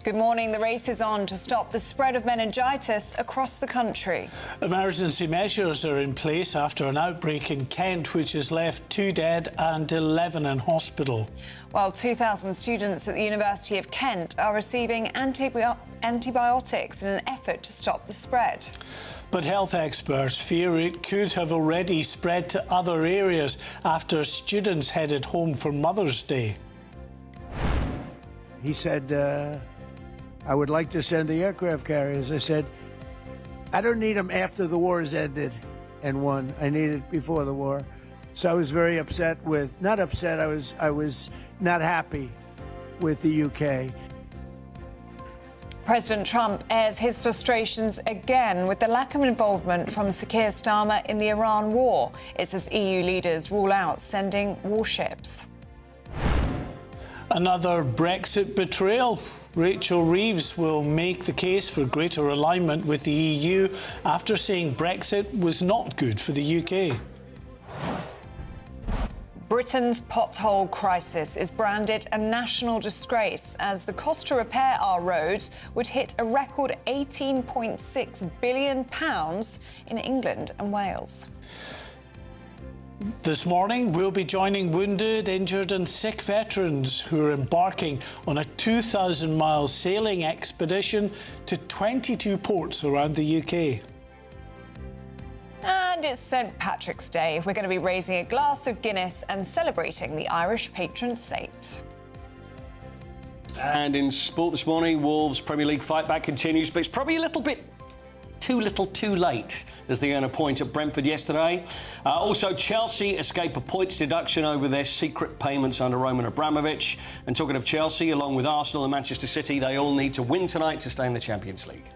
Good morning. The race is on to stop the spread of meningitis across the country. Emergency measures are in place after an outbreak in Kent, which has left 2 dead and 11 in hospital. Well, 2,000 students at the University of Kent are receiving antibiotics in an effort to stop the spread. But health experts fear it could have already spread to other areas after students headed home for Mother's Day. He said, I would like to send the aircraft carriers. I said, I don't need them after the war has ended and won. I need it before the war. So I was very upset with, not upset, I was not happy with the UK. President Trump airs his frustrations again with the lack of involvement from Sir Keir Starmer in the Iran war. It's as EU leaders rule out sending warships. Another Brexit betrayal. Rachel Reeves will make the case for greater alignment with the EU after saying Brexit was not good for the UK. Britain's pothole crisis is branded a national disgrace as the cost to repair our roads would hit a record £18.6 billion in England and Wales. This morning, we'll be joining wounded, injured and sick veterans who are embarking on a 2,000-mile sailing expedition to 22 ports around the UK. And it's St Patrick's Day. We're going to be raising a glass of Guinness and celebrating the Irish patron saint. And in sport this morning, Wolves' Premier League fight back continues, but it's probably a little bit too little too late as they earn a point at Brentford yesterday. Also, Chelsea escape a points deduction over their secret payments under Roman Abramovich. And talking of Chelsea, along with Arsenal and Manchester City, they all need to win tonight to stay in the Champions League.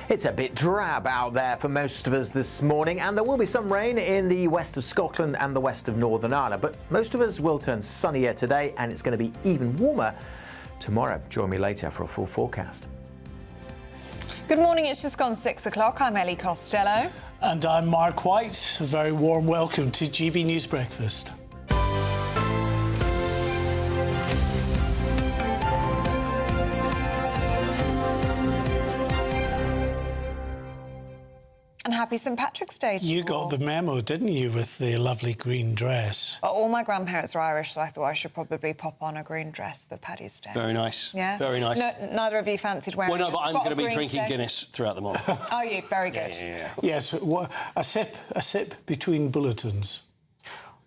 It's a bit drab out there for most of us this morning, and there will be some rain in the west of Scotland and the west of Northern Ireland. But most of us will turn sunnier today, and it's going to be even warmer tomorrow. Join me later for a full forecast. Good morning, it's just gone 6 o'clock. I'm Ellie Costello. And I'm Mark White. A very warm welcome to GB News Breakfast. And happy St Patrick's Day to you. You got the memo, didn't you, with the lovely green dress? Well, all my grandparents are Irish, so I thought I should probably pop on a green dress for Paddy's Day. Very nice. Yeah? Very nice. No, neither of you fancied wearing Well, no, but I'm going to be drinking today? Guinness throughout the morning. Are you? Very good. Yeah. Yes, a sip between bulletins.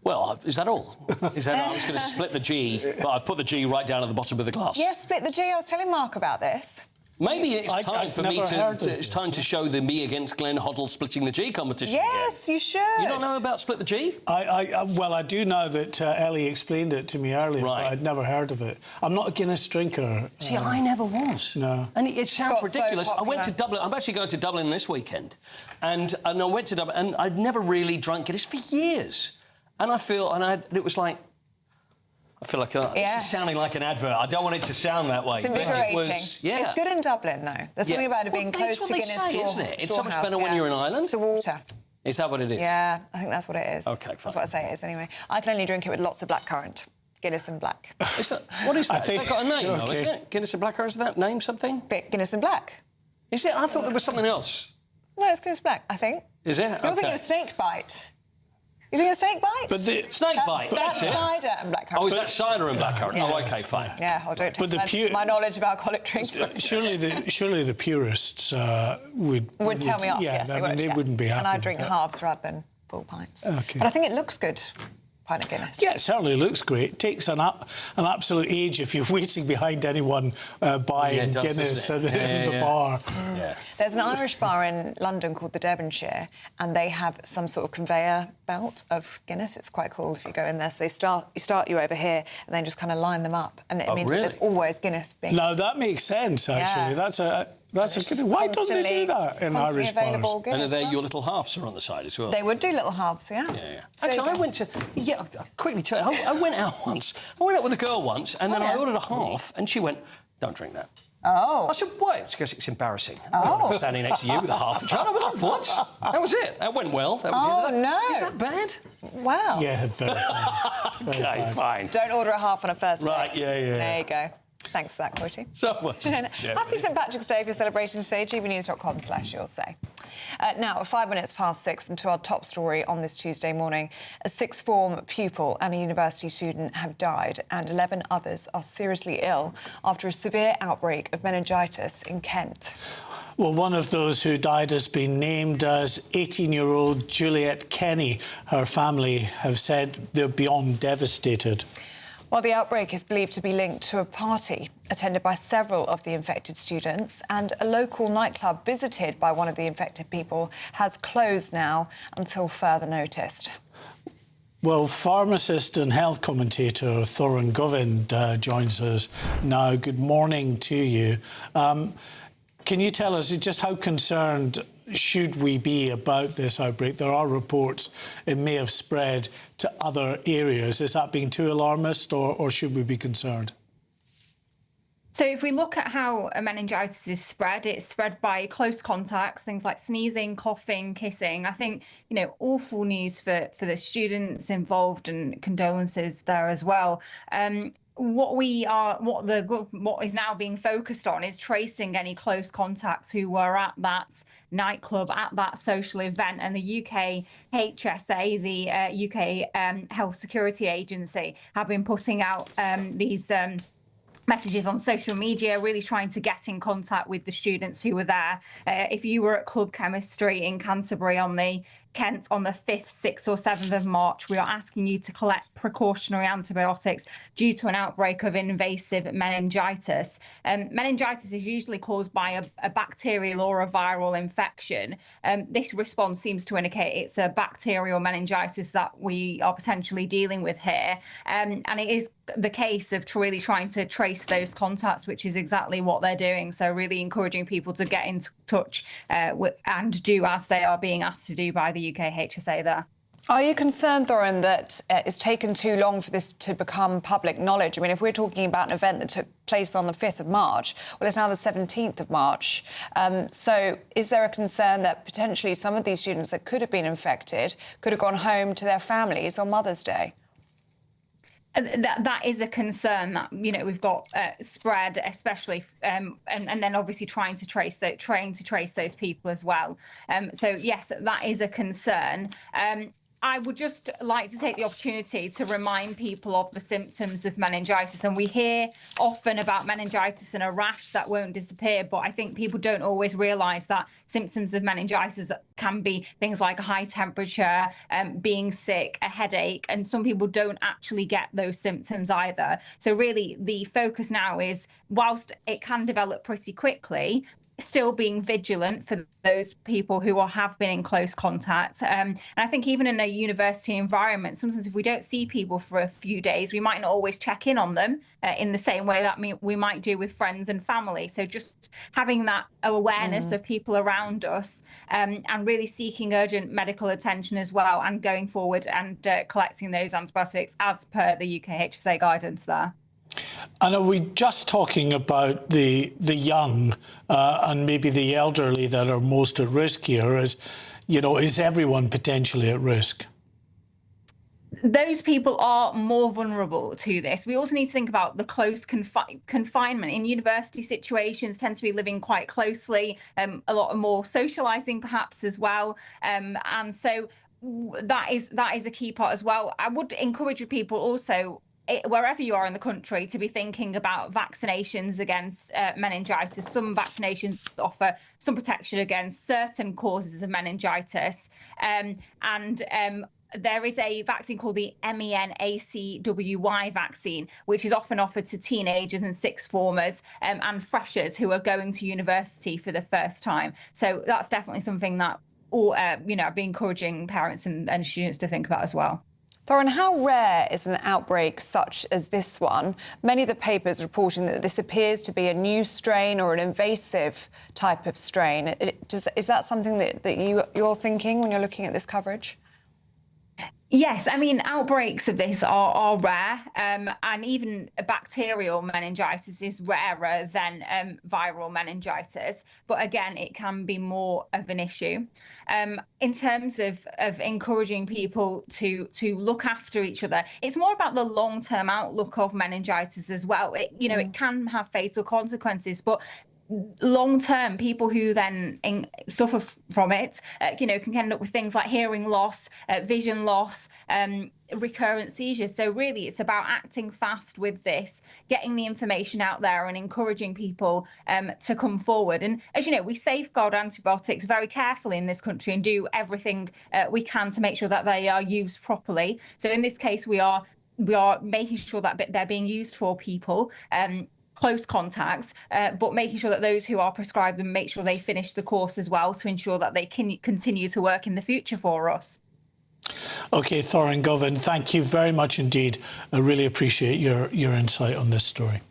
Well, is that all? Is that I was going to split the G, but I've put the G right down at the bottom of the glass. Yes, split the G. I was telling Mark about this. Maybe it's time for me to to show the me against Glenn Hoddle splitting the G competition. Yes, again. you should. You don't know about split the G? Well, I do know that Ellie explained it to me earlier, Right. but I'd never heard of it. I'm not a Guinness drinker. See, I never was. No. And it sounds Scott's so ridiculous. I went to popular. Dublin. I'm actually going to Dublin this weekend. And I went to Dublin, and I'd never really drunk Guinness for years. And it was like, I feel like this is sounding like an advert. I don't want it to sound that way. It's invigorating. Yeah. It's good in Dublin, though. There's something about it being close to Guinness say, store, isn't it? It's so much storehouse, better when you're in Ireland. It's the water. Is that what it is? Yeah, I think that's what it is. OK, fine. That's what I say it is, anyway. I can only drink it with lots of blackcurrant. Guinness and black. What is that? It's got a name, though, okay. isn't it? Guinness and Black, is that name something? Guinness and black. Is it? I thought there was something else. No, it's Guinness black, I think. Is it? You're thinking of snake bite. You think of snake bite? But the Snake bite. That's it. cider and blackcurrant. Oh, is that cider and blackcurrant? Yeah. Oh, OK, fine. Yeah, I don't But the take my knowledge of alcoholic drinks. surely the purists would Tell me off, yeah, yes. I mean, they wouldn't be happy. And I drink with it. halves rather than full pints. OK. But I think it looks good. Pint of Guinness. Yeah, it certainly looks great. It takes an absolute age if you're waiting behind anyone buying it does, Guinness doesn't it? in the bar. Yeah. There's an Irish bar in London called the Devonshire, and they have some sort of conveyor belt of Guinness. It's quite cool if you go in there. So you start you over here, and then just kind of line them up, and it means that there's always Guinness being. Now that makes sense. Actually, Yeah. that's a good. Why don't they do that in constantly Irish available bars? Guinness, And are there well. your little halves are on the side as well? They would do little halves, yeah. Yeah. So Actually, I you went to... Yeah, I'll quickly tell you. I went out once. I went out with a girl once, and then I ordered a half, and she went, don't drink that. Oh. I said, why? She goes, it's embarrassing. I'm standing next to you with a half a jar. I was like, what? That was it. That went well. That was it. no. Is that bad? Wow. Yeah, very bad. OK, fine. Don't order a half on a first date. Right, yeah. There you go. Thanks for that, Quoty. So much. Happy St Patrick's Day if you're celebrating today. gbnews.com/you'll say. Now, 5 minutes past 6, and to our top story on this Tuesday morning. A sixth form pupil and a university student have died, and 11 others are seriously ill after a severe outbreak of meningitis in Kent. Well, one of those who died has been named as 18-year-old Juliet Kenny. Her family have said they're beyond devastated. Well, the outbreak is believed to be linked to a party attended by several of the infected students, and a local nightclub visited by one of the infected people has closed now until further notice. Well, pharmacist and health commentator Thorin Govind joins us now. Good morning to you. Can you tell us just how concerned should we be about this outbreak? There are reports it may have spread to other areas. Is that being too alarmist, or should we be concerned? So if we look at how a meningitis is spread, it's spread by close contacts, things like sneezing, coughing, kissing. I think, awful news for the students involved, and condolences there as well. What is now being focused on is tracing any close contacts who were at that nightclub, at that social event. And the UK HSA, the UK Health Security Agency, have been putting out these messages on social media, really trying to get in contact with the students who were there. If you were at Club Chemistry in Canterbury on Kent on the 5th, 6th or 7th of March, we are asking you to collect precautionary antibiotics due to an outbreak of invasive meningitis. Meningitis is usually caused by a bacterial or a viral infection. This response seems to indicate it's a bacterial meningitis that we are potentially dealing with here. And it is the case of really trying to trace those contacts, which is exactly what they're doing. So really encouraging people to get in touch and do as they are being asked to do by the UK HSA there. Are you concerned, Thorin, that it's taken too long for this to become public knowledge? I mean, if we're talking about an event that took place on the 5th of March, well, it's now the 17th of March. So is there a concern that potentially some of these students that could have been infected could have gone home to their families on Mother's Day? That is a concern that we've got spread, especially and then obviously trying to trace those people as well. So yes, that is a concern. I would just like to take the opportunity to remind people of the symptoms of meningitis. And we hear often about meningitis and a rash that won't disappear, but I think people don't always realise that symptoms of meningitis can be things like a high temperature, being sick, a headache, and some people don't actually get those symptoms either. So really the focus now is, whilst it can develop pretty quickly, still being vigilant for those people who have been in close contact. And I think even in a university environment, sometimes if we don't see people for a few days, we might not always check in on them in the same way that we might do with friends and family. So just having that awareness of people around us and really seeking urgent medical attention as well, and going forward and collecting those antibiotics as per the UK HSA guidance there. And are we just talking about the young and maybe the elderly that are most at risk here? Is everyone potentially at risk? Those people are more vulnerable to this. We also need to think about the close confinement. In university situations, tend to be living quite closely, a lot more socialising perhaps as well. And so that is a key part as well. I would encourage people also, wherever you are in the country, to be thinking about vaccinations against meningitis. Some vaccinations offer some protection against certain causes of meningitis. There is a vaccine called the MEN-ACWY vaccine, which is often offered to teenagers and sixth formers and freshers who are going to university for the first time. So that's definitely something that I'd be encouraging parents and students to think about as well. Thorin, how rare is an outbreak such as this one? Many of the papers reporting that this appears to be a new strain or an invasive type of strain. Is that something that you're thinking when you're looking at this coverage? Yes, I mean, outbreaks of this are rare, and even bacterial meningitis is rarer than viral meningitis. But again, it can be more of an issue. In terms of encouraging people to look after each other, it's more about the long-term outlook of meningitis as well. It can have fatal consequences, but long term, people who then suffer from it, can end up with things like hearing loss, vision loss, recurrent seizures. So really, it's about acting fast with this, getting the information out there, and encouraging people to come forward. And as you know, we safeguard antibiotics very carefully in this country and do everything we can to make sure that they are used properly. So in this case, we are making sure that they're being used for people. Close contacts, but making sure that those who are prescribed them make sure they finish the course as well, to ensure that they can continue to work in the future for us. OK, Thorin Govan, thank you very much indeed. I really appreciate your insight on this story.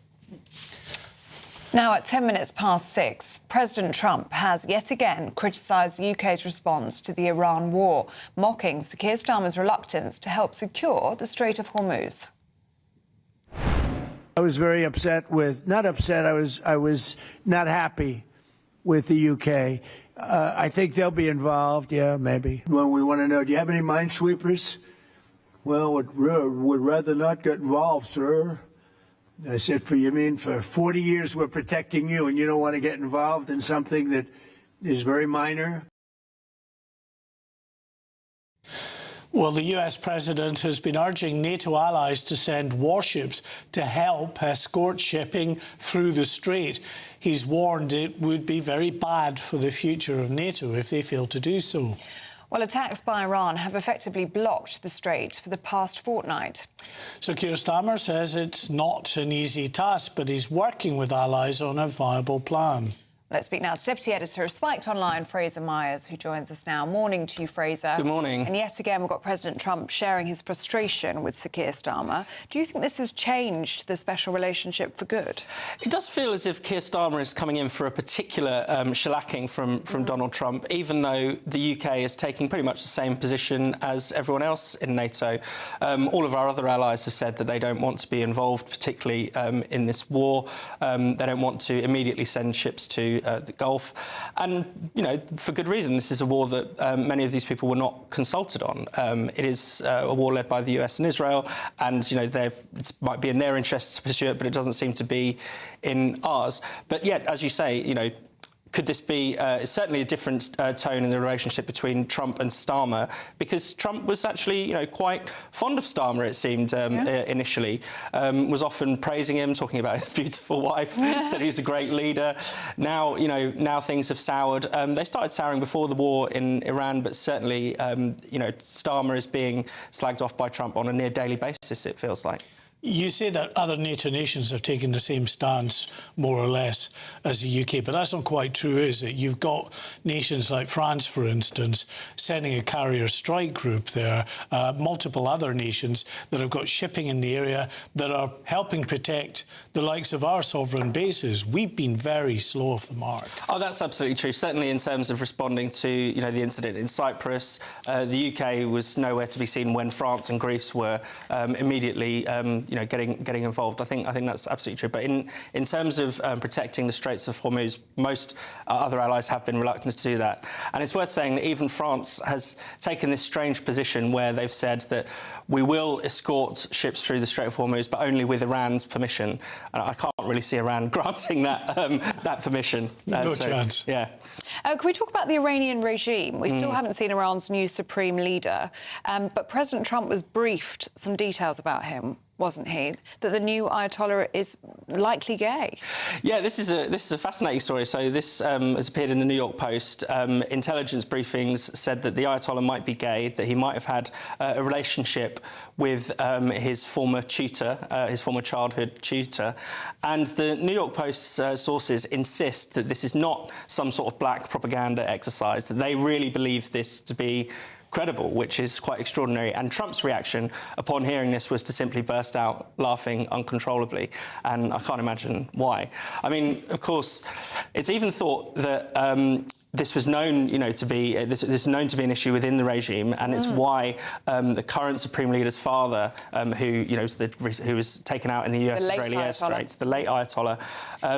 Now, at 10 minutes past 6, President Trump has yet again criticised the UK's response to the Iran war, mocking Sir Keir Starmer's reluctance to help secure the Strait of Hormuz. I was very upset not upset, I was not happy with the UK. I think they'll be involved, yeah, maybe. Well, we want to know, do you have any minesweepers? Well, would rather not get involved, sir. I said, for 40 years we're protecting you and you don't want to get involved in something that is very minor? Well, the US president has been urging NATO allies to send warships to help escort shipping through the strait. He's warned it would be very bad for the future of NATO if they fail to do so. Well, attacks by Iran have effectively blocked the strait for the past fortnight. So Keir Starmer says it's not an easy task, but he's working with allies on a viable plan. Let's speak now to Deputy Editor of Spiked Online, Fraser Myers, who joins us now. Morning to you, Fraser. Good morning. And yet again, we've got President Trump sharing his frustration with Sir Keir Starmer. Do you think this has changed the special relationship for good? It does feel as if Keir Starmer is coming in for a particular shellacking from Donald Trump, even though the UK is taking pretty much the same position as everyone else in NATO. All of our other allies have said that they don't want to be involved, particularly in this war. They don't want to immediately send ships to the Gulf, and for good reason. This is a war that many of these people were not consulted on. It is a war led by the US and Israel, and it might be in their interests to pursue it, but it doesn't seem to be in ours. But yet, as you say, could this be certainly a different tone in the relationship between Trump and Starmer? Because Trump was actually, quite fond of Starmer, it seemed, initially. Was often praising him, talking about his beautiful wife, said he was a great leader. Now, now things have soured. They started souring before the war in Iran, but certainly, Starmer is being slagged off by Trump on a near daily basis, it feels like. You say that other NATO nations have taken the same stance, more or less, as the UK, but that's not quite true, is it? You've got nations like France, for instance, sending a carrier strike group there, multiple other nations that have got shipping in the area that are helping protect the likes of our sovereign bases. We've been very slow off the mark. Oh, that's absolutely true. Certainly in terms of responding to, the incident in Cyprus, the UK was nowhere to be seen when France and Greece were immediately getting involved. I think that's absolutely true. But in terms of protecting the Straits of Hormuz, most other allies have been reluctant to do that. And it's worth saying that even France has taken this strange position where they've said that we will escort ships through the Strait of Hormuz, but only with Iran's permission. And I can't really see Iran granting that permission. No chance. Yeah. Can we talk about the Iranian regime? We still haven't seen Iran's new supreme leader, but President Trump was briefed some details about him, wasn't he? That the new Ayatollah is likely gay. Yeah, this is a fascinating story. So this has appeared in the New York Post. Intelligence briefings said that the Ayatollah might be gay, that he might have had a relationship with his former tutor, his former childhood tutor. And the New York Post sources insist that this is not some sort of black propaganda exercise, that they really believe this to be credible, which is quite extraordinary. And Trump's reaction upon hearing this was to simply burst out laughing uncontrollably, and I can't imagine why. I mean, of course, it's even thought that this was known, to be this is known to be an issue within the regime, and it's why the current Supreme Leader's father, who who was taken out in the US-Israeli airstrikes, the late Ayatollah,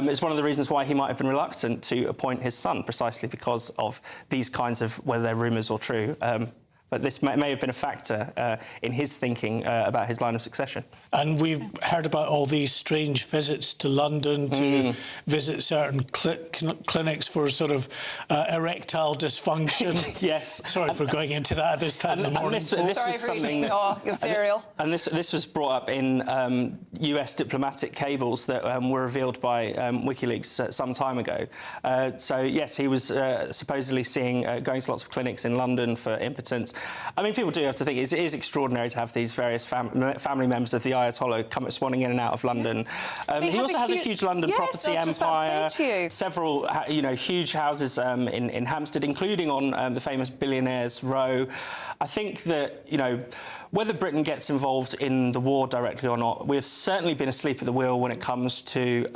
is one of the reasons why he might have been reluctant to appoint his son, precisely because of these kinds of, whether they're rumours or true. But this may have been a factor in his thinking about his line of succession. And we've heard about all these strange visits to London to visit certain clinics for sort of erectile dysfunction. Yes. Sorry for going into that at this time in the morning. Sorry for eating your cereal. And this was brought up in US diplomatic cables that were revealed by WikiLeaks some time ago. So, yes, he was supposedly going to lots of clinics in London for impotence. I mean, people do have to think it is extraordinary to have these various family members of the Ayatollah come swanning in and out of London. He also has a huge London property empire, several, huge houses in Hampstead, including on the famous Billionaires Row. I think that, whether Britain gets involved in the war directly or not, we've certainly been asleep at the wheel when it comes to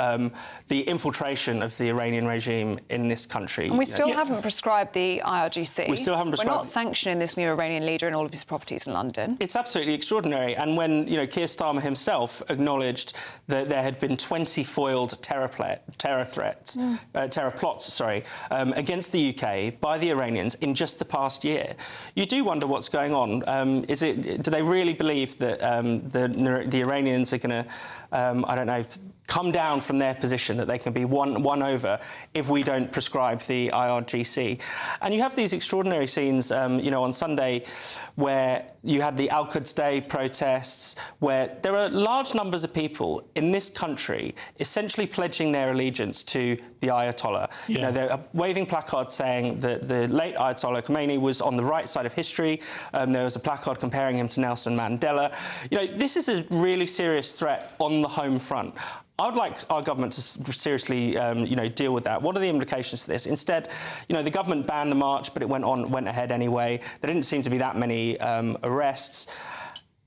the infiltration of the Iranian regime in this country. And we still haven't prescribed the IRGC. We still haven't prescribed. We're not sanctioning this new Iranian leader and all of his properties in London. It's absolutely extraordinary. And when, Keir Starmer himself acknowledged that there had been 20 foiled terror plots, against the UK by the Iranians in just the past year, you do wonder what's going on. Do they really believe that the Iranians are going to, come down from their position, that they can be won over if we don't prescribe the IRGC? And you have these extraordinary scenes, on Sunday, where you had the Al-Quds Day protests, where there are large numbers of people in this country essentially pledging their allegiance to the Ayatollah. Yeah. They're waving placards saying that the late Ayatollah Khomeini was on the right side of history. There was a placard comparing him to Nelson Mandela. This is a really serious threat on the home front. I would like our government to seriously, deal with that. What are the implications for this? Instead, the government banned the march, but it went ahead anyway. There didn't seem to be that many arrests.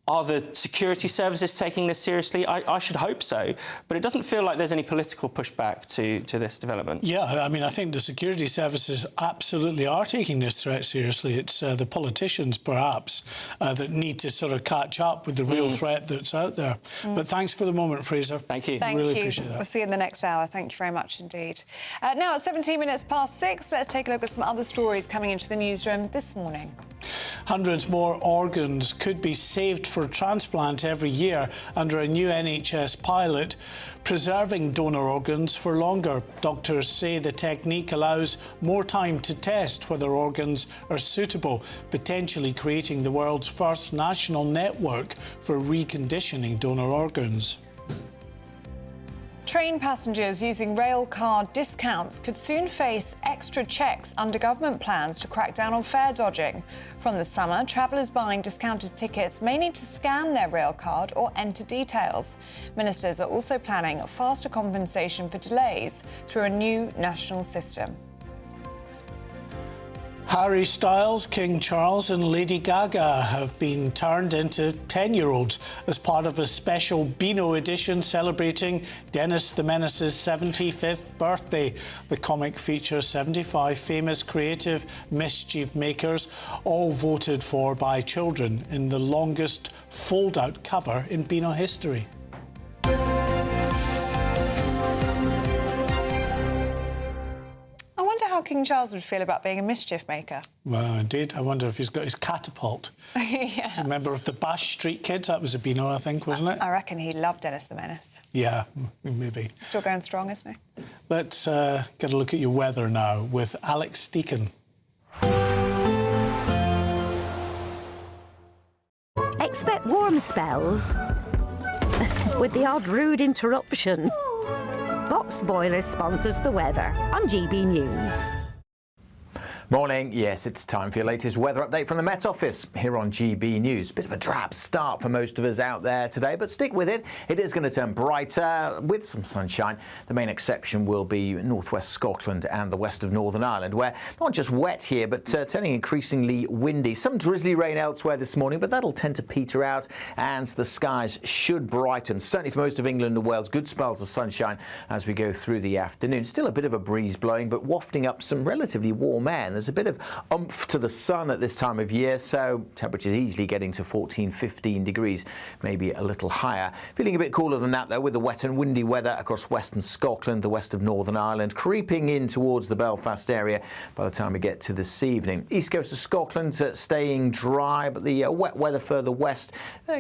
Are the security services taking this seriously? I should hope so, but it doesn't feel like there's any political pushback to this development. Yeah, I mean, I think the security services absolutely are taking this threat seriously. It's the politicians, perhaps, that need to sort of catch up with the real threat that's out there. But thanks for the moment, Fraser. Thank you. Thank really you. Appreciate that. We'll see you in the next hour. Thank you very much indeed. Now, at 17 minutes past 6, let's take a look at some other stories coming into the newsroom this morning. Hundreds more organs could be saved for transplant every year under a new NHS pilot, preserving donor organs for longer. Doctors say the technique allows more time to test whether organs are suitable, potentially creating the world's first national network for reconditioning donor organs. Train passengers using rail card discounts could soon face extra checks under government plans to crack down on fare dodging. From the summer, travellers buying discounted tickets may need to scan their rail card or enter details. Ministers are also planning faster compensation for delays through a new national system. Harry Styles, King Charles and Lady Gaga have been turned into 10-year-olds as part of a special Beano edition celebrating Dennis the Menace's 75th birthday. The comic features 75 famous creative mischief makers, all voted for by children in the longest fold-out cover in Beano history. How King Charles would feel about being a mischief maker. Well, indeed. I wonder if he's got his catapult. Yeah. He's a member of the Bash Street Kids. That was a Beano, I think, wasn't it? I reckon he loved Dennis the Menace. Yeah, maybe. Still going strong, isn't he? Let's get a look at your weather now with Alex Deacon. Expect warm spells with the odd rude interruption. Box Boilers sponsors the weather on GB News. Morning. Yes, it's time for your latest weather update from the Met Office here on GB News. Bit of a drab start for most of us out there today, but stick with it. It is going to turn brighter with some sunshine. The main exception will be northwest Scotland and the west of Northern Ireland, where not just wet here, but turning increasingly windy. Some drizzly rain elsewhere this morning, but that'll tend to peter out and the skies should brighten. Certainly for most of England and Wales, good spells of sunshine as we go through the afternoon. Still a bit of a breeze blowing, but wafting up some relatively warm air. And there's a bit of oomph to the sun at this time of year, so temperatures easily getting to 14, 15 degrees, maybe a little higher. Feeling a bit cooler than that, though, with the wet and windy weather across western Scotland, the west of Northern Ireland, creeping in towards the Belfast area by the time we get to this evening. East coast of Scotland staying dry, but the wet weather further west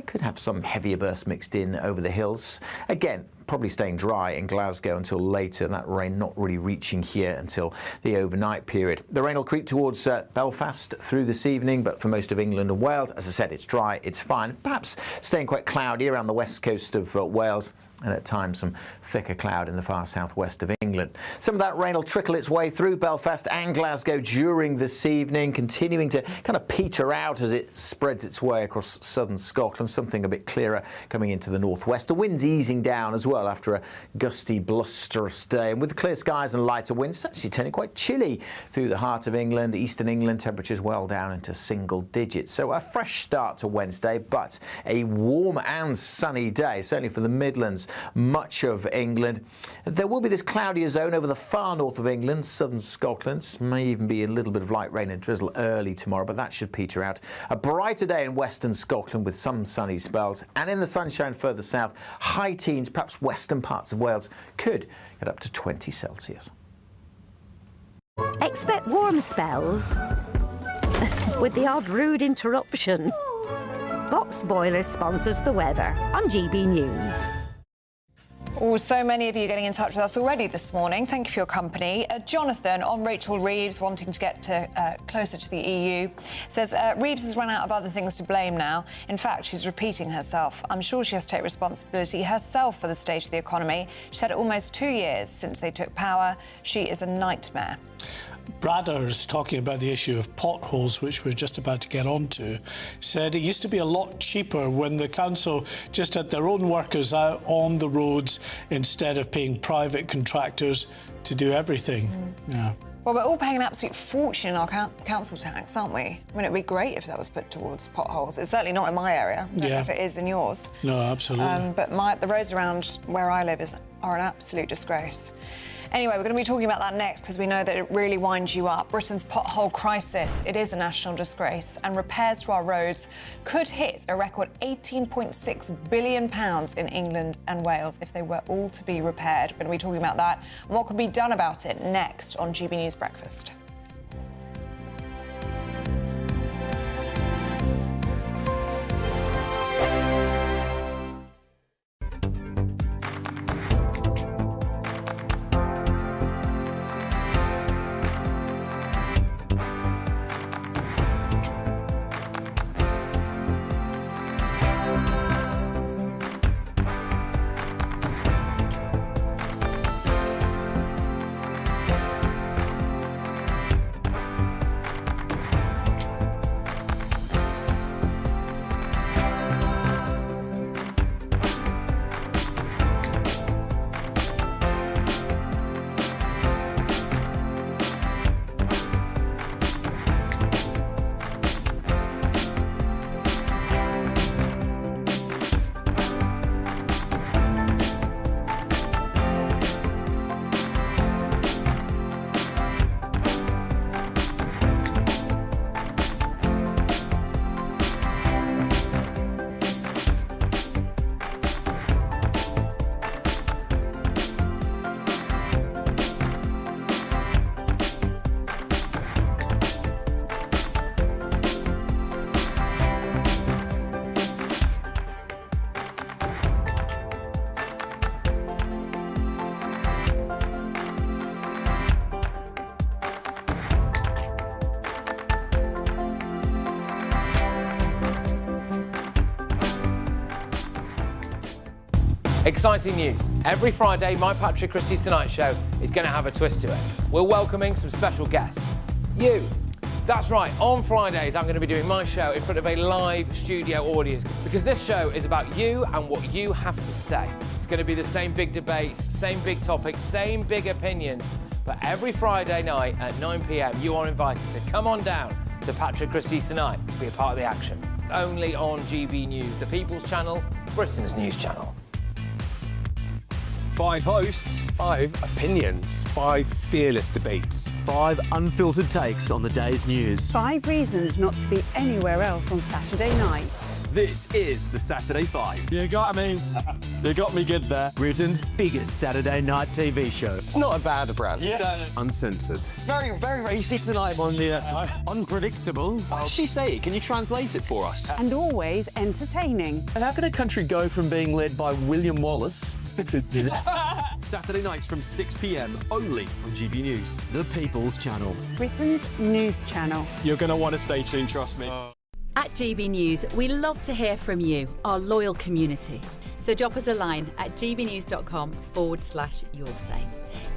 could have some heavier bursts mixed in over the hills. Again, probably staying dry in Glasgow until later, and that rain not really reaching here until the overnight period. The rain will creep towards Belfast through this evening, but for most of England and Wales, as I said, it's dry, it's fine. Perhaps staying quite cloudy around the west coast of Wales, and at times some thicker cloud in the far southwest of England. Some of that rain will trickle its way through Belfast and Glasgow during this evening, continuing to kind of peter out as it spreads its way across southern Scotland, something a bit clearer coming into the northwest. The wind's easing down as well after a gusty, blusterous day, and with the clear skies and lighter winds, it's actually turning quite chilly through the heart of England. Eastern England temperatures well down into single digits. So a fresh start to Wednesday, but a warm and sunny day, certainly for the Midlands, much of England. There will be this cloudier zone over the far north of England, southern Scotland. May even be a little bit of light rain and drizzle early tomorrow, but that should peter out. A brighter day in western Scotland with some sunny spells, and in the sunshine further south, high teens, perhaps western parts of Wales, could get up to 20 Celsius. Expect warm spells with the odd rude interruption. Boxed Boilers sponsors the weather on GB News. Oh, so many of you getting in touch with us already this morning. Thank you for your company. Jonathan, on Rachel Reeves wanting to get closer to the EU, says Reeves has run out of other things to blame now. In fact, she's repeating herself. I'm sure she has to take responsibility herself for the state of the economy. She's had almost 2 years since they took power. She is a nightmare. Bradders, talking about the issue of potholes, which we're just about to get onto, said it used to be a lot cheaper when the council just had their own workers out on the roads instead of paying private contractors to do everything. Yeah. Well, we're all paying an absolute fortune in our council tax, aren't we? I mean, it'd be great if that was put towards potholes. It's certainly not in my area. I don't know if it is in yours. No, absolutely. But the roads around where I live are an absolute disgrace. Anyway, we're going to be talking about that next because we know that it really winds you up. Britain's pothole crisis, it is a national disgrace, and repairs to our roads could hit a record £18.6 billion in England and Wales if they were all to be repaired. We're going to be talking about that and what can be done about it next on GB News Breakfast. Exciting news. Every Friday, my Patrick Christie's Tonight Show is going to have a twist to it. We're welcoming some special guests. You. That's right, on Fridays I'm going to be doing my show in front of a live studio audience because this show is about you and what you have to say. It's going to be the same big debates, same big topics, same big opinions. But every Friday night at 9 p.m, you are invited to come on down to Patrick Christie's Tonight to be a part of the action. Only on GB News, the People's Channel, Britain's news channel. 5 hosts, 5 opinions, 5 fearless debates, 5 unfiltered takes on the day's news. 5 reasons not to be anywhere else on Saturday night. This is the Saturday 5. You got me. You got me good there. Britain's biggest Saturday night TV show. It's not a bad brand. Yeah. Uncensored. Very, very racy tonight on the unpredictable. What does she say? Can you translate it for us? And always entertaining. And how can a country go from being led by William Wallace Saturday nights from 6 p.m. only on GB News. The People's Channel. Britain's news channel. You're going to want to stay tuned, trust me. At GB News, we love to hear from you, our loyal community. So drop us a line at gbnews.com/your say.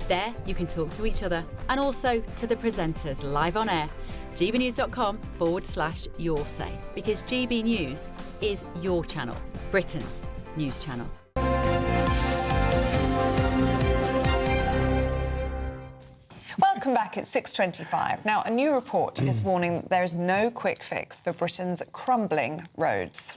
There you can talk to each other and also to the presenters live on air. gbnews.com/your say, because GB News is your channel, Britain's news channel. Welcome back at 6:25. Now, a new report is warning there is no quick fix for Britain's crumbling roads.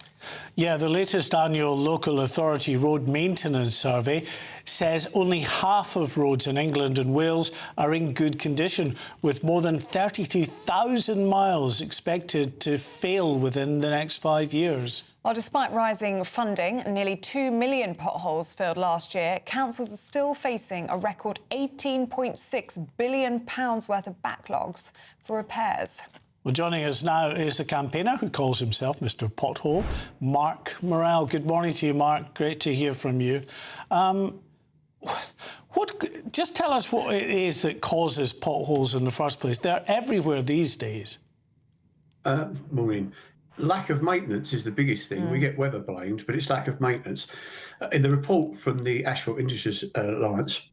Yeah, the latest annual local authority road maintenance survey says only half of roads in England and Wales are in good condition, with more than 32,000 miles expected to fail within the next 5 years. Well, despite rising funding and nearly 2 million potholes filled last year, councils are still facing a record £18.6 billion worth of backlogs for repairs. Well, joining us now is the campaigner who calls himself Mr. Pothole, Mark Morrell. Good morning to you, Mark. Great to hear from you. Just tell us what it is that causes potholes in the first place. They're everywhere these days. Maureen, lack of maintenance is the biggest thing. We get weather blamed, but it's lack of maintenance. In the report from the Asphalt Industries Alliance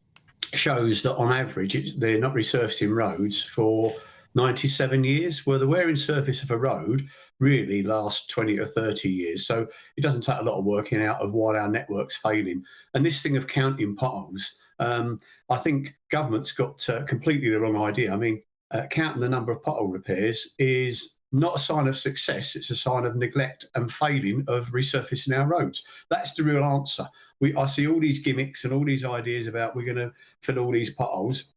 shows that on average they're not resurfacing roads for 97 years, where the wearing surface of a road really lasts 20 or 30 years. So it doesn't take a lot of working out of why our network's failing. And this thing of counting potholes, I think government's got completely the wrong idea. I mean, counting the number of pothole repairs is not a sign of success. It's a sign of neglect and failing of resurfacing our roads. That's the real answer. I see all these gimmicks and all these ideas about we're going to fill all these potholes.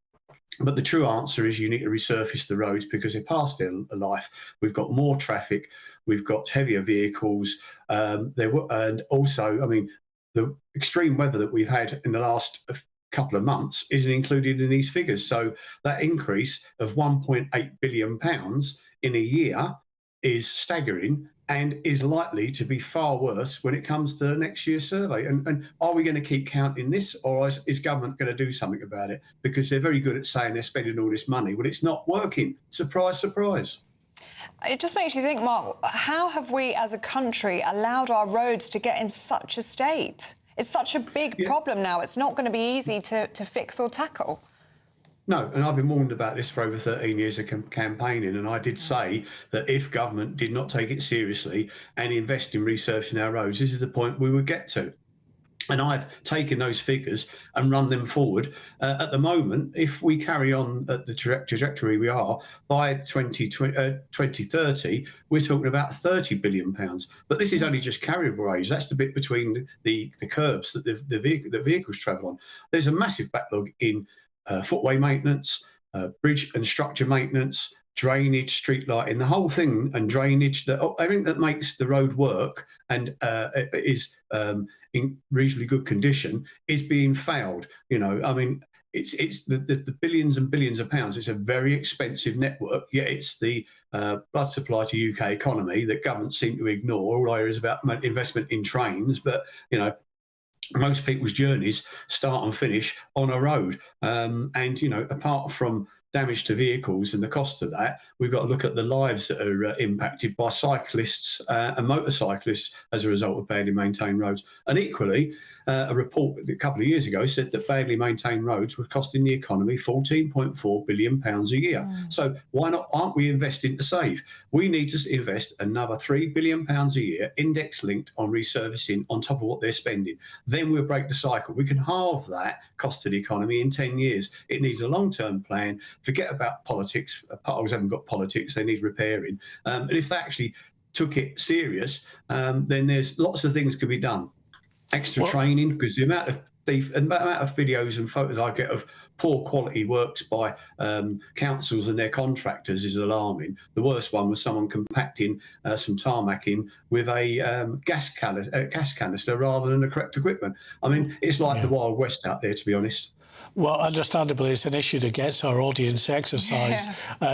But the true answer is you need to resurface the roads because they're past their life. We've got more traffic, we've got heavier vehicles, and also, I mean, the extreme weather that we've had in the last couple of months isn't included in these figures. So that increase of £1.8 billion in a year is staggering and is likely to be far worse when it comes to next year's survey. And are we going to keep counting this, or is government going to do something about it? Because they're very good at saying they're spending all this money. Well, it's not working. Surprise, surprise. It just makes you think, Mark, how have we as a country allowed our roads to get in such a state? It's such a big problem now. It's not going to be easy to fix or tackle. No, and I've been warned about this for over 13 years of campaigning, and I did say that if government did not take it seriously and invest in resurfacing our roads, this is the point we would get to. And I've taken those figures and run them forward. At the moment, if we carry on at the trajectory we are, by 2030, we're talking about £30 billion. But this is only just carriable age. That's the bit between the curbs that the vehicles travel on. There's a massive backlog in footway maintenance, bridge and structure maintenance, drainage, street lighting, the whole thing, and drainage, everything that makes the road work and is in reasonably good condition is being failed. You know, I mean, it's the billions and billions of pounds. It's a very expensive network, yet it's the blood supply to UK economy that governments seem to ignore. All I hear is about investment in trains, but, you know, most people's journeys start and finish on a road. And, you know, apart from damage to vehicles and the cost of that, we've got to look at the lives that are impacted by cyclists and motorcyclists as a result of badly maintained roads. And equally, a report a couple of years ago said that badly maintained roads were costing the economy £14.4 billion a year. So why not? Aren't we investing to save? We need to invest another £3 billion a year, index linked on resurfacing on top of what they're spending. Then we'll break the cycle. We can halve that cost to the economy in 10 years. It needs a long-term plan. Forget about politics. Potholes haven't got politics. They need repairing. And if they actually took it serious, then there's lots of things could be done. Extra training, because the amount of videos and photos I get of poor quality works by councils and their contractors is alarming. The worst one was someone compacting some tarmac in with a gas canister rather than the correct equipment. I mean, it's like the Wild West out there, to be honest. Well, understandably, it's an issue that gets our audience exercised.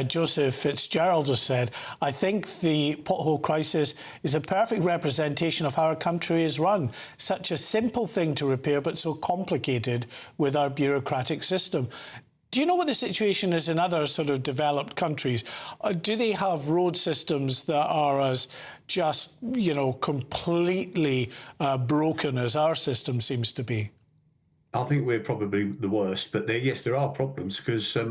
Joseph Fitzgerald has said, I think the pothole crisis is a perfect representation of how our country is run. Such a simple thing to repair, but so complicated with our bureaucratic system. Do you know what the situation is in other sort of developed countries? Do they have road systems that are as just, you know, completely broken as our system seems to be? I think we're probably the worst, but yes, there are problems because for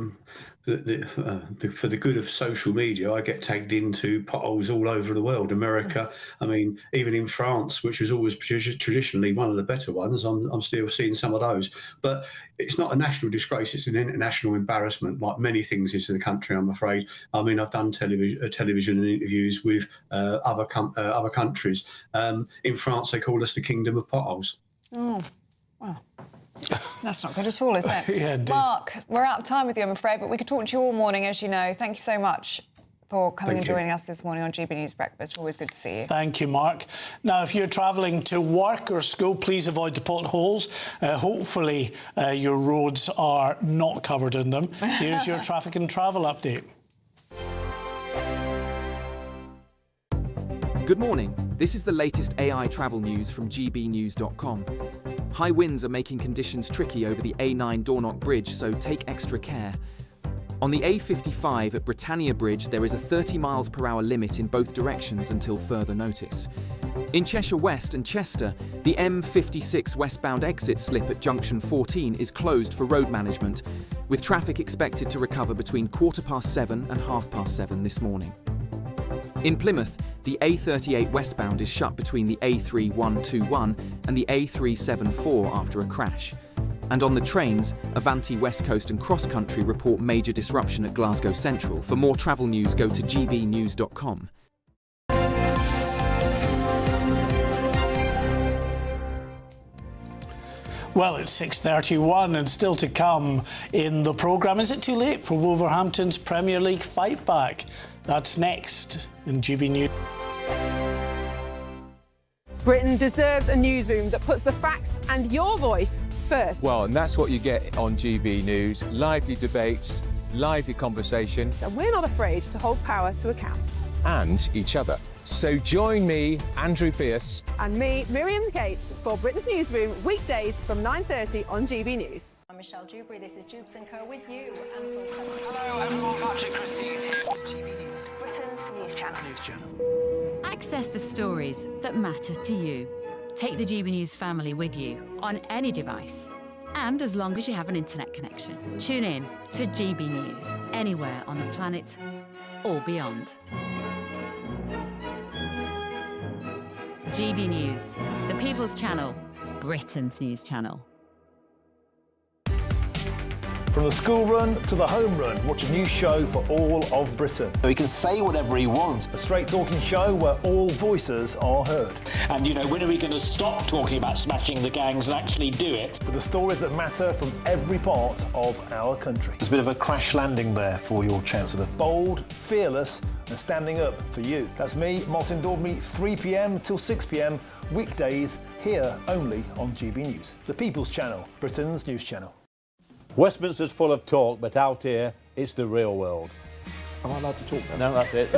the good of social media, I get tagged into potholes all over the world. America, I mean, even in France, which was always traditionally one of the better ones, I'm still seeing some of those. But it's not a national disgrace; it's an international embarrassment, like many things is in the country, I'm afraid. I mean, I've done television and interviews with other countries. In France, they call us the Kingdom of Potholes. Oh, wow. That's not good at all, is it? Yeah, indeed. Mark, we're out of time with you, I'm afraid, but we could talk to you all morning, as you know. Thank you so much for coming and joining us this morning on GB News Breakfast. Always good to see you. Thank you, Mark. Now, if you're travelling to work or school, please avoid the potholes. Hopefully, your roads are not covered in them. Here's your traffic and travel update. Good morning. This is the latest AI travel news from gbnews.com. High winds are making conditions tricky over the A9 Dornoch Bridge, so take extra care. On the A55 at Britannia Bridge, there is a 30 miles per hour limit in both directions until further notice. In Cheshire West and Chester, the M56 westbound exit slip at junction 14 is closed for road management, with traffic expected to recover between 7:15 and 7:30 this morning. In Plymouth, the A38 westbound is shut between the A3121 and the A374 after a crash. And on the trains, Avanti West Coast and Cross Country report major disruption at Glasgow Central. For more travel news, go to gbnews.com. Well, it's 6:31 and still to come in the programme. Is it too late for Wolverhampton's Premier League fight back? That's next in GB News. Britain deserves a newsroom that puts the facts and your voice first. Well, and that's what you get on GB News. Lively debates, lively conversation. And we're not afraid to hold power to account. And each other. So join me, Andrew Pearce. And me, Miriam Cates, for Britain's Newsroom, weekdays from 9:30 on GB News. I'm Michelle Dewberry, this is Jubes & Co with you. Hello everyone, Patrick Christie is here. GB News, Britain's news channel. Access the stories that matter to you. Take the GB News family with you on any device. And as long as you have an internet connection. Tune in to GB News, anywhere on the planet or beyond. GB News, the People's Channel, Britain's news channel. From the school run to the home run, watch a new show for all of Britain. He can say whatever he wants. A straight-talking show where all voices are heard. And, you know, when are we going to stop talking about smashing the gangs and actually do it? With the stories that matter from every part of our country. There's a bit of a crash landing there for your Chancellor. Bold, fearless and standing up for you. That's me, Martin Daubney, 3 p.m. till 6 p.m, weekdays, here only on GB News. The People's Channel, Britain's news channel. Westminster's full of talk, but out here, it's the real world. Am I allowed to talk now? No, that's it.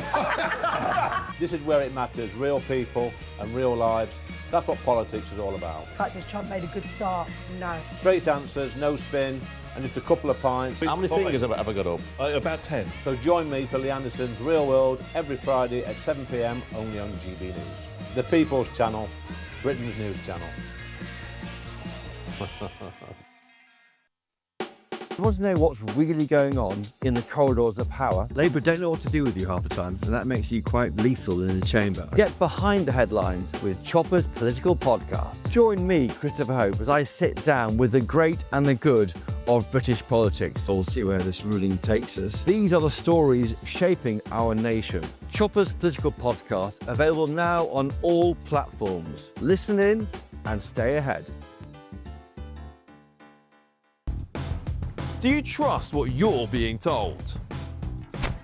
This is where it matters, real people and real lives. That's what politics is all about. In fact, has Trump made a good start? No. Straight answers, no spin, and just a couple of pints. How many fingers have I got up? About 10. So join me for Lee Anderson's Real World every Friday at 7 p.m, only on GB News. The People's Channel, Britain's news channel. You want to know what's really going on in the corridors of power? Labour don't know what to do with you half the time, and that makes you quite lethal in the chamber. Get behind the headlines with Chopper's Political Podcast. Join me, Christopher Hope, as I sit down with the great and the good of British politics. We'll see where this ruling takes us. These are the stories shaping our nation. Chopper's Political Podcast, available now on all platforms. Listen in and stay ahead. Do you trust what you're being told?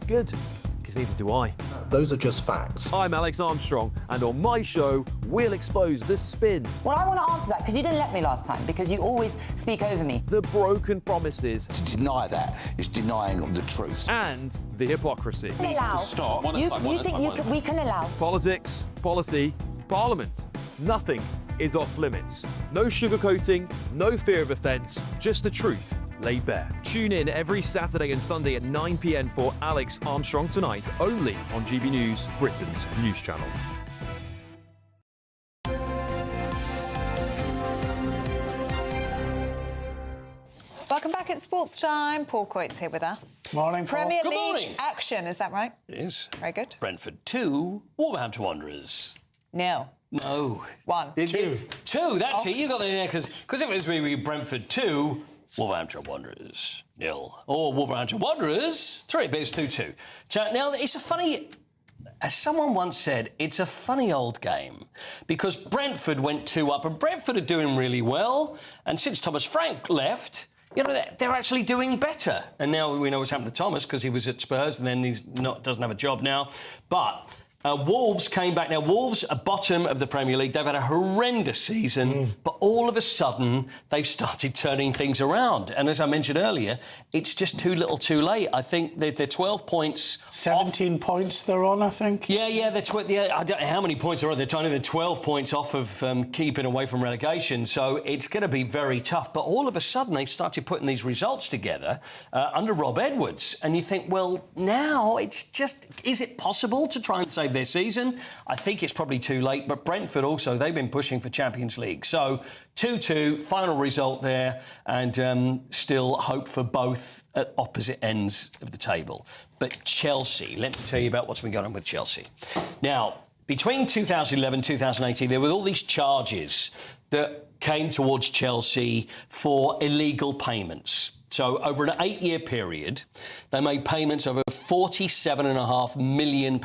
Good, because neither do I. Those are just facts. I'm Alex Armstrong, and on my show, we'll expose the spin. Well, I want to answer that because you didn't let me last time, because you always speak over me. The broken promises. To deny that is denying the truth. And the hypocrisy. Allow. Stop. You think we can allow? Politics, policy, parliament. Nothing is off limits. No sugarcoating, no fear of offence, just the truth laid bare. Tune in every Saturday and Sunday at 9 p.m. for Alex Armstrong Tonight, only on GB News, Britain's news channel. Welcome back at Sports Time. Paul Coyte's here with us. Morning, Paul. Premier Good League morning. action, is that right? It is. Very good. Brentford 2, Wolverhampton Wanderers. Nil. No. 1. 2. 2, that's it. You got it there, because if it was really Brentford 2, Wolverhampton Wanderers 0. Or Wolverhampton Wanderers 3, but it's 2-2. So now, it's a funny... As someone once said, it's a funny old game because Brentford went 2 up and Brentford are doing really well. And since Thomas Frank left, you know, they're actually doing better. And now we know what's happened to Thomas because he was at Spurs and then doesn't have a job now. But Wolves came back. Now, Wolves are bottom of the Premier League. They've had a horrendous season, but all of a sudden, they've started turning things around. And as I mentioned earlier, it's just too little too late. I think they're 12 points 17 points they're on, I think. Yeah, I don't know how many points they're on. They're 12 points off of keeping away from relegation. So it's going to be very tough. But all of a sudden, they've started putting these results together under Rob Edwards. And you think, well, now it's just, is it possible to try and save their season? I think it's probably too late, but Brentford also, they've been pushing for Champions League. So 2-2, final result there, and still hope for both at opposite ends of the table. But Chelsea, let me tell you about what's been going on with Chelsea. Now, between 2011 and 2018, there were all these charges that came towards Chelsea for illegal payments. So over an 8-year period, they made payments of over £47.5 million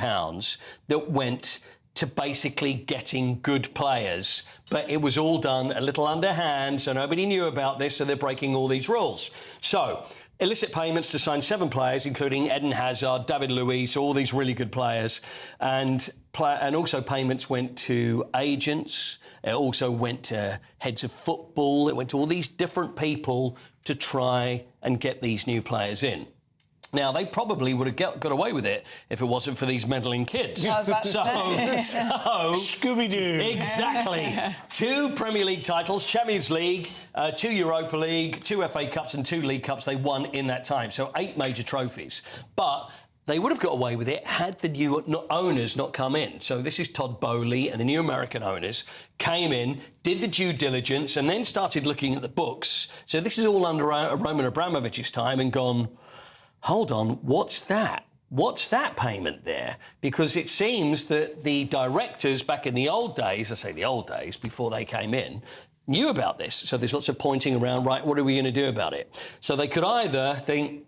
that went to basically getting good players. But it was all done a little underhand, so nobody knew about this, so they're breaking all these rules. So illicit payments to sign 7 players, including Eden Hazard, David Luiz, all these really good players. And also payments went to agents. It also went to heads of football. It went to all these different people to try and get these new players in. Now, they probably would have got away with it if it wasn't for these meddling kids. I was about to say. Scooby-Doo. Exactly. 2 Premier League titles, Champions League, 2 Europa League, 2 FA Cups and 2 League Cups they won in that time. So 8 major trophies. But they would have got away with it had the new owners not come in. So this is Todd Bowley and the new American owners came in, did the due diligence and then started looking at the books. So this is all under Roman Abramovich's time and gone, hold on, what's that? What's that payment there? Because it seems that the directors back in the old days, I say the old days, before they came in, knew about this. So there's lots of pointing around, right, what are we going to do about it? So they could either think,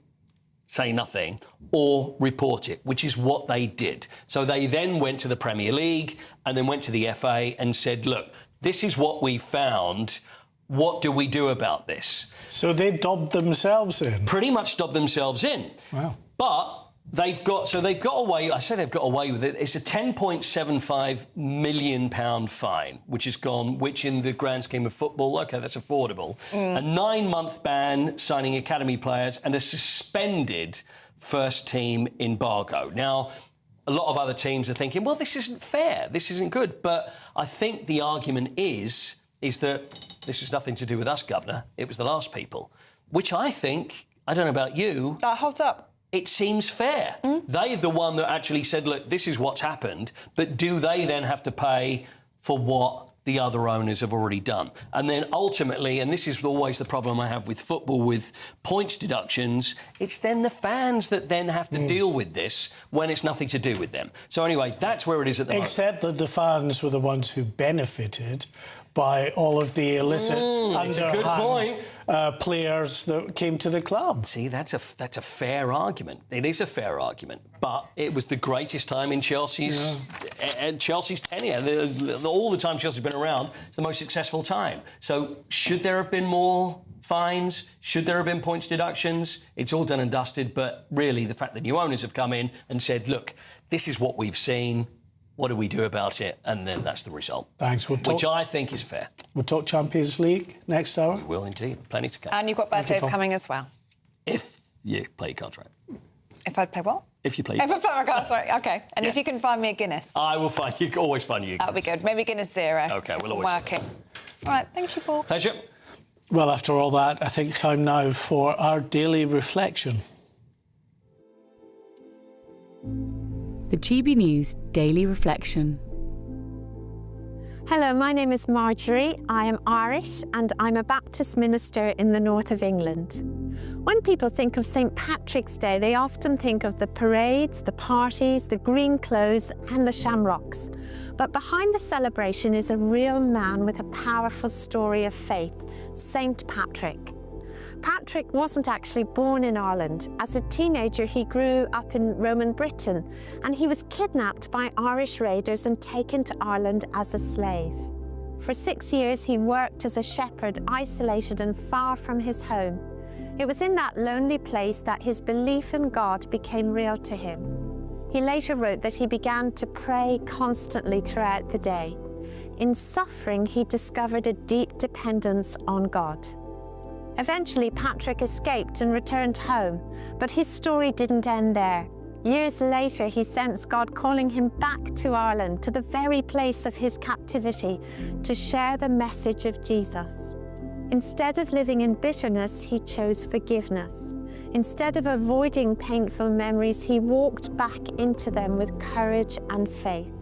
say nothing, or report it, which is what they did. So they then went to the Premier League and then went to the FA and said, look, this is what we found. What do we do about this? So they dobbed themselves in? Pretty much dobbed themselves in. Wow. But they've got away, I say they've got away with it, it's a £10.75 million fine, which in the grand scheme of football, OK, that's affordable. A 9-month ban signing academy players and a suspended first-team embargo. Now, a lot of other teams are thinking, well, this isn't fair, this isn't good. But I think the argument is that this has nothing to do with us, Governor. It was the last people, which I think, I don't know about you. That holds up. It seems fair. They're the one that actually said, look, this is what's happened, but do they then have to pay for what the other owners have already done. And then ultimately, and this is always the problem I have with football, with points deductions, it's then the fans that then have to deal with this when it's nothing to do with them. So anyway, that's where it is at the moment. Except that the fans were the ones who benefited by all of the illicit underhand players that came to the club. See, that's a fair argument. It is a fair argument, but it was the greatest time in Chelsea's tenure. All the time Chelsea's been around, it's the most successful time. So should there have been more fines? Should there have been points deductions? It's all done and dusted, but really the fact that new owners have come in and said, look, this is what we've seen. What do we do about it? And then that's the result. Thanks. Which I think is fair. We'll talk Champions League next hour. We will indeed. Plenty to come. And you've got birthdays coming as well. If you play your cards right. If I play what? If you play. If I play my cards right, OK. And if you can find me a Guinness. I will find you. Always find you a Guinness. That'll be good. Maybe Guinness Zero. OK, we'll always. Working. All right, thank you, Paul. Pleasure. Well, after all that, I think time now for our daily reflection. The GB News Daily Reflection. Hello, my name is Marjorie. I am Irish and I'm a Baptist minister in the north of England. When people think of St. Patrick's Day, they often think of the parades, the parties, the green clothes and the shamrocks. But behind the celebration is a real man with a powerful story of faith, St. Patrick. Patrick wasn't actually born in Ireland. As a teenager, he grew up in Roman Britain, and he was kidnapped by Irish raiders and taken to Ireland as a slave. For 6 years, he worked as a shepherd, isolated and far from his home. It was in that lonely place that his belief in God became real to him. He later wrote that he began to pray constantly throughout the day. In suffering, he discovered a deep dependence on God. Eventually, Patrick escaped and returned home, but his story didn't end there. Years later, he sensed God calling him back to Ireland, to the very place of his captivity, to share the message of Jesus. Instead of living in bitterness, he chose forgiveness. Instead of avoiding painful memories, he walked back into them with courage and faith.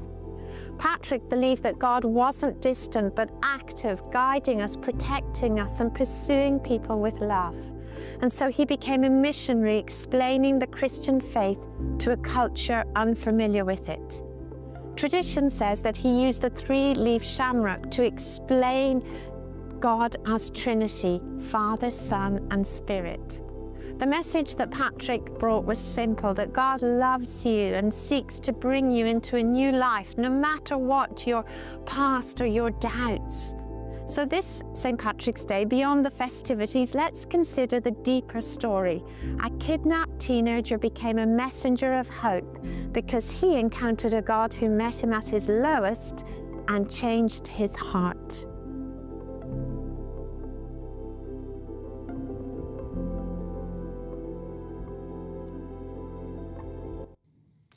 Patrick believed that God wasn't distant but active, guiding us, protecting us and pursuing people with love. And so he became a missionary, explaining the Christian faith to a culture unfamiliar with it. Tradition says that he used the three-leaf shamrock to explain God as Trinity, Father, Son and Spirit. The message that Patrick brought was simple, that God loves you and seeks to bring you into a new life, no matter what your past or your doubts. So this St. Patrick's Day, beyond the festivities, let's consider the deeper story. A kidnapped teenager became a messenger of hope because he encountered a God who met him at his lowest and changed his heart.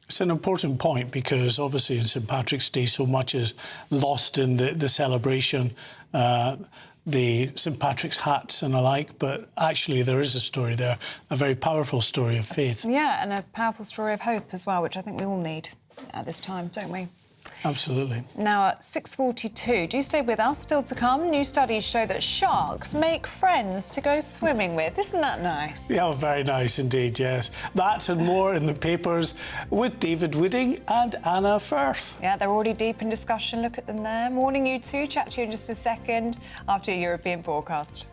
It's an important point because obviously in St. Patrick's Day so much is lost in the celebration, the St. Patrick's hats and the like, but actually there is a story there, a very powerful story of faith. Yeah, and a powerful story of hope as well, which I think we all need at this time, don't we? Absolutely. Now at 6:42, do stay with us. Still to come, new studies show that sharks make friends to go swimming with. Isn't that nice? Yeah, very nice indeed, yes. That and more in the papers with David Wooding and Anna Firth. Yeah, they're already deep in discussion. Look at them there. Morning, you two. Chat to you in just a second after your European forecast.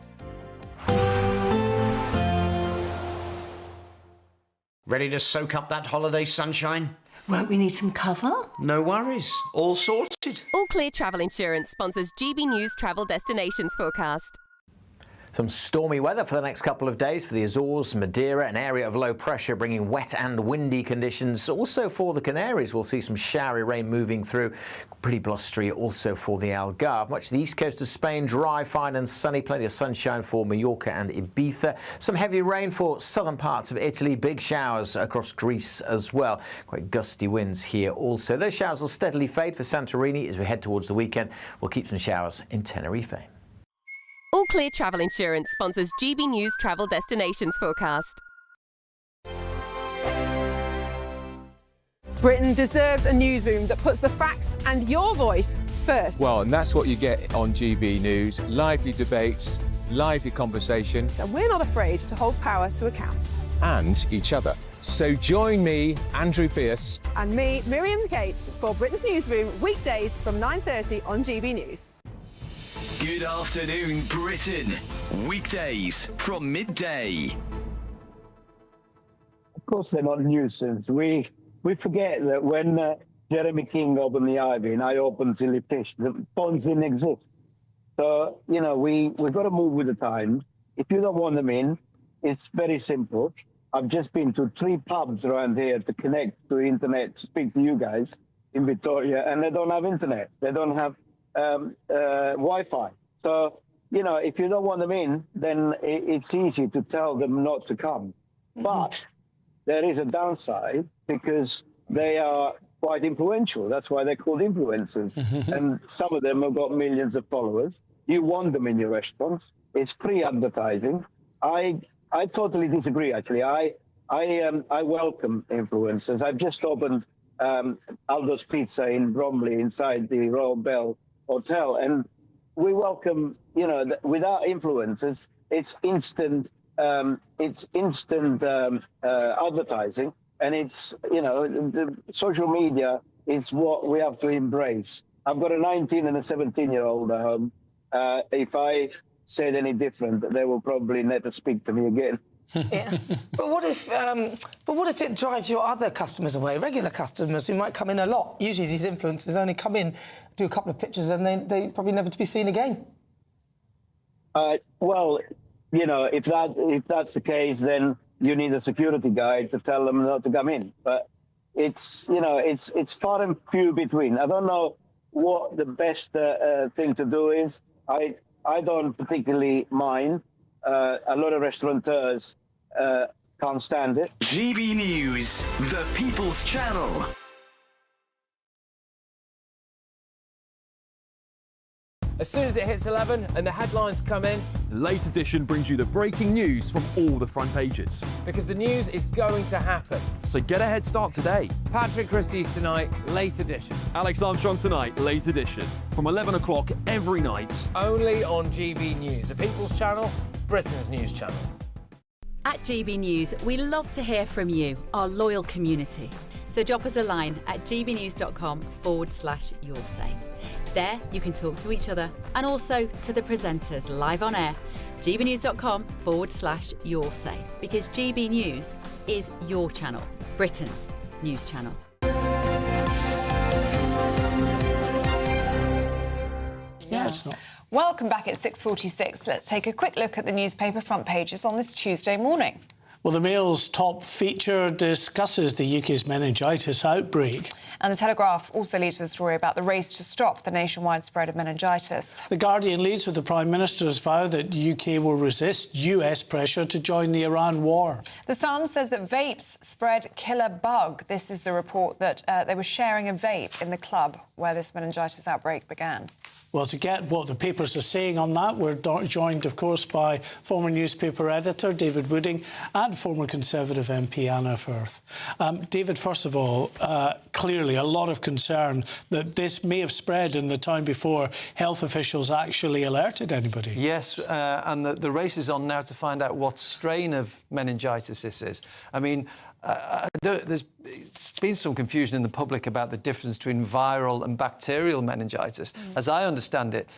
Ready to soak up that holiday sunshine? Won't we need some cover? No worries. All sorted. All Clear Travel Insurance sponsors GB News Travel Destinations Forecast. Some stormy weather for the next couple of days for the Azores, Madeira, an area of low pressure bringing wet and windy conditions. Also for the Canaries, we'll see some showery rain moving through. Pretty blustery also for the Algarve. Much of the east coast of Spain, dry, fine and sunny. Plenty of sunshine for Mallorca and Ibiza. Some heavy rain for southern parts of Italy. Big showers across Greece as well. Quite gusty winds here also. Those showers will steadily fade for Santorini as we head towards the weekend. We'll keep some showers in Tenerife. All Clear Travel Insurance sponsors GB News Travel Destinations Forecast. Britain deserves a newsroom that puts the facts and your voice first. Well, and that's what you get on GB News. Lively debates, lively conversation. And we're not afraid to hold power to account. And each other. So join me, Andrew Pierce. And me, Miriam Gates, for Britain's Newsroom, weekdays from 9:30 on GB News. Good afternoon, Britain. Weekdays from midday. Of course, they're not a nuisance. We forget that when Jeremy King opened the Ivy and I opened Silly Fish, the phones didn't exist. So, you know, we've got to move with the times. If you don't want them in, it's very simple. I've just been to 3 pubs around here to connect to internet to speak to you guys in Victoria, and they don't have internet. They don't have Wi-Fi. So, you know, if you don't want them in, then it's easy to tell them not to come. But there is a downside because they are quite influential. That's why they're called influencers. And some of them have got millions of followers. You want them in your restaurants. It's free advertising. I totally disagree, actually. I welcome influencers. I've just opened Aldo's Pizza in Bromley inside the Royal Bell Hotel, and we welcome, you know, without influencers, it's instant advertising, and it's, you know, the social media is what we have to embrace. I've got a 19 and a 17-year-old at home. If I said any different, they will probably never speak to me again. Yeah. But what if it drives your other customers away, regular customers who might come in a lot? Usually these influencers only come in, do a couple of pictures, and they probably never to be seen again. Well, you know, if that's the case, then you need a security guide to tell them not to come in. But it's, you know, it's far and few between. I don't know what the best thing to do is. I don't particularly mind. A lot of restaurateurs can't stand it. GB News, the People's Channel. As soon as it hits 11 and the headlines come in, The Late Edition brings you the breaking news from all the front pages. because the news is going to happen. So get a head start today. Patrick Christie's tonight, Late Edition. Alex Armstrong tonight, Late Edition. From 11 o'clock every night. Only on GB News, the People's Channel, Britain's news channel. At GB News, we love to hear from you, our loyal community. So drop us a line at gbnews.com/yoursay. There, you can talk to each other and also to the presenters live on air. gbnews.com/yoursay, because GB News is your channel, Britain's news channel. Welcome back at 6:46. Let's take a quick look at the newspaper front pages on this Tuesday morning. Well, the Mail's top feature discusses the UK's meningitis outbreak. And the Telegraph also leads with a story about the race to stop the nationwide spread of meningitis. The Guardian leads with the Prime Minister's vow that UK will resist US pressure to join the Iran war. The Sun says that vapes spread killer bug. This is the report that they were sharing a vape in the club where this meningitis outbreak began. Well, to get what the papers are saying on that, we're joined, of course, by former newspaper editor David Wooding and former Conservative MP Anna Firth. David, first of all, clearly a lot of concern that this may have spread in the time before health officials actually alerted anybody. Yes, and the race is on now to find out what strain of meningitis this is. I mean, there's been some confusion in the public about the difference between viral and bacterial meningitis. As I understand it,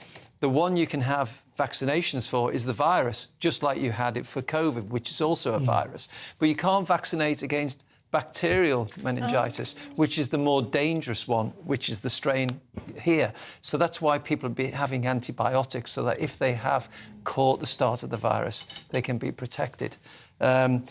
the one you can have vaccinations for is the virus, just like you had it for COVID, which is also a virus. But you can't vaccinate against bacterial meningitis, which is the more dangerous one, which is the strain here. So that's why people are having antibiotics, so that if they have caught the start of the virus, they can be protected. And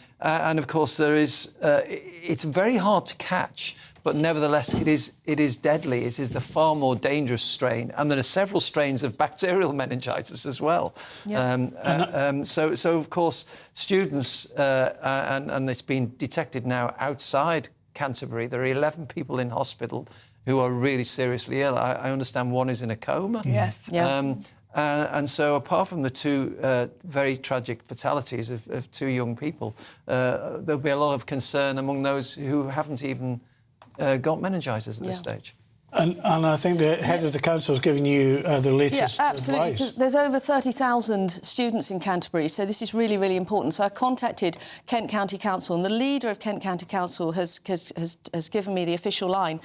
of course, it's very hard to catch, but nevertheless, it is deadly. It is the far more dangerous strain, and there are several strains of bacterial meningitis as well. Yep. So of course, students, and it's been detected now outside Canterbury. There are 11 people in hospital who are really seriously ill. I understand one is in a coma. Yes. Yeah. And so, apart from the two very tragic fatalities of two young people, there'll be a lot of concern among those who haven't even got meningitis at this stage. And I think the head of the council has given you the latest absolutely, advice. There's over 30,000 students in Canterbury, so this is really, really important. So I contacted Kent County Council, and the leader of Kent County Council has given me the official line.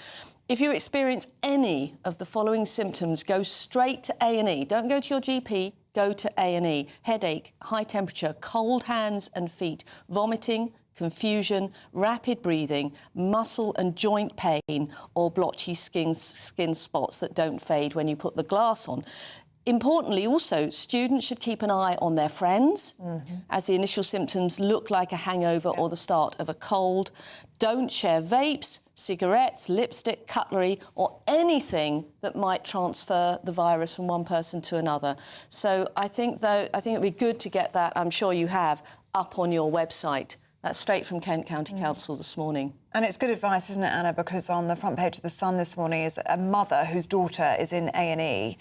If you experience any of the following symptoms, go straight to A&E. Don't go to your GP, go to A&E. Headache, high temperature, cold hands and feet, vomiting, confusion, rapid breathing, muscle and joint pain, or blotchy skin spots that don't fade when you put the glass on. Importantly, also, students should keep an eye on their friends, as the initial symptoms look like a hangover or the start of a cold. Don't share vapes, cigarettes, lipstick, cutlery, or anything that might transfer the virus from one person to another. So I think it'd be good to get that, I'm sure you have, up on your website. That's straight from Kent County Council this morning. And it's good advice, isn't it, Anna? Because on the front page of The Sun this morning is a mother whose daughter is in A&E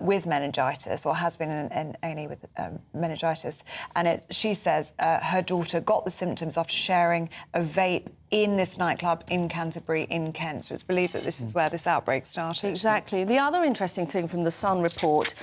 with meningitis, or has been in A&E with meningitis. And she says her daughter got the symptoms after sharing a vape in this nightclub in Canterbury, in Kent. So it's believed that this is where this outbreak started. Exactly. The other interesting thing from the Sun report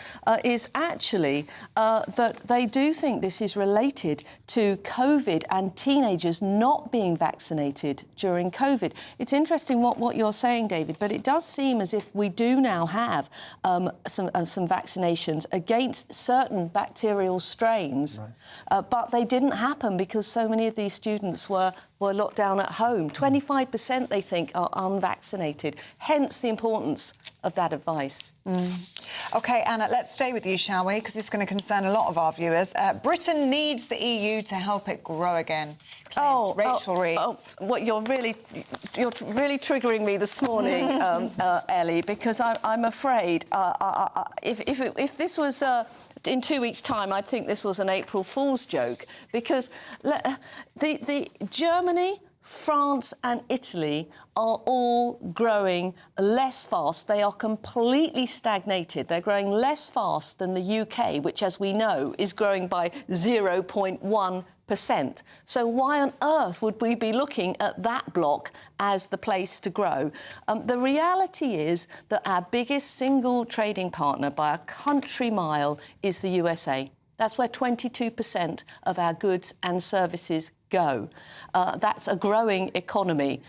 is actually that they do think this is related to COVID and teenagers not being vaccinated during COVID. It's interesting what you're saying, David, but it does seem as if we do now have some vaccinations against certain bacterial strains, but they didn't happen because so many of these students were locked down at home. 25% they think are unvaccinated, hence the importance of that advice. OK, Anna, let's stay with you, shall we? Because it's going to concern a lot of our viewers. Britain needs the EU to help it grow again. Rachel Reeves. You're really triggering me this morning, Ellie, because I'm afraid if this was in 2 weeks' time, I'd think this was an April Fool's joke, because the Germany, France and Italy are all growing less fast. They are completely stagnated. They're growing less fast than the UK, which, as we know, is growing by 0.1%. So why on earth would we be looking at that block as the place to grow? The reality is that our biggest single trading partner by a country mile is the USA. That's where 22% of our goods and services go. That's a growing economy.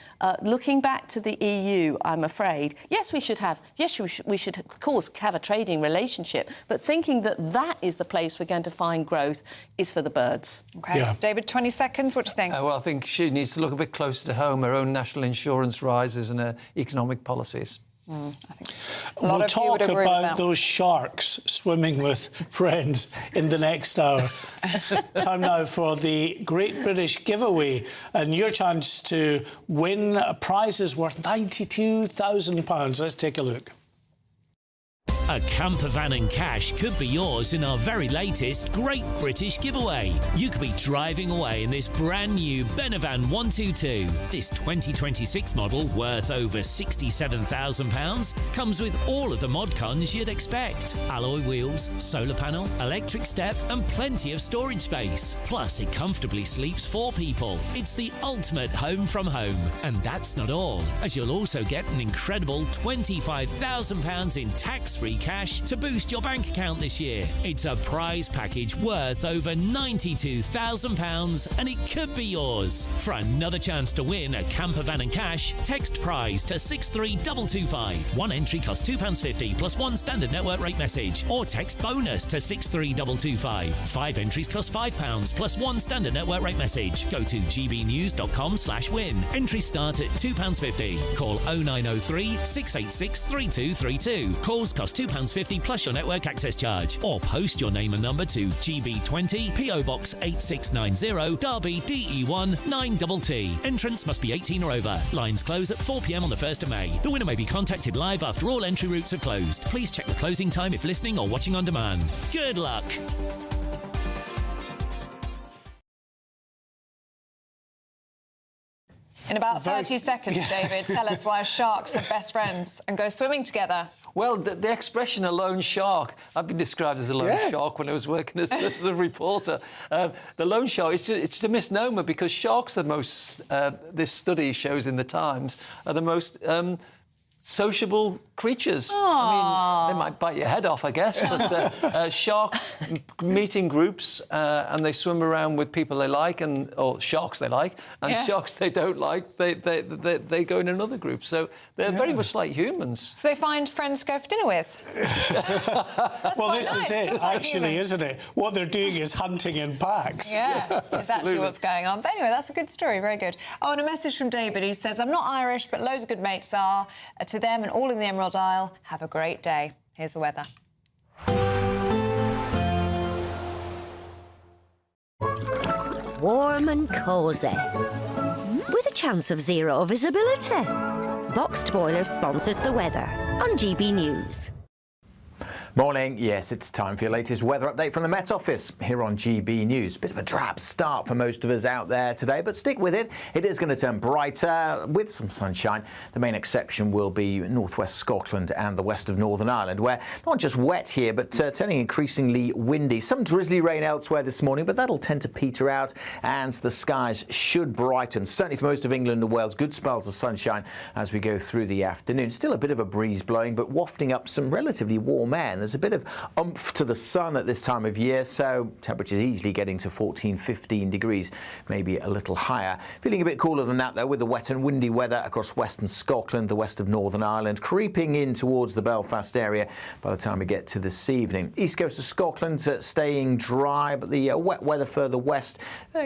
Looking back to the EU, I'm afraid, we should, of course, have a trading relationship, but thinking that that is the place we're going to find growth is for the birds. OK. Yeah. David, 20 seconds, what do you think? Well, I think she needs to look a bit closer to home, her own national insurance rises and her economic policies. I think we'll talk about those sharks swimming with friends in the next hour. Time now for the Great British Giveaway, and your chance to win prizes worth £92,000. Let's take a look. A camper van and cash could be yours in our very latest Great British Giveaway. You could be driving away in this brand new Benavan 122. This 2026 model, worth over £67,000, comes with all of the mod cons you'd expect. Alloy wheels, solar panel, electric step and plenty of storage space. Plus, it comfortably sleeps 4 people. It's the ultimate home from home. And that's not all, as you'll also get an incredible £25,000 in tax-free cash to boost your bank account this year. It's a prize package worth over £92,000 and it could be yours. For another chance to win a camper van and cash, text prize to 63225. One entry costs £2.50 plus one standard network rate message, or text bonus to 63225. 5 entries cost £5 plus one standard network rate message. Go to gbnews.com/win. Entries start at £2.50. Call 0903 686 3232. Calls cost £2.50 plus your network access charge, or post your name and number to GB20 PO Box 8690 Derby DE1 9TT. Entrance must be 18 or over. Lines close at 4 p.m. on the 1st of May. The winner may be contacted live after all entry routes have closed. Please check the closing time if listening or watching on demand. Good luck. In about 30 seconds, David, tell us why sharks are best friends and go swimming together. Well, the expression "a lone shark," I've been described as a lone shark when I was working as a reporter. The lone shark, it's just a misnomer, because sharks are the most, this study shows in the Times, are the most sociable creatures. Aww. I mean, they might bite your head off, I guess, but sharks meet in groups and they swim around with people they like, or sharks they like, and sharks they don't like, they go in another group. So they're very much like humans. So they find friends to go for dinner with. Well, this nice, is it, just like actually, humans. isn't it? What they're doing is hunting in packs. Yeah, it's actually what's going on. But anyway, that's a good story, very good. Oh, and a message from David. He says, I'm not Irish, but loads of good mates are. To them and all in the Emerald Isle, have a great day. Here's the weather. Warm and cosy, with a chance of zero visibility. Boxed Boilers sponsors the weather on GB News. Morning. Yes, it's time for your latest weather update from the Met Office here on GB News. Bit of a drab start for most of us out there today, but stick with it. It is going to turn brighter with some sunshine. The main exception will be northwest Scotland and the west of Northern Ireland, where not just wet here, but turning increasingly windy. Some drizzly rain elsewhere this morning, but that'll tend to peter out and the skies should brighten. Certainly for most of England and Wales, good spells of sunshine as we go through the afternoon. Still a bit of a breeze blowing, but wafting up some relatively warm air. And there's a bit of oomph to the sun at this time of year, so temperatures easily getting to 14, 15 degrees, maybe a little higher. Feeling a bit cooler than that, though, with the wet and windy weather across western Scotland, the west of Northern Ireland, creeping in towards the Belfast area by the time we get to this evening. East coast of Scotland staying dry, but the wet weather further west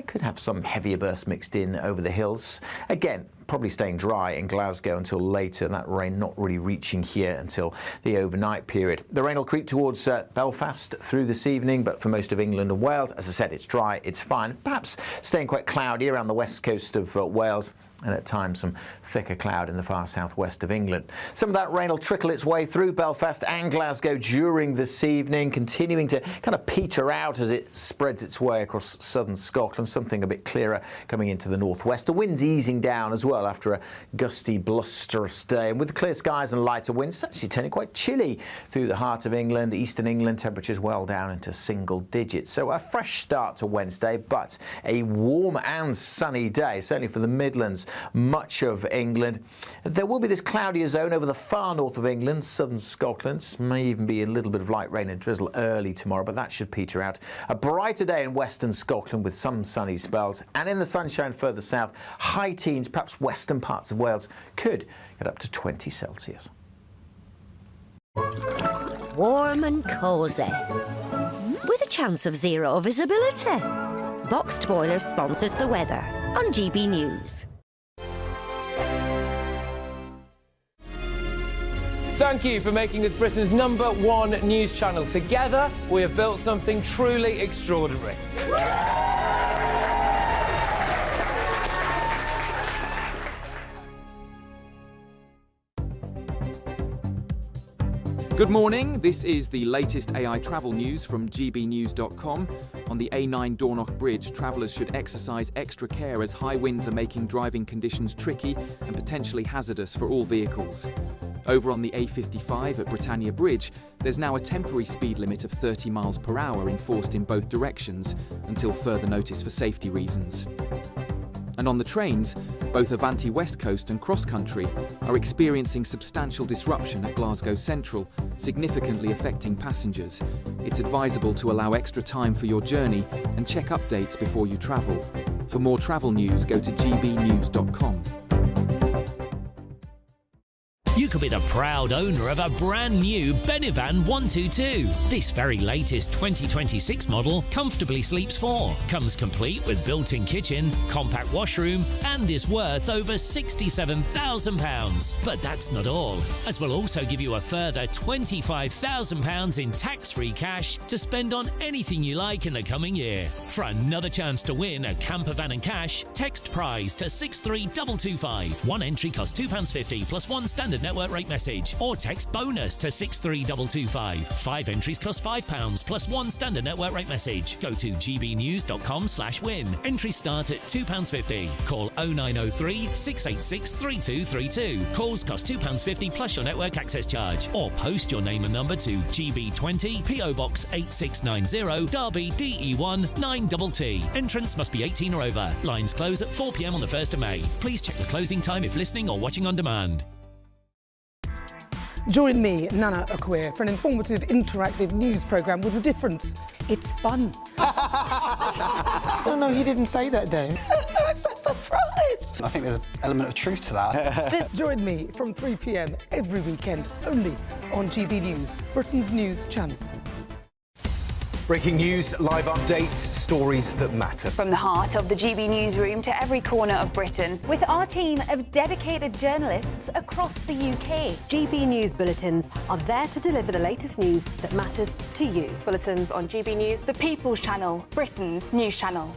could have some heavier bursts mixed in over the hills. Again, probably staying dry in Glasgow until later, and that rain not really reaching here until the overnight period. The rain will creep towards Belfast through this evening, but for most of England and Wales, as I said, it's dry, it's fine. Perhaps staying quite cloudy around the west coast of Wales, and at times some thicker cloud in the far southwest of England. Some of that rain will trickle its way through Belfast and Glasgow during this evening, continuing to kind of peter out as it spreads its way across southern Scotland, something a bit clearer coming into the northwest. The wind's easing down as well after a gusty, blusterous day, and with the clear skies and lighter winds, it's actually turning quite chilly through the heart of England. Eastern England, temperatures well down into single digits. So a fresh start to Wednesday, but a warm and sunny day, certainly for the Midlands, much of England. There will be this cloudier zone over the far north of England, southern Scotland. May even be a little bit of light rain and drizzle early tomorrow, but that should peter out. A brighter day in western Scotland with some sunny spells, and in the sunshine further south, high teens, perhaps western parts of Wales, could get up to 20 Celsius. Warm and cosy, with a chance of zero visibility. Boxed Boilers sponsors the weather on GB News. Thank you for making us Britain's #1 news channel. Together, we have built something truly extraordinary. Good morning. This is the latest AI travel news from gbnews.com. On the A9 Dornoch Bridge, travellers should exercise extra care as high winds are making driving conditions tricky and potentially hazardous for all vehicles. Over on the A55 at Britannia Bridge, there's now a temporary speed limit of 30 miles per hour enforced in both directions until further notice for safety reasons. And on the trains, both Avanti West Coast and Cross Country are experiencing substantial disruption at Glasgow Central, significantly affecting passengers. It's advisable to allow extra time for your journey and check updates before you travel. For more travel news, go to gbnews.com. You could be the proud owner of a brand new Benevan 122. This very latest 2026 model comfortably sleeps 4, comes complete with built-in kitchen, compact washroom, and is worth over £67,000. But that's not all, as we'll also give you a further £25,000 in tax-free cash to spend on anything you like in the coming year. For another chance to win a camper van and cash, text prize to 63225. One entry costs £2.50 plus one standard network rate message, or text bonus to 63225. 5 entries cost £5 plus one standard network rate message. Go to gbnews.com/win. Entries start at £2.50. Call 0903 686 3232. Calls cost £2.50 plus your network access charge, or post your name and number to GB20 PO Box 8690 Derby DE1 9TT. Entrance must be 18 or over. Lines close at 4 p.m. on the 1st of May. Please check the closing time if listening or watching on demand. Join me, Nana Akweer, for an informative, interactive news programme with a difference. It's fun. Oh, no, he didn't say that, Dave. I'm so surprised. I think there's an element of truth to that. Join me from 3 p.m. every weekend, only on GB News, Britain's news channel. Breaking news, live updates, stories that matter. From the heart of the GB newsroom to every corner of Britain, with our team of dedicated journalists across the UK. GB News bulletins are there to deliver the latest news that matters to you. Bulletins on GB News, the People's Channel, Britain's news channel.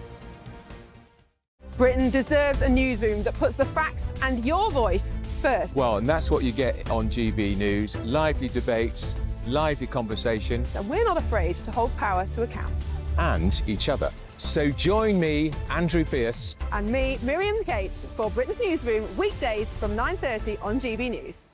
Britain deserves a newsroom that puts the facts and your voice first. Well, and that's what you get on GB News. Lively debates, lively conversation. And we're not afraid to hold power to account. And each other. So join me, Andrew Pierce. And me, Miriam Gates, for Britain's Newsroom, weekdays from 9:30 on GB News.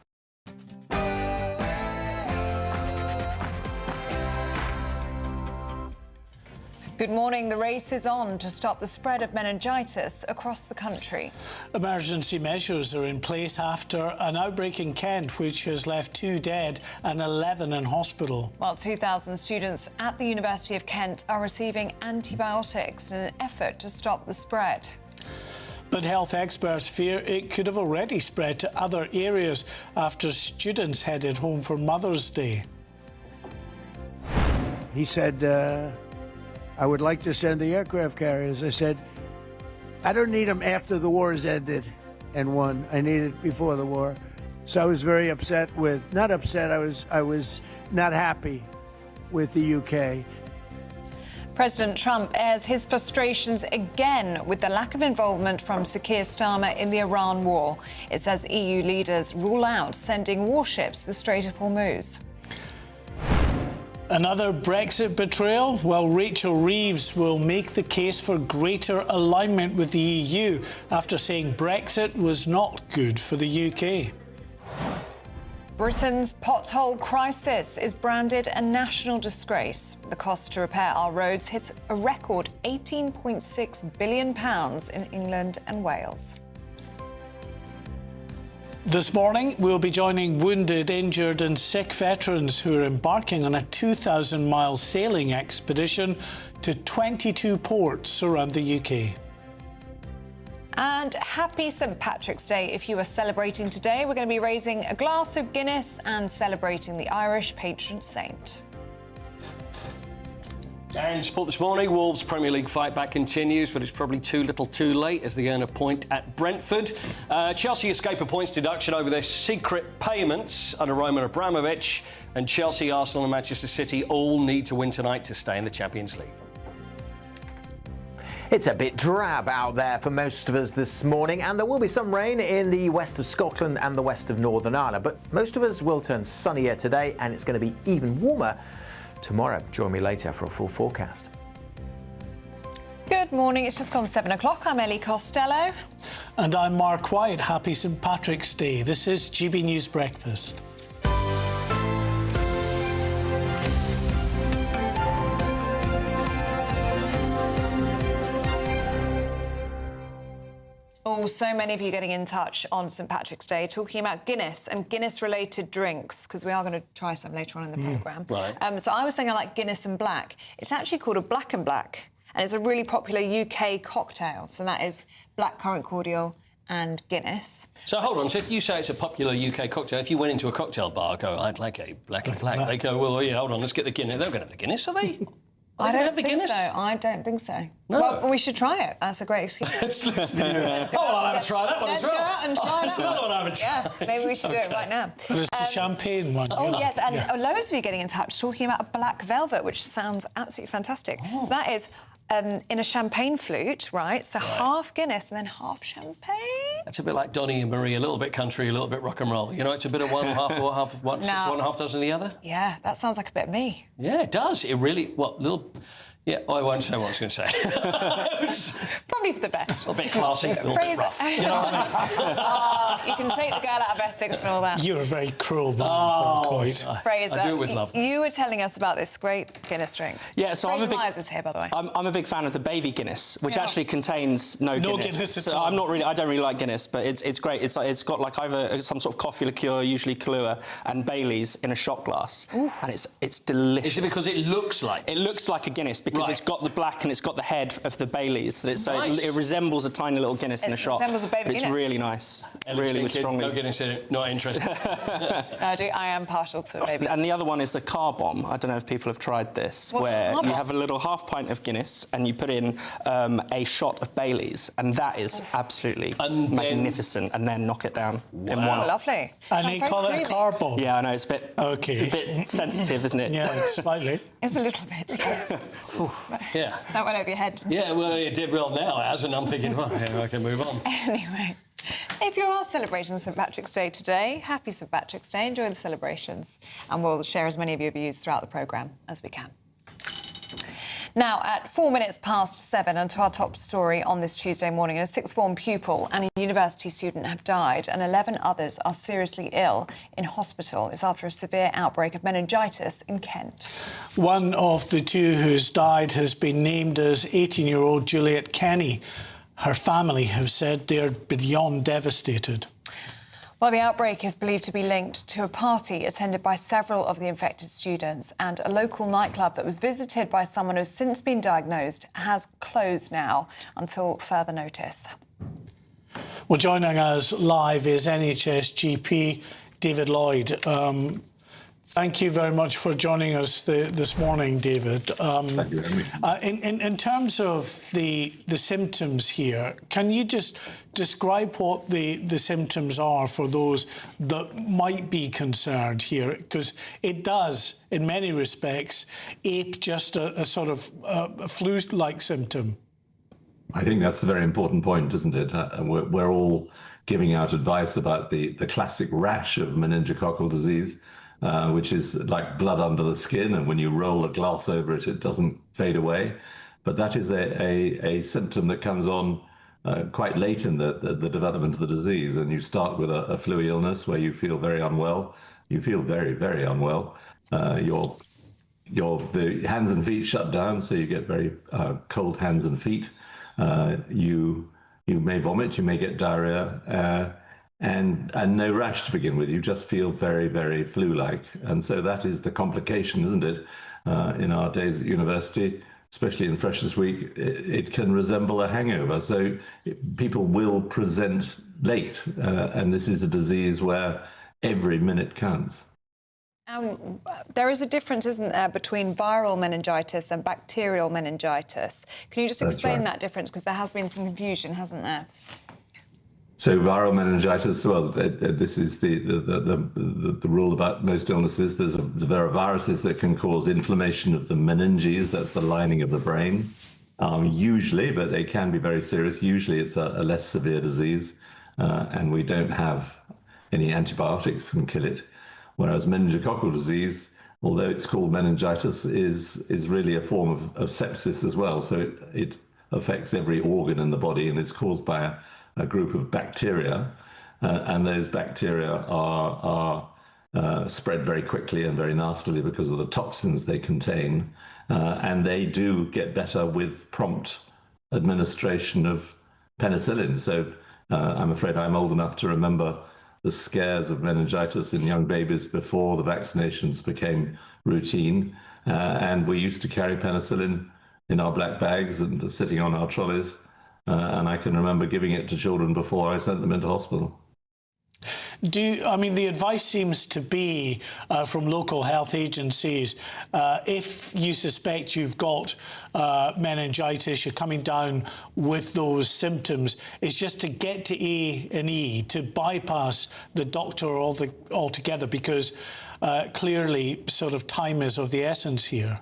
Good morning. The race is on to stop the spread of meningitis across the country. Emergency measures are in place after an outbreak in Kent, which has left 2 dead and 11 in hospital. While 2,000 students at the University of Kent are receiving antibiotics in an effort to stop the spread. But health experts fear it could have already spread to other areas after students headed home for Mother's Day. He said, I would like to send the aircraft carriers. I said, I don't need them after the war has ended and won. I need it before the war. So I was very upset with, not upset, I was not happy with the UK. President Trump airs his frustrations again with the lack of involvement from Sir Keir Starmer in the Iran war. It says EU leaders rule out sending warships to the Strait of Hormuz. Another Brexit betrayal? Well, Rachel Reeves will make the case for greater alignment with the EU after saying Brexit was not good for the UK. Britain's pothole crisis is branded a national disgrace. The cost to repair our roads hits a record £18.6 billion in England and Wales. This morning, we'll be joining wounded, injured and sick veterans who are embarking on a 2,000-mile sailing expedition to 22 ports around the UK. And happy St Patrick's Day if you are celebrating today. We're going to be raising a glass of Guinness and celebrating the Irish patron saint. And sport this morning, Wolves' Premier League fight back continues, but it's probably too little too late as they earn a point at Brentford. Chelsea escape a points deduction over their secret payments under Roman Abramovich, and Chelsea, Arsenal and Manchester City all need to win tonight to stay in the Champions League. It's a bit drab out there for most of us this morning, and there will be some rain in the west of Scotland and the west of Northern Ireland, but most of us will turn sunnier today, and it's going to be even warmer tomorrow. Join me later for a full forecast. Good morning. It's just gone 7 o'clock. I'm Ellie Costello. And I'm Mark White. Happy St Patrick's Day. This is GB News Breakfast. Oh, so many of you getting in touch on St Patrick's Day talking about Guinness and Guinness-related drinks, because we are going to try some later on in the programme. Right. So I was saying I like Guinness and Black. It's actually called a Black and Black, and it's a really popular UK cocktail. So that is blackcurrant cordial and Guinness. So hold on, so if you say it's a popular UK cocktail, if you went into a cocktail bar, go, I'd like a Black and Black. They go, well, yeah, hold on, let's get the Guinness. They're not going to have the Guinness, are they? I don't have the think Guinness? so. I don't think so. No. Well, we should try it. That's a great excuse. Let's do it. Oh, I'll have to try that one as well. Let's go out and try That's that another one. one I haven't tried. Yeah, maybe we should do it right now. But it's the champagne one. Oh, yes, and loads of you getting in touch talking about a black velvet, which sounds absolutely fantastic. Oh. So that is in a champagne flute, right? So half Guinness and then half champagne. That's a bit like Donny and Marie, a little bit country, a little bit rock and roll. You know, it's a bit of one, half of one, Now- one half dozen of the other. Yeah, that sounds like a bit of me. Yeah, it does. It really, Yeah, I won't say what I was going to say. Probably for the best. A bit classy, a little bit rough. You know what I mean? You can take the girl out of Essex and all that. You're a very cruel man, Paul Coit. Fraser, I do it with love. You were telling us about this great Guinness drink. Yeah, so Fraser I'm a big. Myers is here, by the way. I'm a big fan of the baby Guinness, which actually contains no Guinness. at all. I'm not really. I don't really like Guinness, but it's great. It's got like either some sort of coffee liqueur, usually Kahlua, and Bailey's in a shot glass, and it's delicious. Is it because it looks like? It looks like a Guinness because it's got the black and it's got the head of the Bailey's. That so Nice. it resembles a tiny little Guinness in a shot. resembles a baby but it's Guinness. really nice. Ellie's Really thinking, strongly. No Guinness in it. Not interested. I am partial to a baby. And the other one is a car bomb. I don't know if people have tried this, What's a where car you bomb? have a little half pint of Guinness and you put in a shot of Bailey's, and that is absolutely magnificent. And then knock it down in one. Oh, lovely. And Sounds they very call it a creamy. car bomb. Yeah, I know, it's a bit, a bit sensitive, isn't it? Yeah, slightly. It's a little bit, yes. Yeah. That went over your head. Yeah, well, it did well now, it has, and I'm thinking, well, yeah, I can move on. Anyway, if you are celebrating St Patrick's Day today, happy St Patrick's Day. Enjoy the celebrations. And we'll share as many of your views throughout the programme as we can. Now, at 7:04, and to our top story on this Tuesday morning, a sixth form pupil and a university student have died and 11 others are seriously ill in hospital. It's after a severe outbreak of meningitis in Kent. One of the two who's died has been named as 18-year-old Juliet Kenny. Her family have said they're beyond devastated. Well, the outbreak is believed to be linked to a party attended by several of the infected students, and a local nightclub that was visited by someone who's since been diagnosed has closed now until further notice. Well, joining us live is NHS GP David Lloyd. Thank you very much for joining us this morning, David. Thank you, Henry. In terms of the symptoms here, can you just describe what the symptoms are for those that might be concerned here? Because it does, in many respects, ape just a sort of a flu-like symptom. I think that's the very important point, isn't it? We're all giving out advice about the classic rash of meningococcal disease, which is like blood under the skin, and when you roll a glass over it, it doesn't fade away. But that is a symptom that comes on quite late in the development of the disease, and you start with a flu illness where you feel very unwell. You feel very, very unwell. The hands and feet shut down, so you get very cold hands and feet. You may vomit, you may get diarrhea, and no rash to begin with. You just feel very, very flu-like. And so that is the complication, isn't it? In our days at university, especially in Freshers' Week, it can resemble a hangover. So people will present late, and this is a disease where every minute counts. There is a difference, isn't there, between viral meningitis and bacterial meningitis. Can you just explain that difference? Because there has been some confusion, hasn't there? So viral meningitis, well, this is the rule about most illnesses. There are viruses that can cause inflammation of the meninges, that's the lining of the brain, usually, but they can be very serious. Usually it's a less severe disease, and we don't have any antibiotics that can kill it. Whereas meningococcal disease, although it's called meningitis, is really a form of sepsis as well. So it affects every organ in the body, and it's caused by a group of bacteria, and those bacteria are spread very quickly and very nastily because of the toxins they contain, and they do get better with prompt administration of penicillin. So I'm afraid I'm old enough to remember the scares of meningitis in young babies before the vaccinations became routine, and we used to carry penicillin in our black bags and sitting on our trolleys. And I can remember giving it to children before I sent them into hospital. The advice seems to be from local health agencies, if you suspect you've got meningitis, you're coming down with those symptoms, it's just to get to A&E, to bypass the doctor altogether, because clearly sort of time is of the essence here.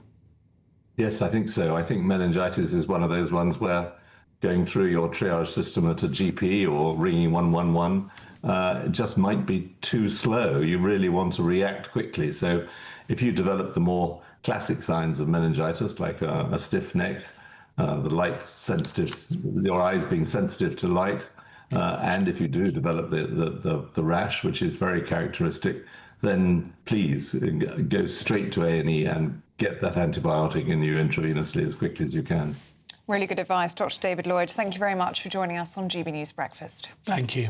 Yes, I think so. I think meningitis is one of those ones where going through your triage system at a GP or ringing 111 it just might be too slow. You really want to react quickly. So if you develop the more classic signs of meningitis, like a stiff neck, the light sensitive, your eyes being sensitive to light, and if you do develop the rash, which is very characteristic, then please go straight to A&E and get that antibiotic in you intravenously as quickly as you can. Really good advice, Dr. David Lloyd. Thank you very much for joining us on GB News Breakfast. Thank you.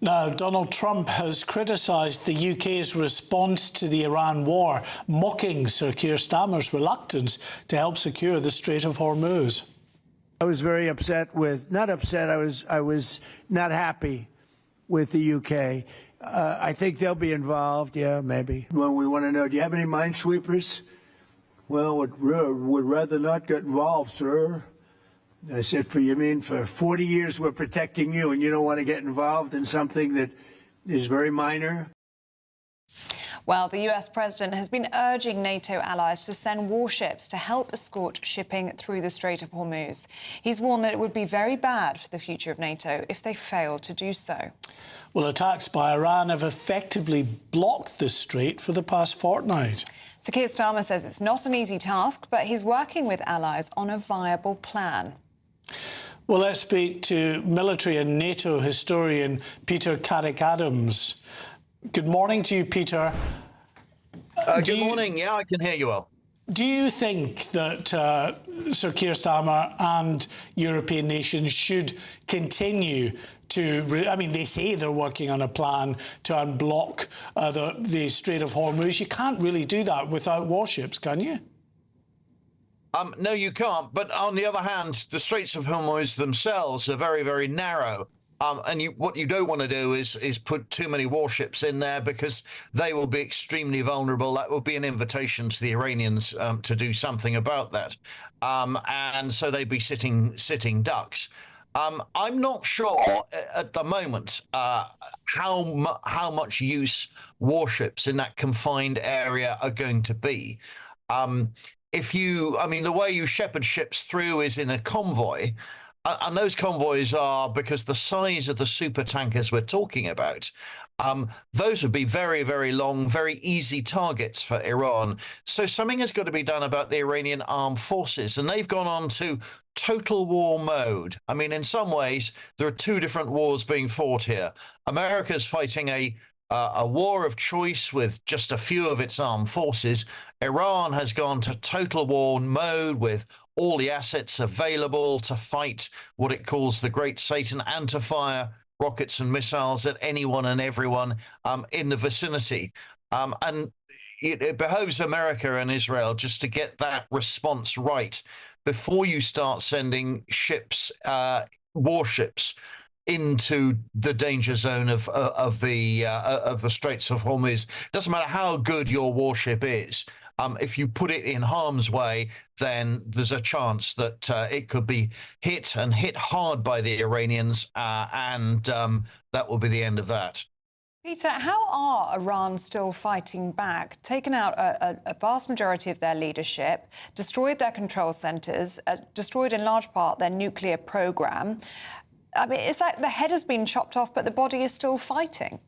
Now, Donald Trump has criticised the UK's response to the Iran war, mocking Sir Keir Starmer's reluctance to help secure the Strait of Hormuz. I was very upset with, not upset, I was not happy with the UK. I think they'll be involved, yeah, maybe. Well, we want to know, do you have any minesweepers? Well, would rather not get involved, sir. I said, you mean for 40 years we're protecting you and you don't want to get involved in something that is very minor? Well, the US president has been urging NATO allies to send warships to help escort shipping through the Strait of Hormuz. He's warned that it would be very bad for the future of NATO if they failed to do so. Well, attacks by Iran have effectively blocked the strait for the past fortnight. Sir Keir Starmer says it's not an easy task, but he's working with allies on a viable plan. Well, let's speak to military and NATO historian Peter Carrick-Adams. Good morning to you, Peter. Good morning. Yeah, I can hear you well. Do you think that Sir Keir Starmer and European nations should continue to... I mean, they say they're working on a plan to unblock the Strait of Hormuz. You can't really do that without warships, can you? No, you can't. But on the other hand, the Straits of Hormuz themselves are very, very narrow. And what you don't want to do is put too many warships in there because they will be extremely vulnerable. That will be an invitation to the Iranians to do something about that. And so they'd be sitting ducks. I'm not sure at the moment how much use warships in that confined area are going to be. The way you shepherd ships through is in a convoy. And those convoys are, because the size of the super tankers we're talking about, those would be very, very long, very easy targets for Iran. So something has got to be done about the Iranian armed forces, and they've gone on to total war mode. I mean, in some ways, there are two different wars being fought here. America's fighting a war of choice with just a few of its armed forces. Iran has gone to total war mode with all the assets available to fight what it calls the Great Satan and to fire rockets and missiles at anyone and everyone in the vicinity. And it behoves America and Israel just to get that response right before you start sending ships, warships, into the danger zone of the Straits of Hormuz. Doesn't matter how good your warship is. If you put it in harm's way, then there's a chance that it could be hit and hit hard by the Iranians, and that will be the end of that. Peter, how are Iran still fighting back? Taken out a vast majority of their leadership, destroyed their control centres, destroyed in large part their nuclear programme. I mean, it's like the head has been chopped off, but the body is still fighting.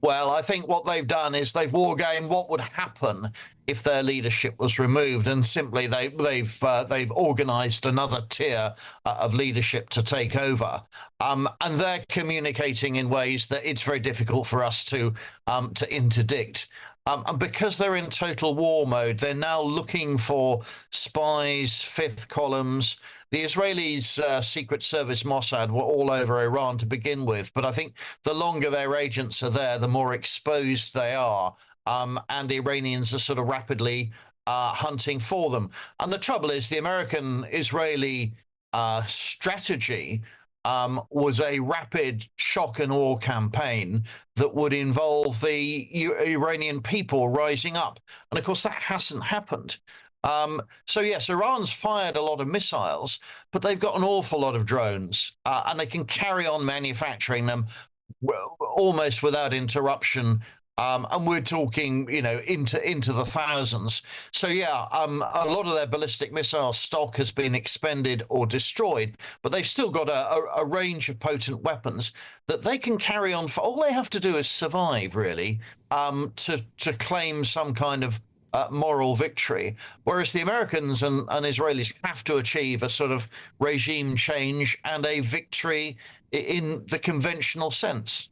Well, I think what they've done is they've wargamed what would happen if their leadership was removed, and simply they've organised another tier of leadership to take over, and they're communicating in ways that it's very difficult for us to interdict. And because they're in total war mode, they're now looking for spies, fifth columns. The Israelis' Secret Service Mossad were all over Iran to begin with, but I think the longer their agents are there, the more exposed they are, and the Iranians are sort of rapidly hunting for them. And the trouble is the American-Israeli strategy was a rapid shock and awe campaign that would involve the Iranian people rising up. And of course, that hasn't happened. So yes, Iran's fired a lot of missiles, but they've got an awful lot of drones, and they can carry on manufacturing them almost without interruption and we're talking, into the thousands. So yeah, a lot of their ballistic missile stock has been expended or destroyed, but they've still got a range of potent weapons that they can carry on. For all they have to do is survive, really, to claim some kind of moral victory, whereas the Americans and Israelis have to achieve a sort of regime change and a victory in the conventional sense.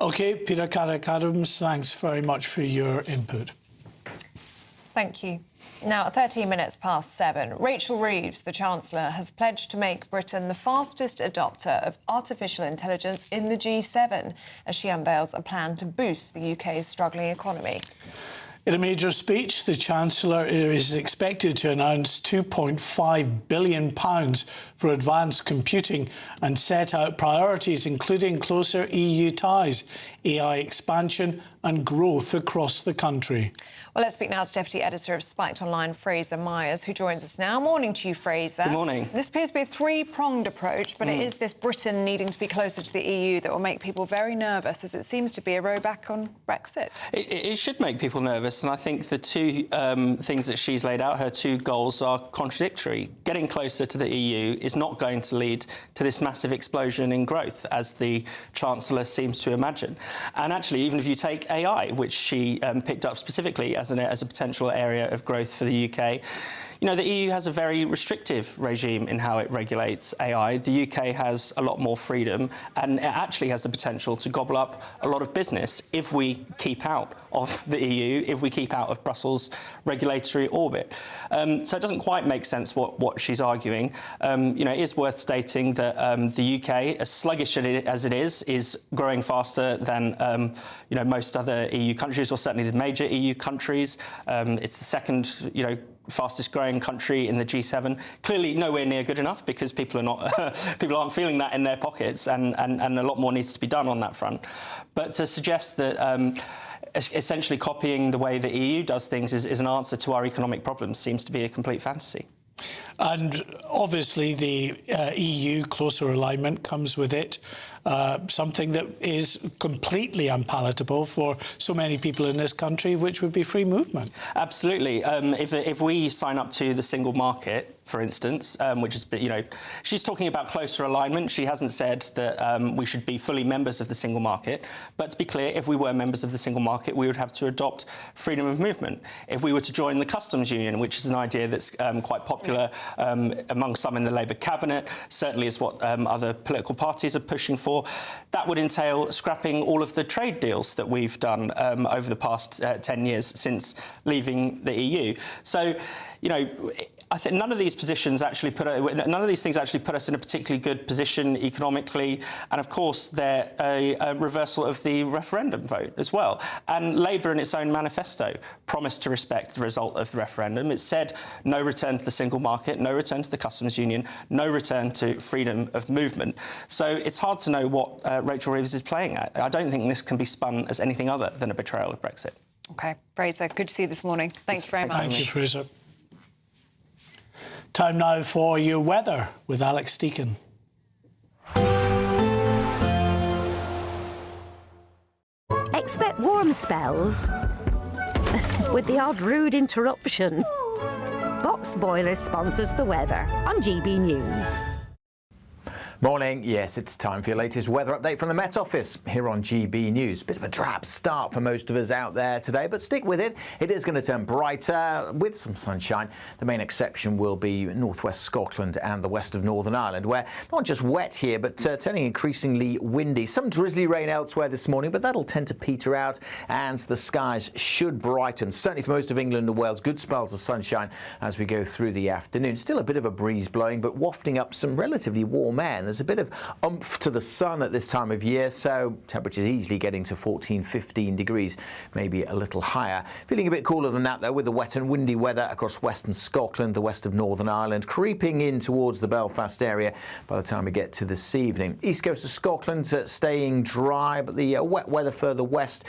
OK, Peter Carrick-Adams, thanks very much for your input. Thank you. Now, at 13 minutes past 7, Rachel Reeves, the Chancellor, has pledged to make Britain the fastest adopter of artificial intelligence in the G7 as she unveils a plan to boost the UK's struggling economy. In a major speech, the Chancellor is expected to announce £2.5 billion for advanced computing and set out priorities including closer EU ties, AI expansion and growth across the country. Well, let's speak now to Deputy Editor of Spiked Online, Fraser Myers, who joins us now. Morning to you, Fraser. Good morning. This appears to be a three-pronged approach, but it is this Britain needing to be closer to the EU that will make people very nervous, as it seems to be a row back on Brexit. It should make people nervous, and I think the two things that she's laid out, her two goals, are contradictory. Getting closer to the EU is not going to lead to this massive explosion in growth, as the Chancellor seems to imagine. And actually, even if you take AI, which she picked up specifically as a potential area of growth for the UK, the EU has a very restrictive regime in how it regulates AI. The UK has a lot more freedom, and it actually has the potential to gobble up a lot of business if we keep out of the EU, if we keep out of Brussels' regulatory orbit. So it doesn't quite make sense what she's arguing. It is worth stating that the UK, as sluggish as it is growing faster than most other EU countries, or certainly the major EU countries. It's the second, fastest growing country in the G7. Clearly nowhere near good enough, because people aren't feeling that in their pockets, and a lot more needs to be done on that front. But to suggest that essentially copying the way the EU does things is an answer to our economic problems seems to be a complete fantasy. And obviously the EU closer alignment comes with it, something that is completely unpalatable for so many people in this country, which would be free movement. Absolutely. If we sign up to the single market, for instance, which is, she's talking about closer alignment. She hasn't said that we should be fully members of the single market. But to be clear, if we were members of the single market, we would have to adopt freedom of movement. If we were to join the customs union, which is an idea that's quite popular among some in the Labour cabinet, certainly is what other political parties are pushing for, that would entail scrapping all of the trade deals that we've done over the past 10 years since leaving the EU. So, I think none of these things actually put us in a particularly good position economically, and of course they're a reversal of the referendum vote as well. And Labour, in its own manifesto, promised to respect the result of the referendum. It said no return to the single market, no return to the customs union, no return to freedom of movement. So it's hard to know what Rachel Reeves is playing at. I don't think this can be spun as anything other than a betrayal of Brexit. OK, Fraser, good to see you this morning. Thanks very much. Thank you, Fraser. Time now for your weather with Alex Deakin. Expect warm spells with the odd rude interruption. Boxed Boilers sponsors the weather on GB News. Morning. Yes, it's time for your latest weather update from the Met Office here on GB News. Bit of a drab start for most of us out there today, but stick with it. It is going to turn brighter with some sunshine. The main exception will be northwest Scotland and the west of Northern Ireland, where not just wet here, but turning increasingly windy. Some drizzly rain elsewhere this morning, but that'll tend to peter out and the skies should brighten. Certainly for most of England and Wales, good spells of sunshine as we go through the afternoon. Still a bit of a breeze blowing, but wafting up some relatively warm air. There's a bit of oomph to the sun at this time of year, so temperatures easily getting to 14, 15 degrees, maybe a little higher. Feeling a bit cooler than that, though, with the wet and windy weather across western Scotland, the west of Northern Ireland, creeping in towards the Belfast area by the time we get to this evening. East coast of Scotland staying dry, but the wet weather further west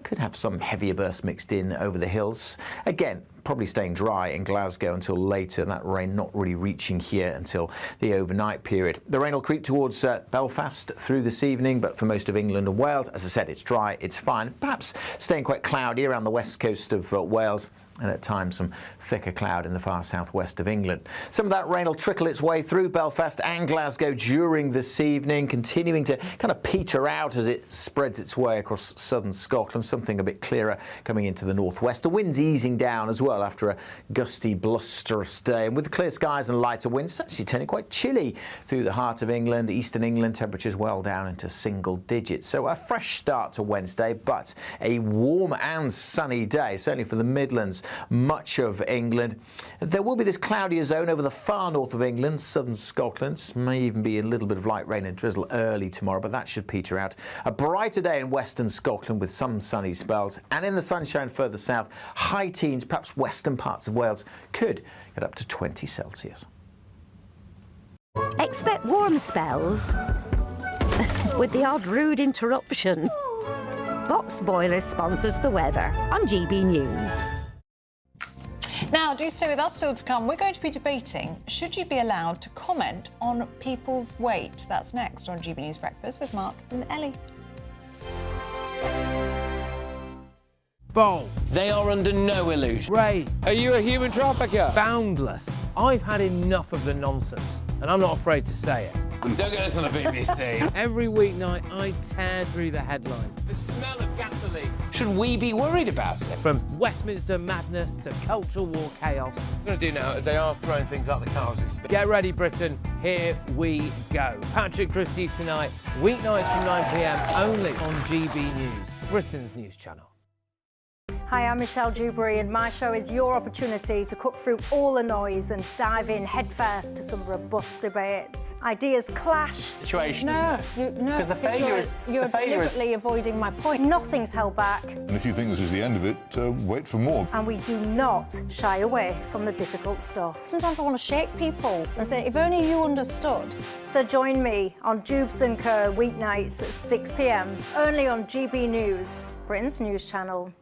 could have some heavier bursts mixed in over the hills. Again, probably staying dry in Glasgow until later, and that rain not really reaching here until the overnight period. The rain will creep towards Belfast through this evening, but for most of England and Wales, as I said, it's dry, it's fine. Perhaps staying quite cloudy around the west coast of Wales, and at times some thicker cloud in the far southwest of England. Some of that rain will trickle its way through Belfast and Glasgow during this evening, continuing to kind of peter out as it spreads its way across southern Scotland, something a bit clearer coming into the northwest. The wind's easing down as well after a gusty, blusterous day, and with the clear skies and lighter winds, it's actually turning quite chilly through the heart of England, eastern England, temperatures well down into single digits. So a fresh start to Wednesday, but a warm and sunny day, certainly for the Midlands, much of England. There will be this cloudier zone over the far north of England, southern Scotland. May even be a little bit of light rain and drizzle early tomorrow, but that should peter out. A brighter day in western Scotland with some sunny spells, and in the sunshine further south, high teens, perhaps western parts of Wales, could get up to 20 Celsius. Expect warm spells with the odd rude interruption. Boxed Boilers sponsors the weather on GB News. Now, do stay with us. Still to come, we're going to be debating, should you be allowed to comment on people's weight? That's next on GB News Breakfast with Mark and Ellie. Bold. They are under no illusion. Ray. Are you a human trafficker? Boundless. I've had enough of the nonsense, and I'm not afraid to say it. Don't get this on the BBC. Every weeknight, I tear through the headlines. The smell of gasoline. Should we be worried about it? From Westminster madness to cultural war chaos. What I'm going to do now is they are throwing things out the car as we speak. Get ready, Britain. Here we go. Patrick Christie's tonight, weeknights from 9 p.m, only on GB News, Britain's news channel. Hi, I'm Michelle Dewberry, and my show is your opportunity to cut through all the noise and dive in headfirst to some robust debates. Ideas clash. Situation, isn't it? No, because the failure is you're deliberately avoiding my point. Nothing's held back, And if you think this is the end of it, wait for more. and we do not shy away from the difficult stuff. Sometimes I want to shake people and say, if only you understood. So join me on Dubes & Co. weeknights at 6 p.m, only on GB News, Britain's news channel.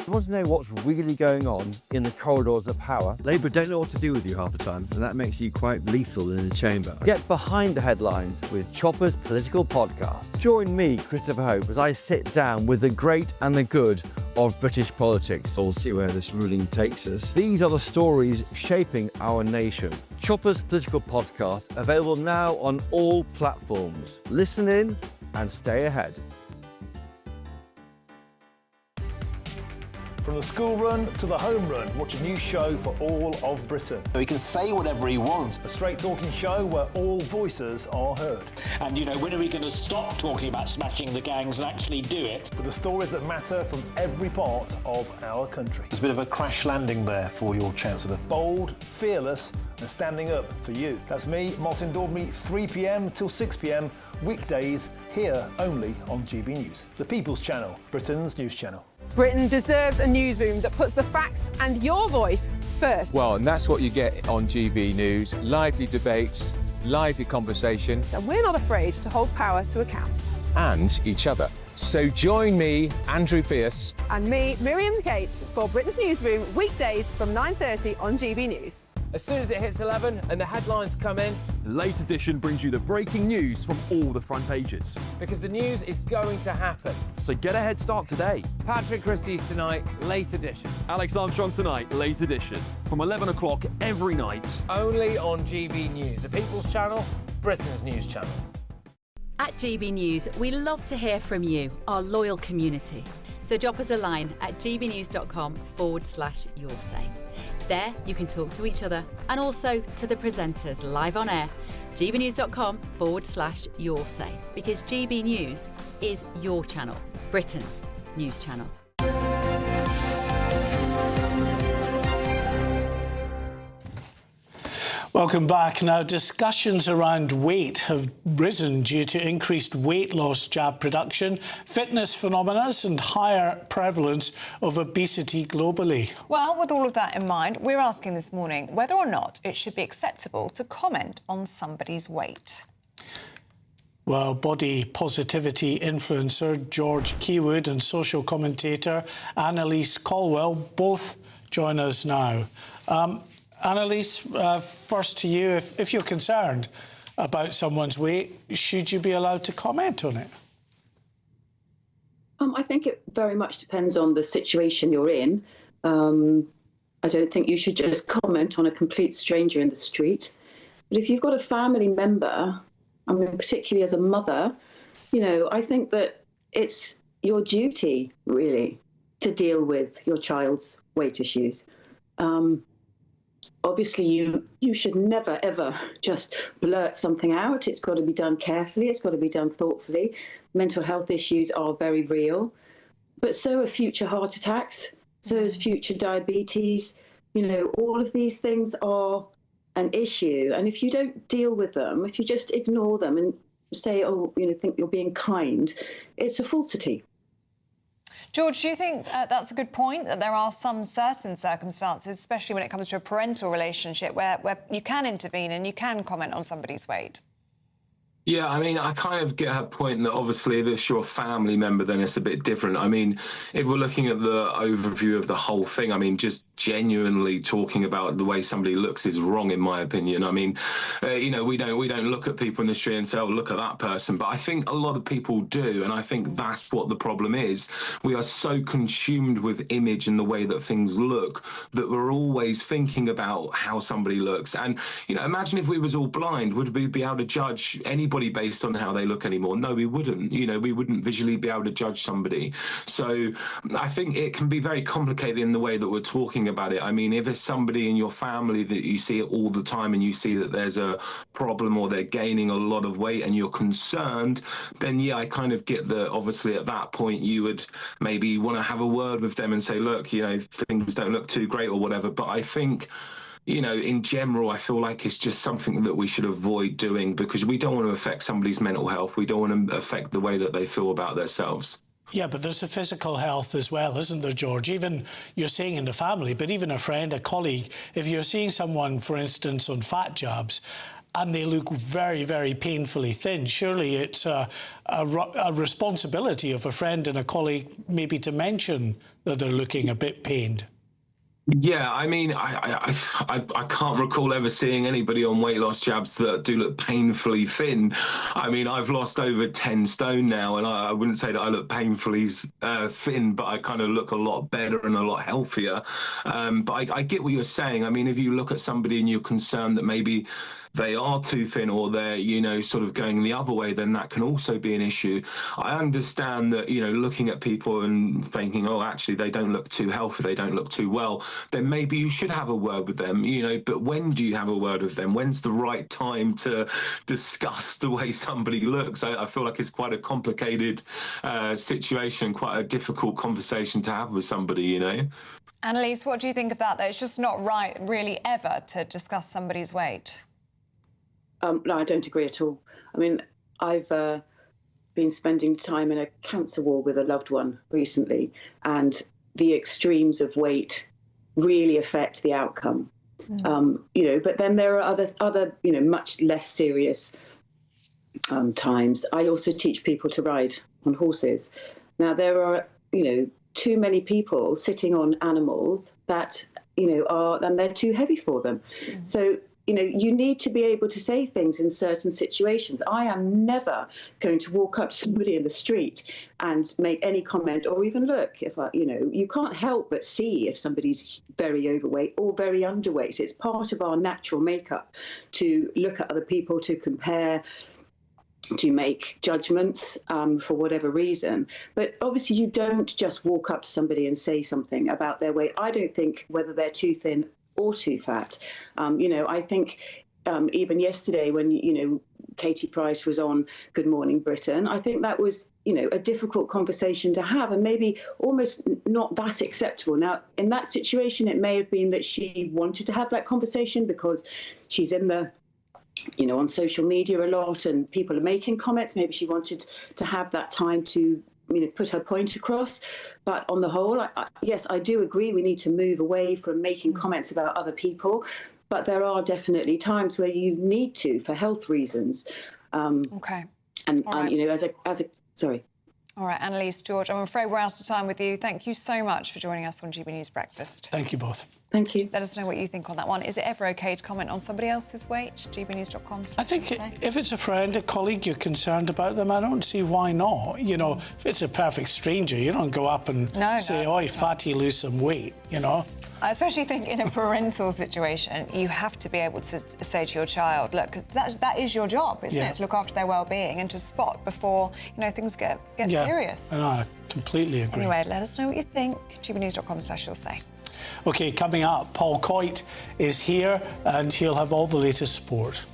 You want to know what's really going on in the corridors of power? Labour don't know what to do with you half the time, and that makes you quite lethal in the chamber. Get behind the headlines with Chopper's Political Podcast. Join me, Christopher Hope, as I sit down with the great and the good of British politics. We'll see where this ruling takes us. These are the stories shaping our nation. Chopper's Political Podcast, available now on all platforms. Listen in and stay ahead. From the school run to the home run, watch a new show for all of Britain. He can say whatever he wants. A straight-talking show where all voices are heard. And, you know, when are we going to stop talking about smashing the gangs and actually do it? With the stories that matter from every part of our country. There's a bit of a crash landing there for your Chancellor. Bold, fearless and standing up for you. That's me, Martin Daubney, 3 p.m. till 6 p.m, weekdays, here only on GB News. The People's Channel, Britain's news channel. Britain deserves a newsroom that puts the facts and your voice first. Well, and that's what you get on GB News. Lively debates, lively conversation. And we're not afraid to hold power to account. And each other. So join me, Andrew Pierce. And me, Miriam Gates, for Britain's Newsroom, weekdays from 9:30 on GB News. As soon as it hits 11 and the headlines come in, The late edition brings you the breaking news from all the front pages. because the news is going to happen. So get a head start today. Patrick Christie's tonight, late edition. Alex Armstrong tonight, late edition. From 11 o'clock every night. Only on GB News, the People's Channel, Britain's news channel. At GB News, we love to hear from you, our loyal community. So drop us a line at gbnews.com/yoursay. There you can talk to each other and also to the presenters live on air. gbnews.com/yoursay, because GB News is your channel, Britain's news channel. Welcome back. Now, discussions around weight have risen due to increased weight loss jab production, fitness phenomena and higher prevalence of obesity globally. Well, with all of that in mind, we're asking this morning whether or not it should be acceptable to comment on somebody's weight. Well, body positivity influencer George Keywood and social commentator Annalise Caldwell both join us now. Annalise, first to you. If you're concerned about someone's weight, should you be allowed to comment on it? I think it very much depends on the situation you're in. I don't think you should just comment on a complete stranger in the street. But if you've got a family member, I mean, particularly as a mother, you know, I think that it's your duty, really, to deal with your child's weight issues. Obviously, you should never, ever just blurt something out. It's got to be done carefully. It's got to be done thoughtfully. Mental health issues are very real, but so are future heart attacks, so is future diabetes. You know, all of these things are an issue. And if you don't deal with them, if you just ignore them and say, oh, you know, think you're being kind, it's a falsity. George, do you think that's a good point, that there are some certain circumstances, especially when it comes to a parental relationship, where you can intervene and you can comment on somebody's weight? Yeah, I mean, I kind of get her point that obviously if it's your family member, then it's a bit different. I mean, if we're looking at the overview of the whole thing, I mean, just genuinely talking about the way somebody looks is wrong, in my opinion. I mean, you know, we don't look at people in the street and say, oh, look at that person. But I think a lot of people do. And I think that's what the problem is. We are so consumed with image and the way that things look that we're always thinking about how somebody looks. And, you know, imagine if we was all blind, would we be able to judge anybody based on how they look anymore? No, we wouldn't. You know, we wouldn't visually be able to judge somebody. So I think it can be very complicated in the way that we're talking about it. I mean, if it's somebody in your family that you see it all the time and you see that there's a problem or they're gaining a lot of weight and you're concerned, then yeah, I kind of get that. Obviously at that point you would maybe want to have a word with them and say, look, you know, things don't look too great or whatever. But I think, you know, in general, I feel like it's just something that we should avoid doing because we don't want to affect somebody's mental health. We don't want to affect the way that they feel about themselves. Yeah, but there's a physical health as well, isn't there, George? Even you're saying in the family, but even a friend, a colleague, if you're seeing someone, for instance, on fat jabs, and they look very, very painfully thin, surely it's a responsibility of a friend and a colleague maybe to mention that they're looking a bit pained. Yeah, I mean, I can't recall ever seeing anybody on weight loss jabs that do look painfully thin. I mean, I've lost over 10 stone now, and I wouldn't say that I look painfully thin, but I kind of look a lot better and a lot healthier. But I get what you're saying. I mean, if you look at somebody and you're concerned that maybe they are too thin or they're, you know, sort of going the other way, then that can also be an issue. I understand that, you know, looking at people and thinking, oh, actually, they don't look too healthy, they don't look too well, then maybe you should have a word with them, you know, but when do you have a word with them? When's the right time to discuss the way somebody looks? I feel like it's quite a complicated situation, quite a difficult conversation to have with somebody, you know. Annalise, what do you think of that, though? It's just not right, really, ever to discuss somebody's weight. No, I don't agree at all. I mean, I've been spending time in a cancer ward with a loved one recently, and the extremes of weight really affect the outcome. You know, but then there are other, you know, much less serious times. I also teach people to ride on horses. Now, there are, you know, too many people sitting on animals that, you know, and they're too heavy for them. So, you know, you need to be able to say things in certain situations. I am never going to walk up to somebody in the street and make any comment or even look. If you know, you can't help but see if somebody's very overweight or very underweight. It's part of our natural makeup to look at other people, to compare, to make judgments for whatever reason. But obviously you don't just walk up to somebody and say something about their weight. I don't think whether they're too thin or too fat. You know, I think even yesterday when, you know, Katie Price was on Good Morning Britain, I think that was, you know, a difficult conversation to have and maybe almost not that acceptable. Now, in that situation, it may have been that she wanted to have that conversation because she's in the, you know, on social media a lot and people are making comments. Maybe she wanted to have that time to, you know, put her point across. But on the whole, yes, I do agree we need to move away from making comments about other people. But there are definitely times where you need to, for health reasons. Okay. And, right. you know, as a sorry. All right, Annalise, George, I'm afraid we're out of time with you. Thank you so much for joining us on GB News Breakfast. Thank you both. Thank you. Let us know what you think on that one. Is it ever OK to comment on somebody else's weight? gbnews.com. I think if it's a friend, a colleague, you're concerned about them, I don't see why not. You know, if it's a perfect stranger, you don't go up and say, oi, fatty, lose some weight, you know? I especially think in a parental situation, you have to be able to say to your child, look, that is your job, isn't it? To look after their well-being and to spot before, you know, things get serious. No, I completely agree. Anyway, let us know what you think. gbnews.com/you'll say. OK, coming up, Paul Coyte is here and he'll have all the latest sport.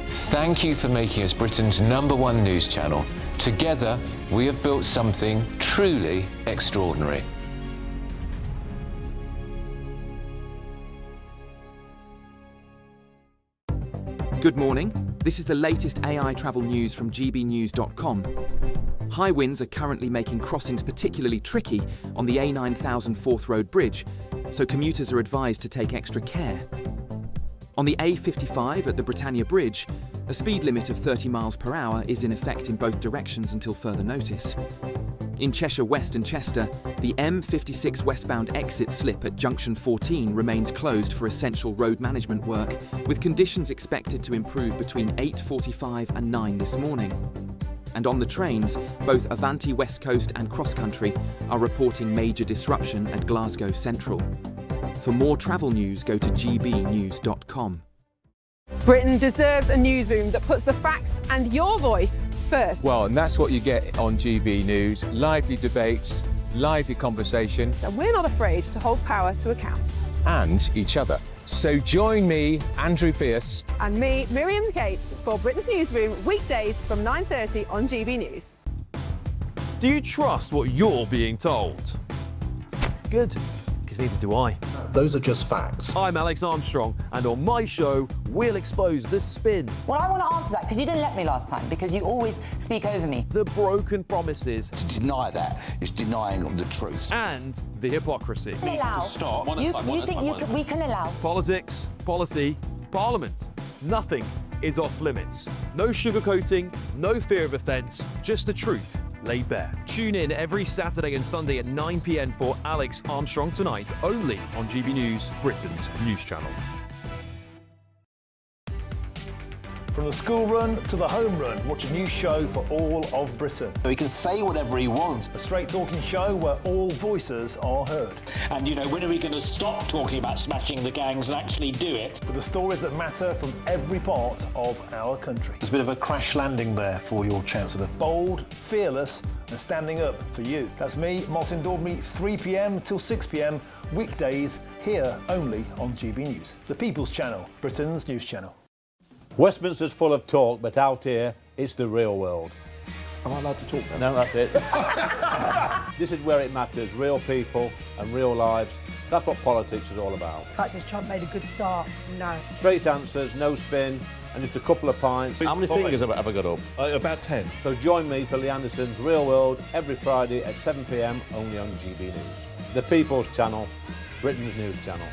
Thank you for making us Britain's #1 news channel. Together, we have built something truly extraordinary. Good morning. This is the latest AI travel news from gbnews.com. High winds are currently making crossings particularly tricky on the A9000 Forth Road Bridge, so commuters are advised to take extra care. On the A55 at the Britannia Bridge, a speed limit of 30 miles per hour is in effect in both directions until further notice. In Cheshire West and Chester, the M56 westbound exit slip at junction 14 remains closed for essential road management work, with conditions expected to improve between 8:45 and 9 this morning. And on the trains, both Avanti West Coast and Cross Country are reporting major disruption at Glasgow Central. For more travel news, go to gbnews.com. Britain deserves a newsroom that puts the facts and your voice first. Well, and that's what you get on GB News. Lively debates, lively conversation. And we're not afraid to hold power to account. And each other. So join me, Andrew Pearce. And me, Miriam Gates, for Britain's Newsroom, weekdays from 9:30 on GB News. Do you trust what you're being told? Good, because neither do I. Those are just facts. I'm Alex Armstrong, and on my show, we'll expose the spin. Well, I want to answer that because you didn't let me last time, because you always speak over me. The broken promises. To deny that is denying the truth. And the hypocrisy. Stop. You think we can allow? Politics, policy, parliament. Nothing is off limits. No sugarcoating, no fear of offence, just the truth laid bare. Tune in every Saturday and Sunday at 9 p.m. for Alex Armstrong Tonight, only on GB News, Britain's news channel. From the school run to the home run, watch a new show for all of Britain. He can say whatever he wants. A straight-talking show where all voices are heard. And, you know, when are we going to stop talking about smashing the gangs and actually do it? With the stories that matter from every part of our country. There's a bit of a crash landing there for your Chancellor. Bold, fearless and standing up for you. That's me, Martin Daubney, 3 p.m. till 6 p.m, weekdays, here only on GB News. The People's Channel, Britain's news channel. Westminster's full of talk, but out here, it's the real world. Am I allowed to talk then? No, that's it. This is where it matters, real people and real lives. That's what politics is all about. In fact, has Trump made a good start? No. Straight answers, no spin, and just a couple of pints. How many fingers have I got up? About 10. So join me for Lee Anderson's Real World every Friday at 7 p.m, only on GB News. The People's Channel, Britain's news channel.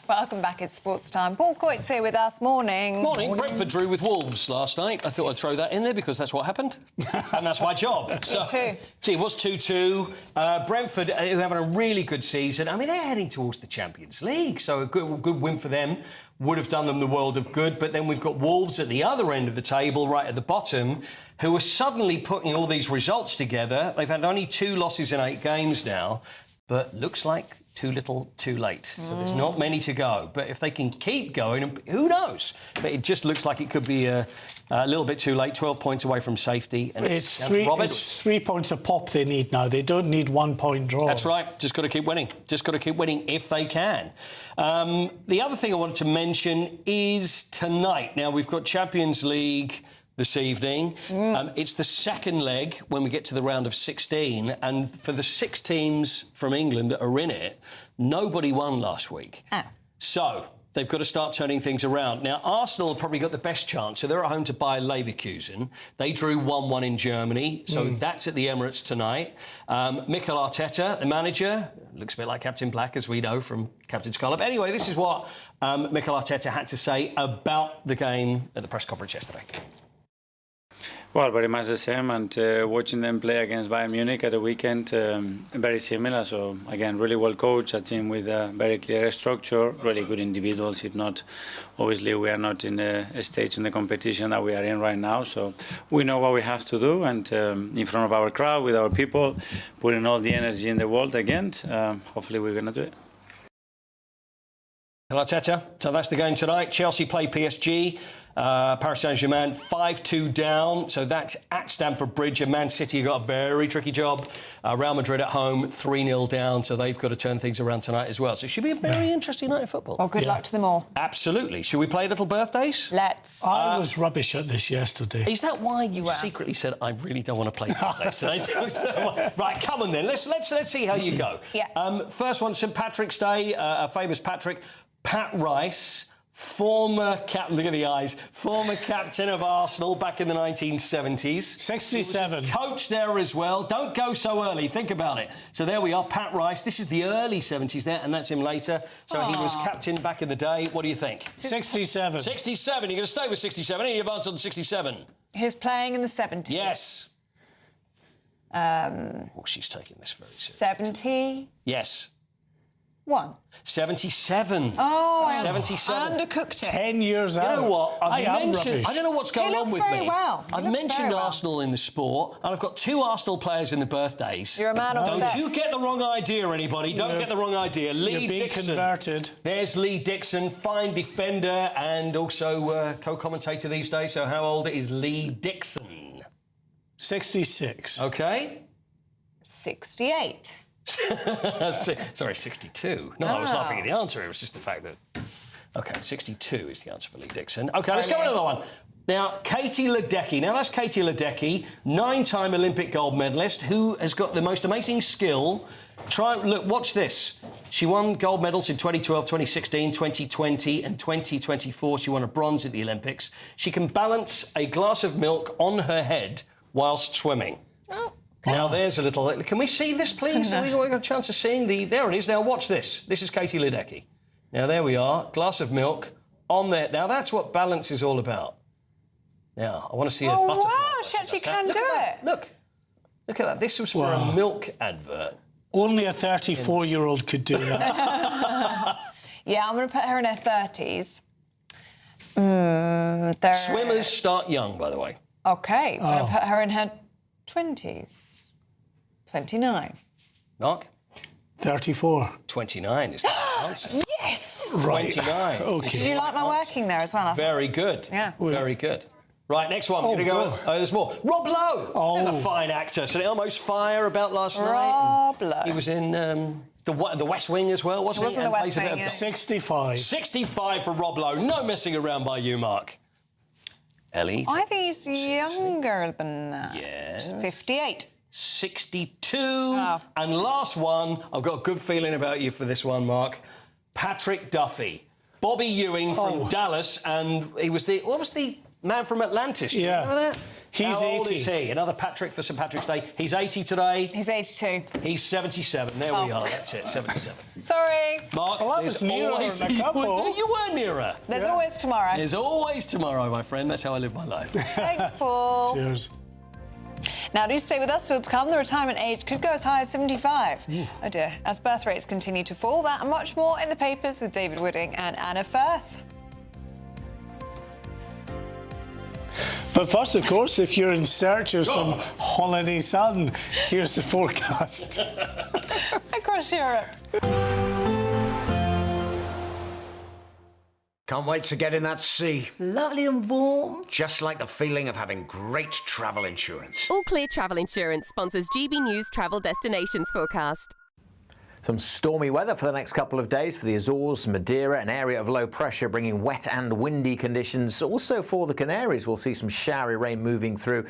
Welcome back, it's Sports Time. Paul Coyte's here with us. Morning. Morning. Brentford drew with Wolves last night. I thought I'd throw that in there because that's what happened. And that's my job. So, it was 2-2. Brentford, who are having a really good season. I mean, they're heading towards the Champions League, so a good win for them would have done them the world of good. But then we've got Wolves at the other end of the table, right at the bottom, who are suddenly putting all these results together. They've had only 2 losses in 8 games now, but looks like too little, too late. So there's not many to go. But if they can keep going, who knows? But it just looks like it could be a little bit too late. 12 points away from safety. And it's 3 points a pop they need now. They don't need 1 point draws. That's right. Just got to keep winning. Just got to keep winning if they can. The other thing I wanted to mention is tonight. Now, we've got Champions League this evening. It's the second leg when we get to the round of 16, and for the 6 teams from England that are in it, nobody won last week. So they've got to start turning things around. Now, Arsenal have probably got the best chance. So they're at home to Bayer Leverkusen. They drew 1-1 in Germany, so that's at the Emirates tonight. Mikel Arteta, the manager, looks a bit like Captain Black, as we know from Captain Scarlet. But anyway, this is what Mikel Arteta had to say about the game at the press conference yesterday. Well, very much the same, and watching them play against Bayern Munich at the weekend, very similar. So, again, really well coached, a team with a very clear structure, really good individuals. If not, obviously, we are not in a stage in the competition that we are in right now. So, we know what we have to do, and in front of our crowd, with our people, putting all the energy in the world again, hopefully we're going to do it. Hello, Teta. So that's the game tonight. Chelsea play PSG. Paris Saint-Germain 5-2 down. So that's at Stamford Bridge. And Man City got a very tricky job. Real Madrid at home 3-0 down. So they've got to turn things around tonight as well. So it should be a very interesting night of football. Well, good luck to them all. Absolutely. Should we play little birthdays? Let's. I was rubbish at this yesterday. Is that why you secretly said, I really don't want to play birthdays today? Right, come on then. Let's see how you go. Yeah. First one, St Patrick's Day. A famous Patrick. Pat Rice, former captain, look at the eyes, former captain of Arsenal back in the 1970s. 67. He was coach there as well. Don't go so early, think about it. So there we are, Pat Rice. This is the early 70s there, and that's him later. So he was captain back in the day. What do you think? 67. 67. You're going to stay with 67. Any advance on 67? He was playing in the 70s. Yes. She's taking this very seriously. 70? Yes. 77. 77. Undercooked it. 10 years out. You know what? I am rubbish. I don't know what's going on with me. Well. I've mentioned Arsenal in the sport, and I've got 2 Arsenal players in the birthdays. You're a man of Don't you get the wrong idea, anybody. Don't get the wrong idea. Lee Dixon. Converted. There's Lee Dixon, fine defender and also co-commentator these days. So how old is Lee Dixon? 66. OK. 68. Sorry, 62. No, I was laughing at the answer. It was just the fact that... OK, 62 is the answer for Lee Dixon. OK, let's go on another one. Now, Katie Ledecky. Now, that's Katie Ledecky, 9-time Olympic gold medalist, who has got the most amazing skill. Look, watch this. She won gold medals in 2012, 2016, 2020 and 2024. She won a bronze at the Olympics. She can balance a glass of milk on her head whilst swimming. Now, there's a little... Can we see this, please? Have we got a chance of seeing the... There it is. Now, watch this. This is Katie Ledecky. Now, there we are. Glass of milk on there. Now, that's what balance is all about. Now, I want to see a butterfly. Wow, she actually can do it. Look at that. This was for a milk advert. Only a 34-year-old could do that. Yeah, I'm going to put her in her 30s. Swimmers start young, by the way. OK, I'm going to put her in her 20s. 29. Mark? 34. 29 is the answer. Yes! Right. 29. OK. Did you like my working there as well? Very good. Yeah. Very good. Right, next one. We're going to go... Oh, there's more. Rob Lowe. He's a fine actor. So Almost Fire about last night. Rob Lowe. He was in the West Wing as well, wasn't he? Wasn't the West Wing, yeah. 65. 65 for Rob Lowe. No messing around by you, Mark. Ellie? I think he's younger than that. Yes. 58. 62. And last one, I've got a good feeling about you for this one, Mark. Patrick Duffy. Bobby Ewing from Dallas, and he was the... What was the man from Atlantis? Do you remember that? He's 80. How old is he? Another Patrick for St Patrick's Day. He's 80 today. He's 82. He's 77. There we are. That's it, 77. Sorry. Mark, well, that was nearer than a couple. You were nearer. There's always tomorrow. There's always tomorrow, my friend. That's how I live my life. Thanks, Paul. Cheers. Now, do stay with us. Still to come, the retirement age could go as high as 75. Oh, dear. As birth rates continue to fall, that and much more in the papers with David Wooding and Anna Firth. But first, of course, if you're in search of some holiday sun, here's the forecast. Across Europe. Can't wait to get in that sea. Lovely and warm. Just like the feeling of having great travel insurance. All Clear Travel Insurance sponsors GB News Travel Destinations Forecast. Some stormy weather for the next couple of days for the Azores, Madeira, an area of low pressure bringing wet and windy conditions. Also for the Canaries, we'll see some showery rain moving through.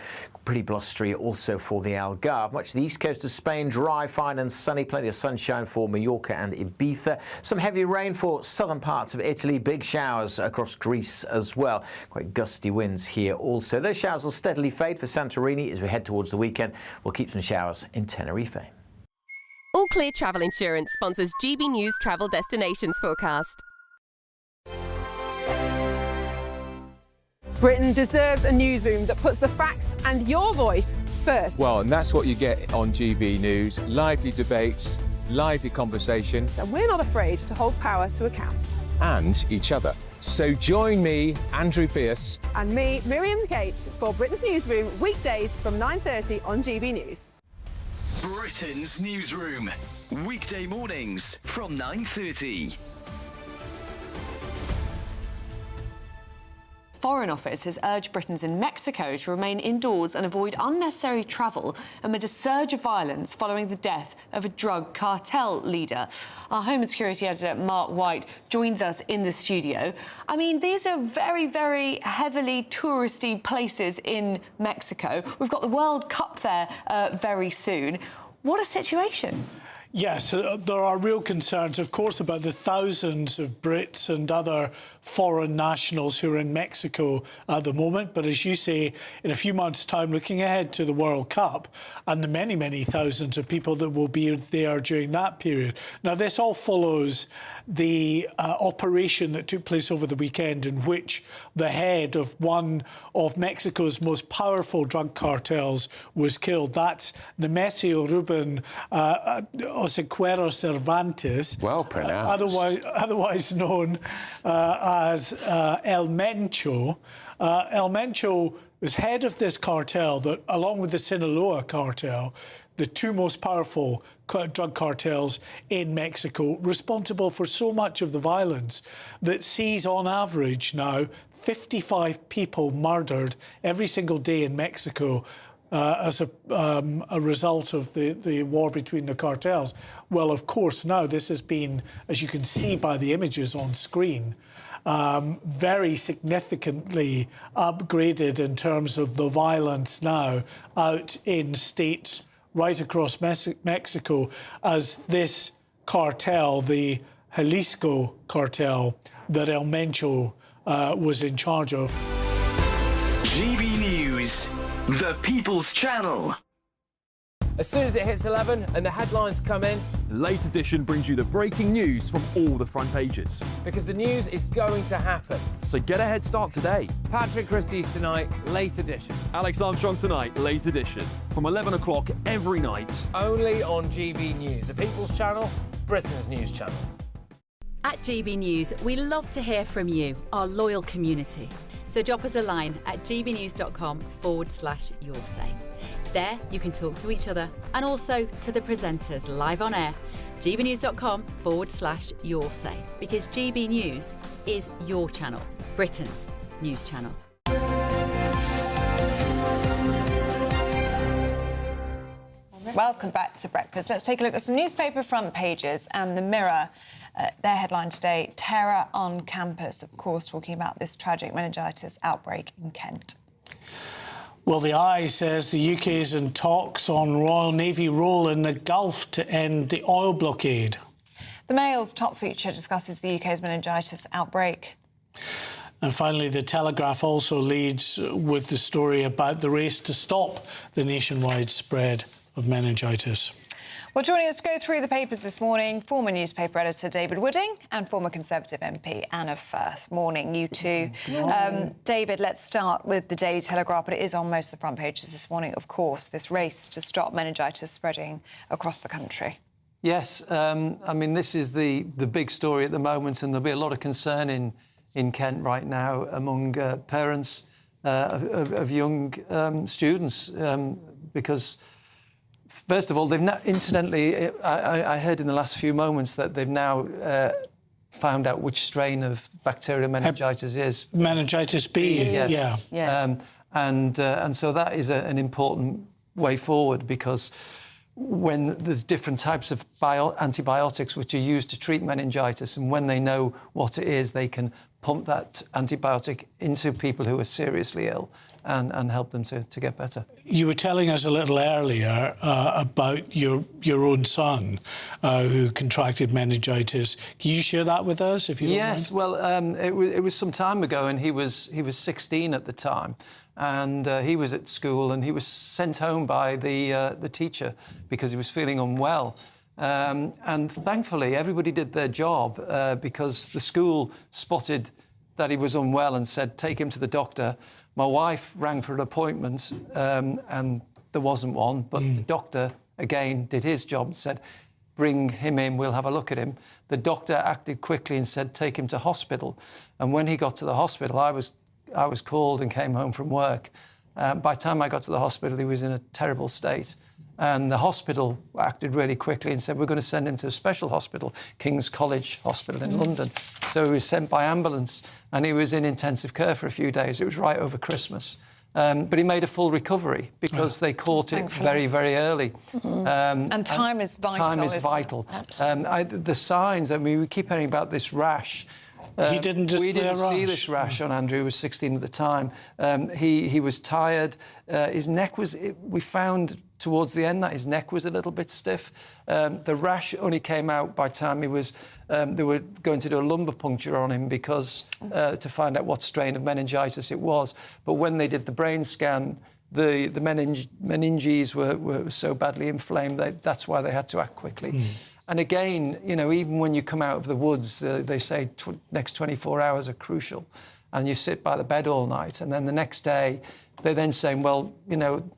Pretty blustery also for the Algarve. Much of the east coast of Spain, dry, fine and sunny. Plenty of sunshine for Mallorca and Ibiza. Some heavy rain for southern parts of Italy. Big showers across Greece as well. Quite gusty winds here also. Those showers will steadily fade for Santorini as we head towards the weekend. We'll keep some showers in Tenerife. All Clear Travel Insurance sponsors GB News Travel Destinations Forecast. Britain deserves a newsroom that puts the facts and your voice first. Well, and that's what you get on GB News. Lively debates, lively conversation. And we're not afraid to hold power to account. And each other. So join me, Andrew Pearce. And me, Miriam Gates, for Britain's Newsroom, weekdays from 9:30 on GB News. Britain's Newsroom, weekday mornings from 9:30. Foreign Office has urged Britons in Mexico to remain indoors and avoid unnecessary travel amid a surge of violence following the death of a drug cartel leader. Our Home and Security Editor, Mark White, joins us in the studio. I mean, these are very, very heavily touristy places in Mexico. We've got the World Cup there very soon. What a situation. Yes, there are real concerns, of course, about the thousands of Brits and other foreign nationals who are in Mexico at the moment. But as you say, in a few months' time, looking ahead to the World Cup and the many, many thousands of people that will be there during that period. Now, this all follows the operation that took place over the weekend in which the head of one of Mexico's most powerful drug cartels was killed. That's Nemesio Ruben Osequero Cervantes, well pronounced, otherwise known as El Mencho. El Mencho was head of this cartel that, along with the Sinaloa cartel, the two most powerful drug cartels in Mexico, responsible for so much of the violence that sees, on average now, 55 people murdered every single day in Mexico as a result of the war between the cartels. Well, of course, now this has been, as you can see by the images on screen, very significantly upgraded in terms of the violence now out in states right across Mexico, as this cartel, the Jalisco cartel that El Mencho was in charge of. GB News, the People's Channel. As soon as it hits 11 and the headlines come in, Late Edition brings you the breaking news from all the front pages. because the news is going to happen. So get a head start today. Patrick Christie's tonight, Late Edition. Alex Armstrong tonight, Late Edition. From 11 o'clock every night. Only on GB News, the People's Channel, Britain's news channel. At GB News, we love to hear from you, our loyal community. So drop us a line at gbnews.com/yoursay. There you can talk to each other and also to the presenters live on air. gbnews.com/yoursay, because GB News is your channel, Britain's news channel. Welcome back to Breakfast. Let's take a look at some newspaper front pages and the Mirror. Their headline today, terror on campus, of course, talking about this tragic meningitis outbreak in Kent. Well, the Eye says the UK is in talks on Royal Navy role in the Gulf to end the oil blockade. The Mail's top feature discusses the UK's meningitis outbreak. And finally, the Telegraph also leads with the story about the race to stop the nationwide spread of meningitis. Well, joining us to go through the papers this morning, former newspaper editor David Wooding and former Conservative MP Anna Firth. Morning, you two. David, let's start with the Daily Telegraph, but it is on most of the front pages this morning, of course, this race to stop meningitis spreading across the country. Yes, I mean, this is the big story at the moment, and there'll be a lot of concern in Kent right now among parents of young students because, first of all, they've now, incidentally, I heard in the last few moments that they've now found out which strain of bacterial meningitis is. Meningitis B, yes. Yeah. Yes. And so that is an important way forward, because when there's different types of antibiotics which are used to treat meningitis, and when they know what it is, they can pump that antibiotic into people who are seriously ill and help them to get better. You were telling us a little earlier about your own son who contracted meningitis. Can you share that with us, if you don't mind? Yes, well, it was some time ago, and he was 16 at the time. And he was at school, and he was sent home by the teacher because he was feeling unwell. And thankfully, everybody did their job because the school spotted that he was unwell and said, take him to the doctor. My wife rang for an appointment, and there wasn't one, but the doctor, again, did his job and said, bring him in, we'll have a look at him. The doctor acted quickly and said, take him to hospital. And when he got to the hospital, I was called and came home from work. By the time I got to the hospital, he was in a terrible state. And the hospital acted really quickly and said, we're going to send him to a special hospital, King's College Hospital in London. So he was sent by ambulance, and he was in intensive care for a few days. It was right over Christmas. But he made a full recovery because they caught it very, very early. And time is vital. Time is vital. The signs, I mean, we keep hearing about this rash. He didn't just we didn't see this rash on Andrew, who was 16 at the time. He was tired. His neck was... We found towards the end that his neck was a little bit stiff. The rash only came out by the time he was... they were going to do a lumbar puncture on him because to find out what strain of meningitis it was. But when they did the brain scan, the meninges were so badly inflamed that's why they had to act quickly. And again, you know, even when you come out of the woods, they say next 24 hours are crucial, and you sit by the bed all night, and then the next day they're then saying, well, you know,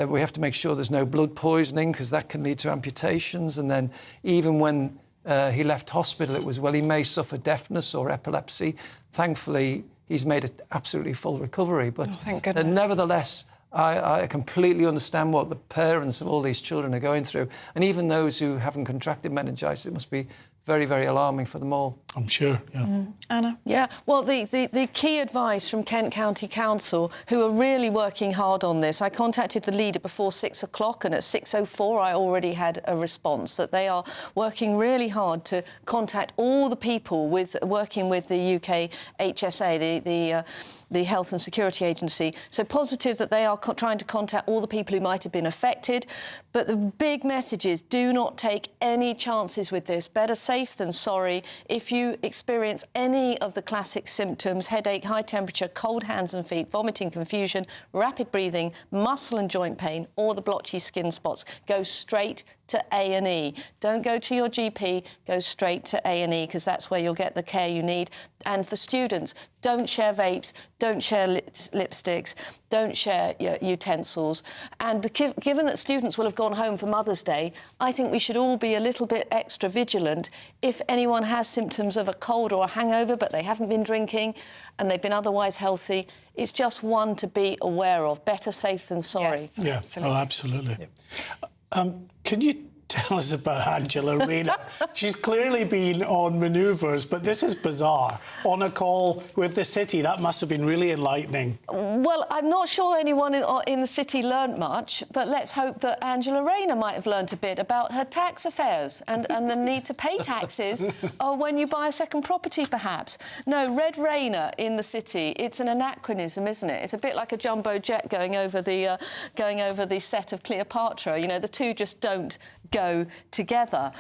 we have to make sure there's no blood poisoning because that can lead to amputations. And then even when he left hospital, it was, well, he may suffer deafness or epilepsy. Thankfully, he's made an absolutely full recovery. But thank goodness. Nevertheless, I completely understand what the parents of all these children are going through. And even those who haven't contracted meningitis, it must be very, very alarming for them all. I'm sure, yeah. Anna? Yeah, well, the key advice from Kent County Council, who are really working hard on this, I contacted the leader before 6 o'clock, and at 6:04 I already had a response that they are working really hard to contact all the people working with the UK HSA, the Health and Security Agency. So positive that they are trying to contact all the people who might have been affected. But the big message is, do not take any chances with this. Better safe than sorry. If you experience any of the classic symptoms, headache, high temperature, cold hands and feet, vomiting, confusion, rapid breathing, muscle and joint pain, or the blotchy skin spots, go straight to A&E. Don't go to your GP, go straight to A&E, because that's where you'll get the care you need. And for students, don't share vapes, don't share lipsticks, don't share your utensils. And given that students will have gone home for Mother's Day, I think we should all be a little bit extra vigilant. If anyone has symptoms of a cold or a hangover, but they haven't been drinking and they've been otherwise healthy, it's just one to be aware of. Better safe than sorry. Yes, yeah, absolutely. Oh, absolutely. Yeah. Can you tell us about Angela Rayner? She's clearly been on manoeuvres, but this is bizarre. On a call with the city, that must have been really enlightening. Well, I'm not sure anyone in the city learnt much, but let's hope that Angela Rayner might have learnt a bit about her tax affairs and the need to pay taxes when you buy a second property, perhaps. No, Red Rayner in the city, it's an anachronism, isn't it? It's a bit like a jumbo jet going over the set of Cleopatra. You know, the two just don't go together.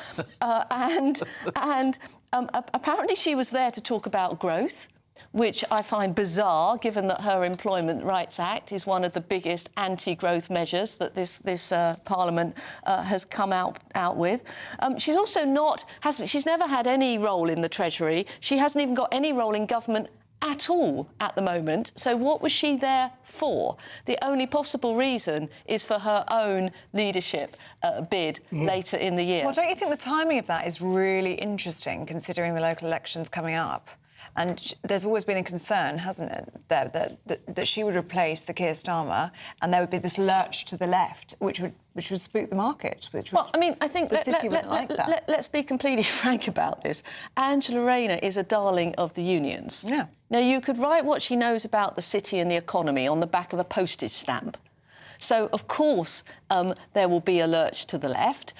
Apparently she was there to talk about growth, which I find bizarre, given that her Employment Rights Act is one of the biggest anti-growth measures that this Parliament has come out with. She's also she's never had any role in the Treasury. She hasn't even got any role in government at all at the moment. So what was she there for? The only possible reason is for her own leadership bid later in the year. Well, don't you think the timing of that is really interesting, considering the local elections coming up? And there's always been a concern, hasn't it, that she would replace Sir Keir Starmer, and there would be this lurch to the left, which would spook the market. Well, I mean, I think the city wouldn't like that. Let's be completely frank about this. Angela Rayner is a darling of the unions. Yeah. Now, you could write what she knows about the city and the economy on the back of a postage stamp. So of course there will be a lurch to the left.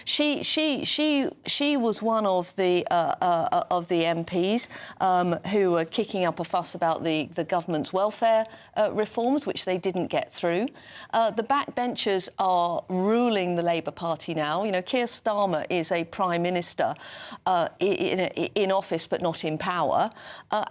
She was one of the MPs who were kicking up a fuss about the government's welfare reforms, which they didn't get through. The backbenchers are ruling the Labour Party now. You know, Keir Starmer is a Prime Minister in office but not in power.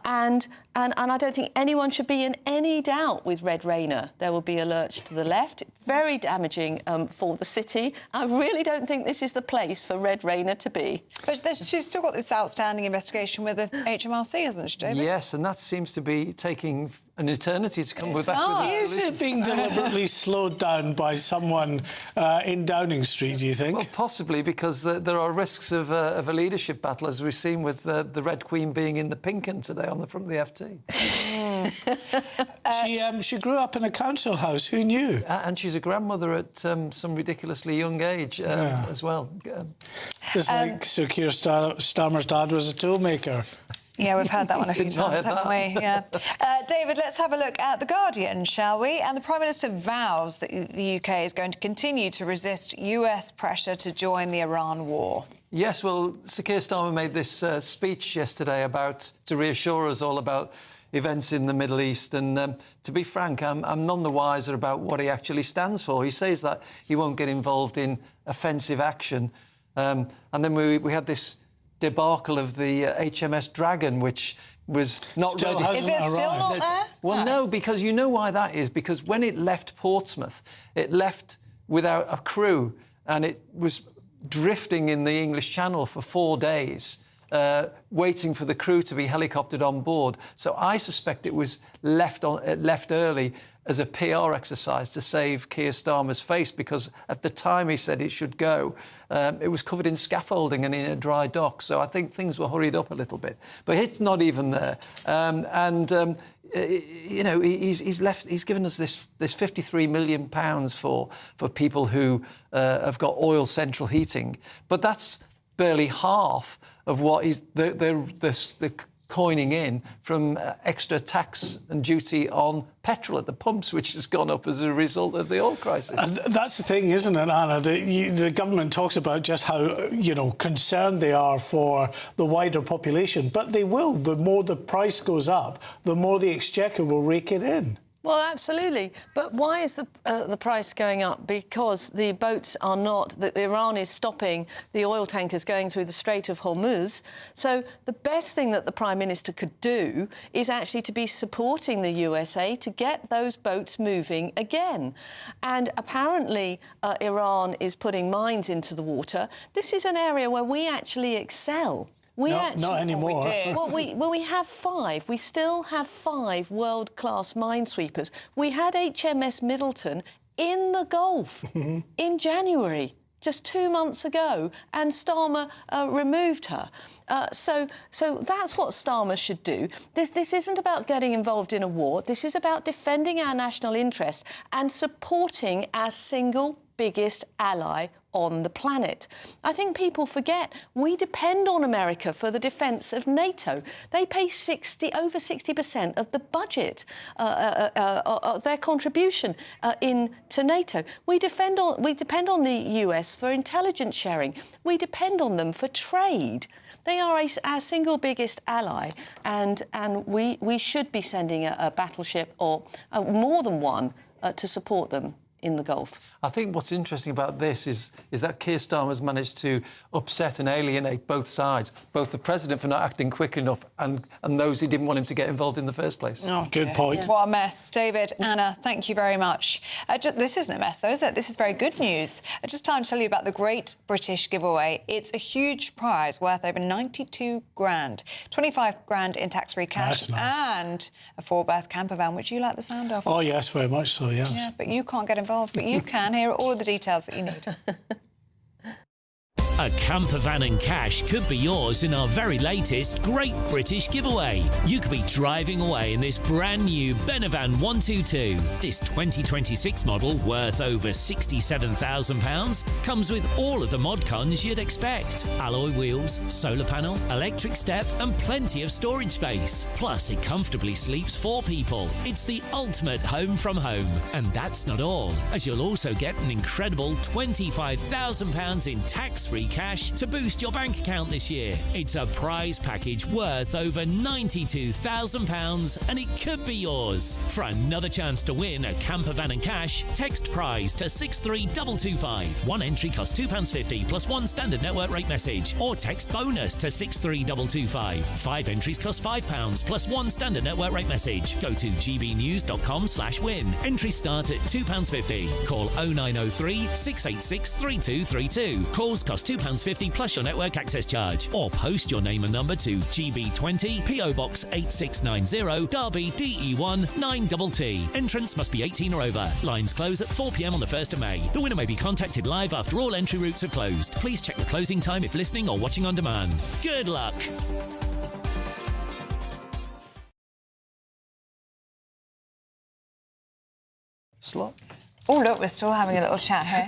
And I don't think anyone should be in any doubt with Red Rayner. There will be a lurch to the left. Very damaging for the city. I really don't think this is the place for Red Rayner to be. But she's still got this outstanding investigation with the HMRC, hasn't she, David? Yes, and that seems to be taking an eternity to come back with it. Is it being deliberately slowed down by someone in Downing Street, do you think? Well, possibly, because there are risks of a leadership battle, as we've seen with the Red Queen being in the pink one today on the front of the FT. She grew up in a council house. Who knew? And she's a grandmother at some ridiculously young age as well. Just like Sir Keir Starmer's dad was a toolmaker. Yeah, we've heard that one a few times, haven't we? Yeah. David, let's have a look at The Guardian, shall we? And the Prime Minister vows that the UK is going to continue to resist US pressure to join the Iran war. Yes, well, Sir Keir Starmer made this speech yesterday to reassure us all about events in the Middle East. And to be frank, I'm none the wiser about what he actually stands for. He says that he won't get involved in offensive action. And then we had this debacle of the HMS Dragon, which was not ready. Is it still not there? Well, no, because you know why that is. Because when it left Portsmouth, it left without a crew, and it was drifting in the English Channel for 4 days, waiting for the crew to be helicoptered on board. So I suspect it was left early as a PR exercise to save Keir Starmer's face, because at the time he said it should go, it was covered in scaffolding and in a dry dock. So I think things were hurried up a little bit. But it's not even there. You know, he's given us this £53 million for people who have got oil central heating. But that's barely half of what is the coining in from extra tax and duty on petrol at the pumps, which has gone up as a result of the oil crisis. That's the thing, isn't it, Anna? The government talks about just how, concerned they are for the wider population, but they will. The more the price goes up, the more the Exchequer will rake it in. Well, absolutely. But why is the price going up? Because the boats are not... Iran is stopping the oil tankers going through the Strait of Hormuz. So the best thing that the Prime Minister could do is actually to be supporting the USA to get those boats moving again. And apparently Iran is putting mines into the water. This is an area where we actually excel. Not anymore. We have 5. We still have 5 world-class minesweepers. We had HMS Middleton in the Gulf in January, just 2 months ago, and Starmer removed her. So that's what Starmer should do. This isn't about getting involved in a war. This is about defending our national interest and supporting our single biggest ally on the planet. I think people forget we depend on America for the defence of NATO. They pay over 60% of the budget, their contribution to NATO. We depend on the US for intelligence sharing. We depend on them for trade. They are our single biggest ally, and we should be sending a battleship or more than one to support them in the Gulf. I think what's interesting about this is that Keir Starmer's managed to upset and alienate both sides, both the President for not acting quick enough and those who didn't want him to get involved in the first place. Oh, good point. Yeah. What a mess. David, Anna, thank you very much. This isn't a mess, though, is it? This is very good news. Just time to tell you about the Great British Giveaway. It's a huge prize worth over 92 grand, 25 grand in tax-free cash, and a 4-berth camper van, which you like the sound of. Oh, yes, very much so, yes. Yeah, but you can't get involved, but you can. Here are all of the details that you need. A camper van and cash could be yours in our very latest Great British Giveaway. You could be driving away in this brand new Benavan 122. This 2026 model, worth over £67,000, comes with all of the mod cons you'd expect. Alloy wheels, solar panel, electric step, and plenty of storage space. Plus, it comfortably sleeps 4 people. It's the ultimate home from home. And that's not all, as you'll also get an incredible £25,000 in tax-free cash to boost your bank account this year. It's a prize package worth over £92,000, and it could be yours. For another chance to win a camper van and cash, text prize to 63225. One entry costs £2.50 plus one standard network rate message, or text bonus to 63225. 5 entries cost £5 plus one standard network rate message. Go to gbnews.com/win. Entries start at £2.50. Call 0903 686 3232. Calls cost £2.50 plus your network access charge. Or post your name and number to GB20 PO Box 8690 Derby DE1 9TT. Entrance must be 18 or over. Lines close at 4 p.m. on the 1st of May. The winner may be contacted live after all entry routes have closed. Please check the closing time if listening or watching on demand. Good luck. Slot. Oh, look, we're still having a little chat here.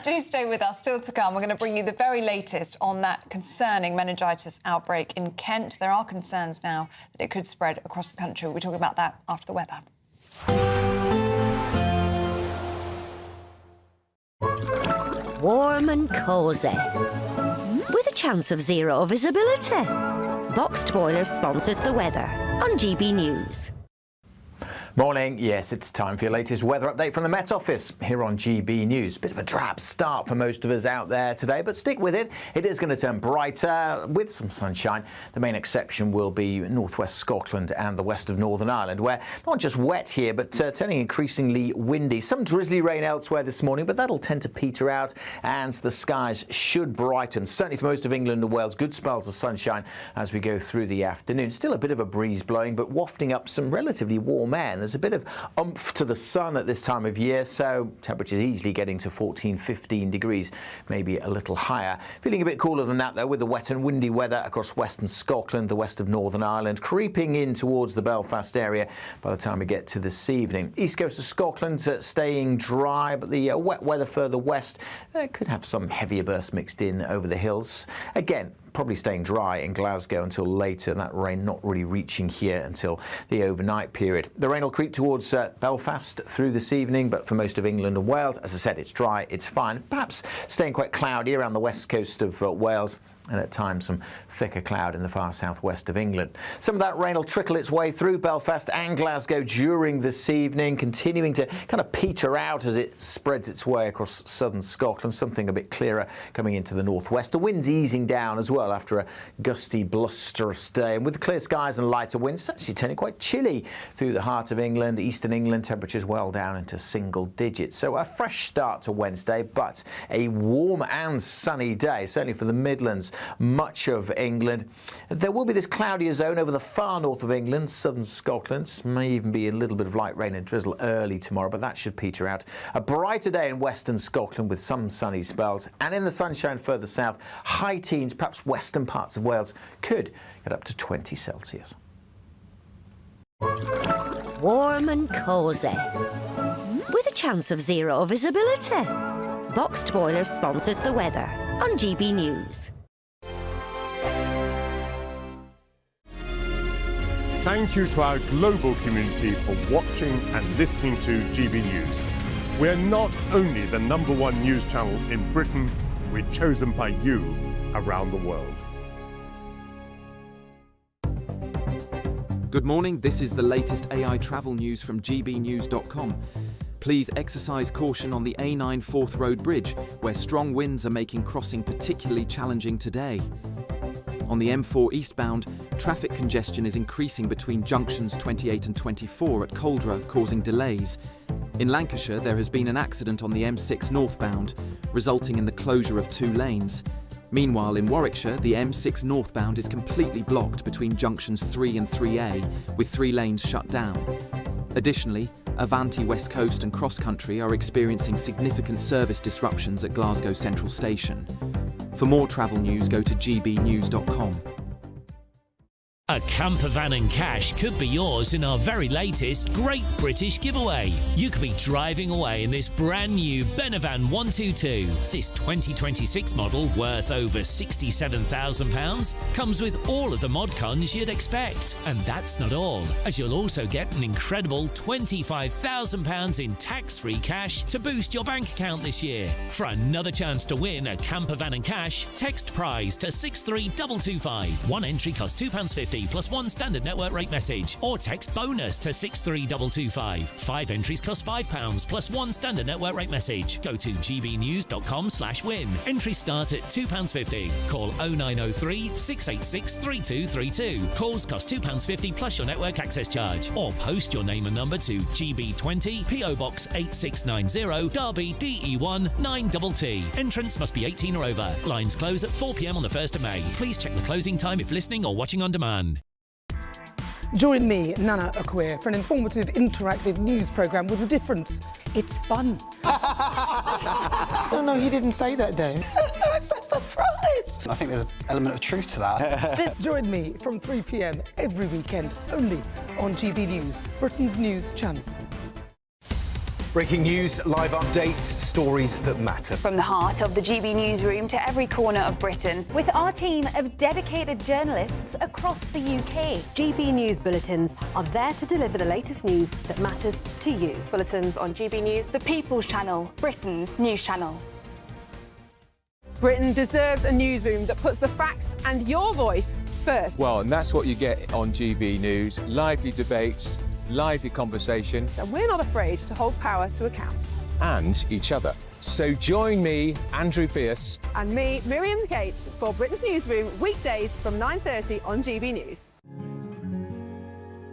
Do stay with us. Still to come, we're going to bring you the very latest on that concerning meningitis outbreak in Kent. There are concerns now that it could spread across the country. We'll talk about that after the weather. Warm and cosy, with a chance of zero visibility. Boxed Boilers sponsors the weather on GB News. Morning. Yes, it's time for your latest weather update from the Met Office here on GB News. Bit of a drab start for most of us out there today, but stick with it. It is going to turn brighter with some sunshine. The main exception will be northwest Scotland and the west of Northern Ireland, where not just wet here, but turning increasingly windy. Some drizzly rain elsewhere this morning, but that'll tend to peter out and the skies should brighten. Certainly for most of England and Wales, good spells of sunshine as we go through the afternoon. Still a bit of a breeze blowing, but wafting up some relatively warm air. And there's a bit of oomph to the sun at this time of year, so temperatures easily getting to 14, 15 degrees, maybe a little higher. Feeling a bit cooler than that, though, with the wet and windy weather across western Scotland, the west of Northern Ireland, creeping in towards the Belfast area by the time we get to this evening. East coast of Scotland staying dry, but the wet weather further west could have some heavier bursts mixed in over the hills. Again, probably staying dry in Glasgow until later, and that rain not really reaching here until the overnight period. The rain will creep towards Belfast through this evening, but for most of England and Wales, as I said, it's dry, it's fine. Perhaps staying quite cloudy around the west coast of Wales, and at times some thicker cloud in the far southwest of England. Some of that rain will trickle its way through Belfast and Glasgow during this evening, continuing to kind of peter out as it spreads its way across southern Scotland, something a bit clearer coming into the northwest. The wind's easing down as well after a gusty, blusterous day, and with the clear skies and lighter winds, it's actually turning quite chilly through the heart of England. Eastern England, temperatures well down into single digits. So a fresh start to Wednesday, but a warm and sunny day, certainly for the Midlands, much of England. There will be this cloudier zone over the far north of England, southern Scotland. May even be a little bit of light rain and drizzle early tomorrow, but that should peter out. A brighter day in western Scotland with some sunny spells, and in the sunshine further south, high teens, perhaps western parts of Wales, could get up to 20 Celsius. Warm and cosy, with a chance of zero visibility. Boxed Boilers sponsors the weather on GB News. Thank you to our global community for watching and listening to GB News. We're not only the #1 news channel in Britain, we're chosen by you around the world. Good morning, this is the latest AI travel news from gbnews.com. Please exercise caution on the A9 Forth Road Bridge, where strong winds are making crossing particularly challenging today. On the M4 eastbound, traffic congestion is increasing between junctions 28 and 24 at Coldra, causing delays. In Lancashire, there has been an accident on the M6 northbound, resulting in the closure of 2 lanes. Meanwhile, in Warwickshire, the M6 northbound is completely blocked between junctions 3 and 3A, with 3 lanes shut down. Additionally, Avanti West Coast and Cross Country are experiencing significant service disruptions at Glasgow Central Station. For more travel news, go to gbnews.com. A camper van and cash could be yours in our very latest Great British Giveaway. You could be driving away in this brand new Benavan 122. This 2026 model, worth over £67,000, comes with all of the mod cons you'd expect. And that's not all, as you'll also get an incredible £25,000 in tax-free cash to boost your bank account this year. For another chance to win a camper van and cash, text prize to 63225. One entry costs £2.50 plus one standard network rate message, or text bonus to 63225. 5 entries cost £5 plus one standard network rate message. Go to gbnews.com/win. Entries start at £2.50. Call 0903 686 3232. Calls cost £2.50 plus your network access charge, or post your name and number to GB20 PO Box 8690 Derby DE1 9TT. Entrance must be 18 or over. Lines close at 4 p.m. on the 1st of May. Please check the closing time if listening or watching on demand. Join me, Nana Akwe, for an informative, interactive news programme with a difference. It's fun. No, he didn't say that, Dave. I'm so surprised. I think there's an element of truth to that. Join me from 3 p.m. every weekend, only on GB News, Britain's news channel. Breaking news, live updates, stories that matter. From the heart of the GB newsroom to every corner of Britain, with our team of dedicated journalists across the UK. GB News bulletins are there to deliver the latest news that matters to you. Bulletins on GB News, the People's Channel, Britain's news channel. Britain deserves a newsroom that puts the facts and your voice first. Well, and that's what you get on GB News. Lively debates, lively conversation. And we're not afraid to hold power to account. And each other. So join me, Andrew Pierce. And me, Miriam Gates, for Britain's Newsroom, weekdays from 9:30 on GB News.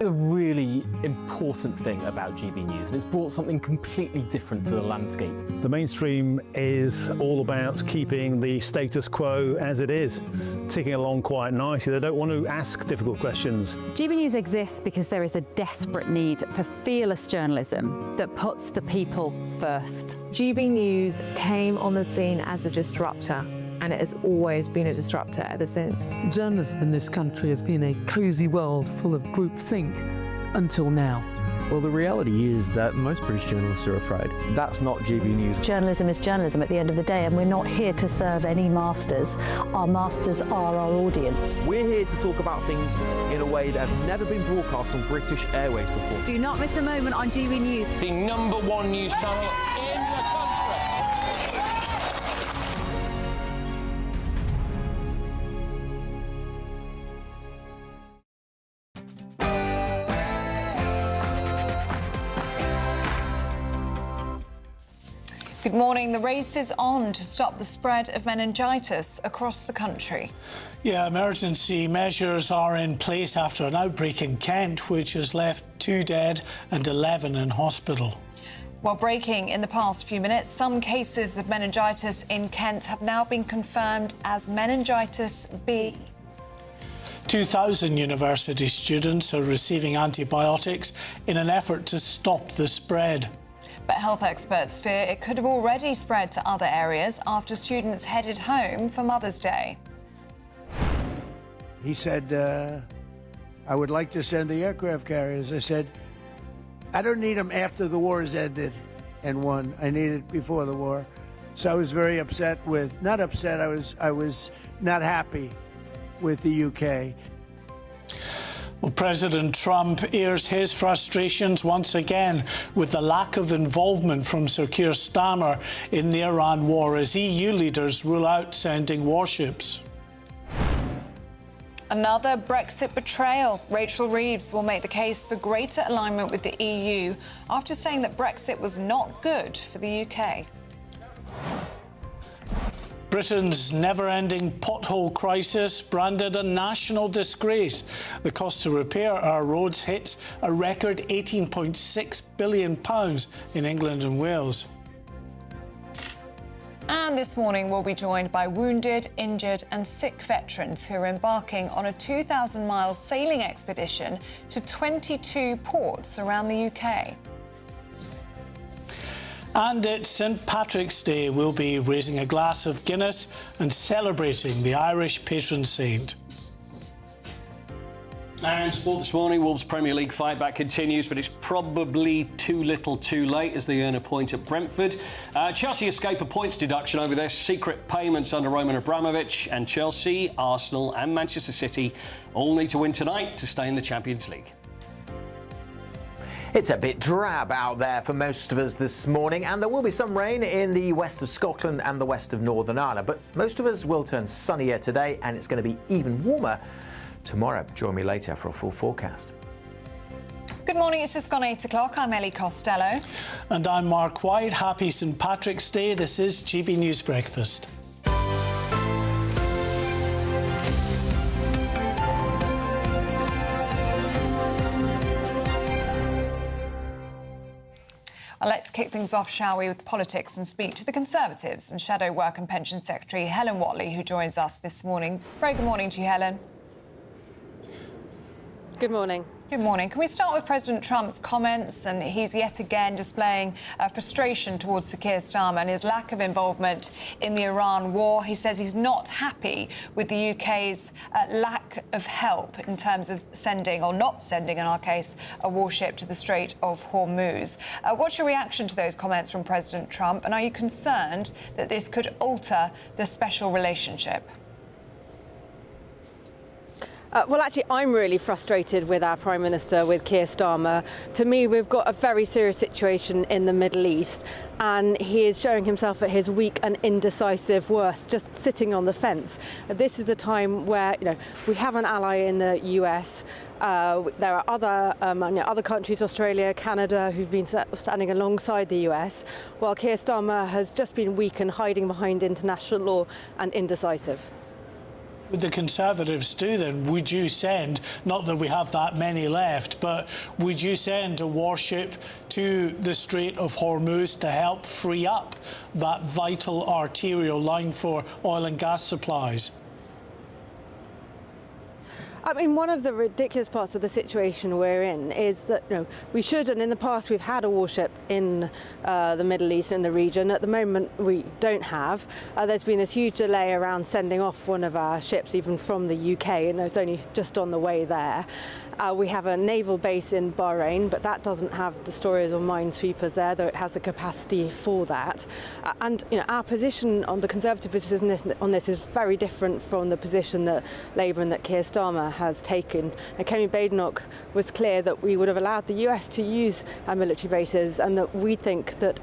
A really important thing about GB News, and it's brought something completely different to the landscape. The mainstream is all about keeping the status quo as it is, ticking along quite nicely. They don't want to ask difficult questions. GB News exists because there is a desperate need for fearless journalism that puts the people first. GB News came on the scene as a disruptor, and it has always been a disruptor ever since. Journalism in this country has been a cosy world full of groupthink until now. Well, the reality is that most British journalists are afraid. That's not GB News. Journalism is journalism at the end of the day, and we're not here to serve any masters. Our masters are our audience. We're here to talk about things in a way that have never been broadcast on British airways before. Do not miss a moment on GB News. The #1 news channel in the country. Good morning. The race is on to stop the spread of meningitis across the country. Yeah, emergency measures are in place after an outbreak in Kent, which has left 2 dead and 11 in hospital. Well, breaking in the past few minutes, some cases of meningitis in Kent have now been confirmed as meningitis B. 2,000 university students are receiving antibiotics in an effort to stop the spread. But health experts fear it could have already spread to other areas after students headed home for Mother's Day. He said, I would like to send the aircraft carriers. I said, I don't need them after the war has ended and won. I need it before the war. So I was very upset with, not upset, I was not happy with the UK. Well, President Trump airs his frustrations once again with the lack of involvement from Sir Keir Starmer in the Iran war as EU leaders rule out sending warships. Another Brexit betrayal. Rachel Reeves will make the case for greater alignment with the EU after saying that Brexit was not good for the UK. Britain's never-ending pothole crisis branded a national disgrace. The cost to repair our roads hit a record £18.6 billion in England and Wales. And this morning we'll be joined by wounded, injured and sick veterans who are embarking on a 2,000-mile sailing expedition to 22 ports around the UK. And it's St Patrick's Day. We'll be raising a glass of Guinness and celebrating the Irish patron saint. And in sport this morning, Wolves Premier League fight back continues, but it's probably too little too late as they earn a point at Brentford. Chelsea escape a points deduction over their secret payments under Roman Abramovich, and Chelsea, Arsenal and Manchester City all need to win tonight to stay in the Champions League. It's a bit drab out there for most of us this morning, and there will be some rain in the west of Scotland and the west of Northern Ireland, but most of us will turn sunnier today, and it's going to be even warmer tomorrow. Join me later for a full forecast. Good morning, it's just gone 8 o'clock. I'm Ellie Costello. And I'm Mark White. Happy St Patrick's Day. This is GB News Breakfast. Well, let's kick things off, shall we, with politics and speak to the Conservatives and Shadow Work and Pension Secretary Helen Whatley, who joins us this morning. Very good morning to you, Helen. Good morning. Good morning. Can we start with President Trump's comments? And he's yet again displaying frustration towards Sir Keir Starmer and his lack of involvement in the Iran war. He says he's not happy with the UK's lack of help in terms of sending, or not sending in our case, a warship to the Strait of Hormuz. What's your reaction to those comments from President Trump? And are you concerned that this could alter the special relationship? Well, actually, I'm really frustrated with our Prime Minister, with Keir Starmer. To me, we've got a very serious situation in the Middle East, and he is showing himself at his weak and indecisive worst, just sitting on the fence. This is a time where, we have an ally in the US. There are other countries, Australia, Canada, who've been standing alongside the US, while Keir Starmer has just been weak and hiding behind international law and indecisive. Would the Conservatives do then? Would you send, not that we have that many left, but would you send a warship to the Strait of Hormuz to help free up that vital arterial line for oil and gas supplies? I mean, one of the ridiculous parts of the situation we're in is that, we should, and in the past we've had a warship in the Middle East, in the region. At the moment, we don't have. There's been this huge delay around sending off one of our ships, even from the UK, and it's only just on the way there. We have a naval base in Bahrain, but that doesn't have destroyers or minesweepers there, though it has the capacity for that. And our position on the Conservative position on this is very different from the position that Labour and that Keir Starmer has taken. And Kemi Badenoch was clear that we would have allowed the US to use our military bases, and that we think that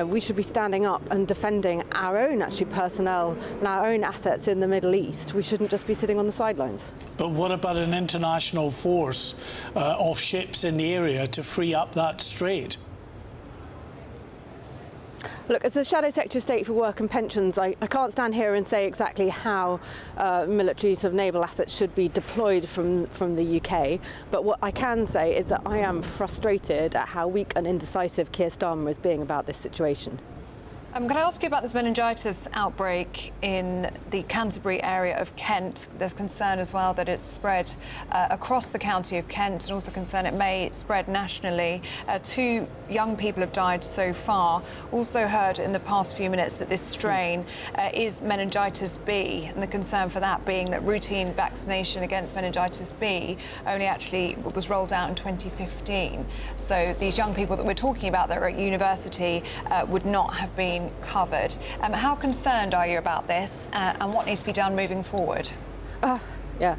we should be standing up and defending our own personnel and our own assets in the Middle East. We shouldn't just be sitting on the sidelines. But what about an international force of ships in the area to free up that strait? Look, as the Shadow Secretary of State for Work and Pensions, I can't stand here and say exactly how military naval assets should be deployed from the UK. But what I can say is that I am frustrated at how weak and indecisive Keir Starmer is being about this situation. Can I ask you about this meningitis outbreak in the Canterbury area of Kent? There's concern as well that it's spread across the county of Kent, and also concern it may spread nationally. 2 young people have died so far. Also heard in the past few minutes that this strain is meningitis B, and the concern for that being that routine vaccination against meningitis B only actually was rolled out in 2015. So these young people that we're talking about that are at university would not have been covered. How concerned are you about this, and what needs to be done moving forward? Yeah.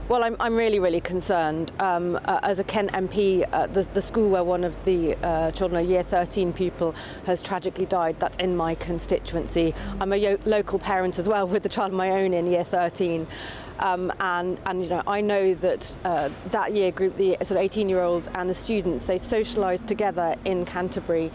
Well, I'm really, really concerned. As a Kent MP, the school where one of the children, a Year 13 pupil, has tragically died, that's in my constituency. I'm a local parent as well, with the child of my own in Year 13. And I know that that year group, the sort of 18-year-olds and the students, they socialised together in Canterbury,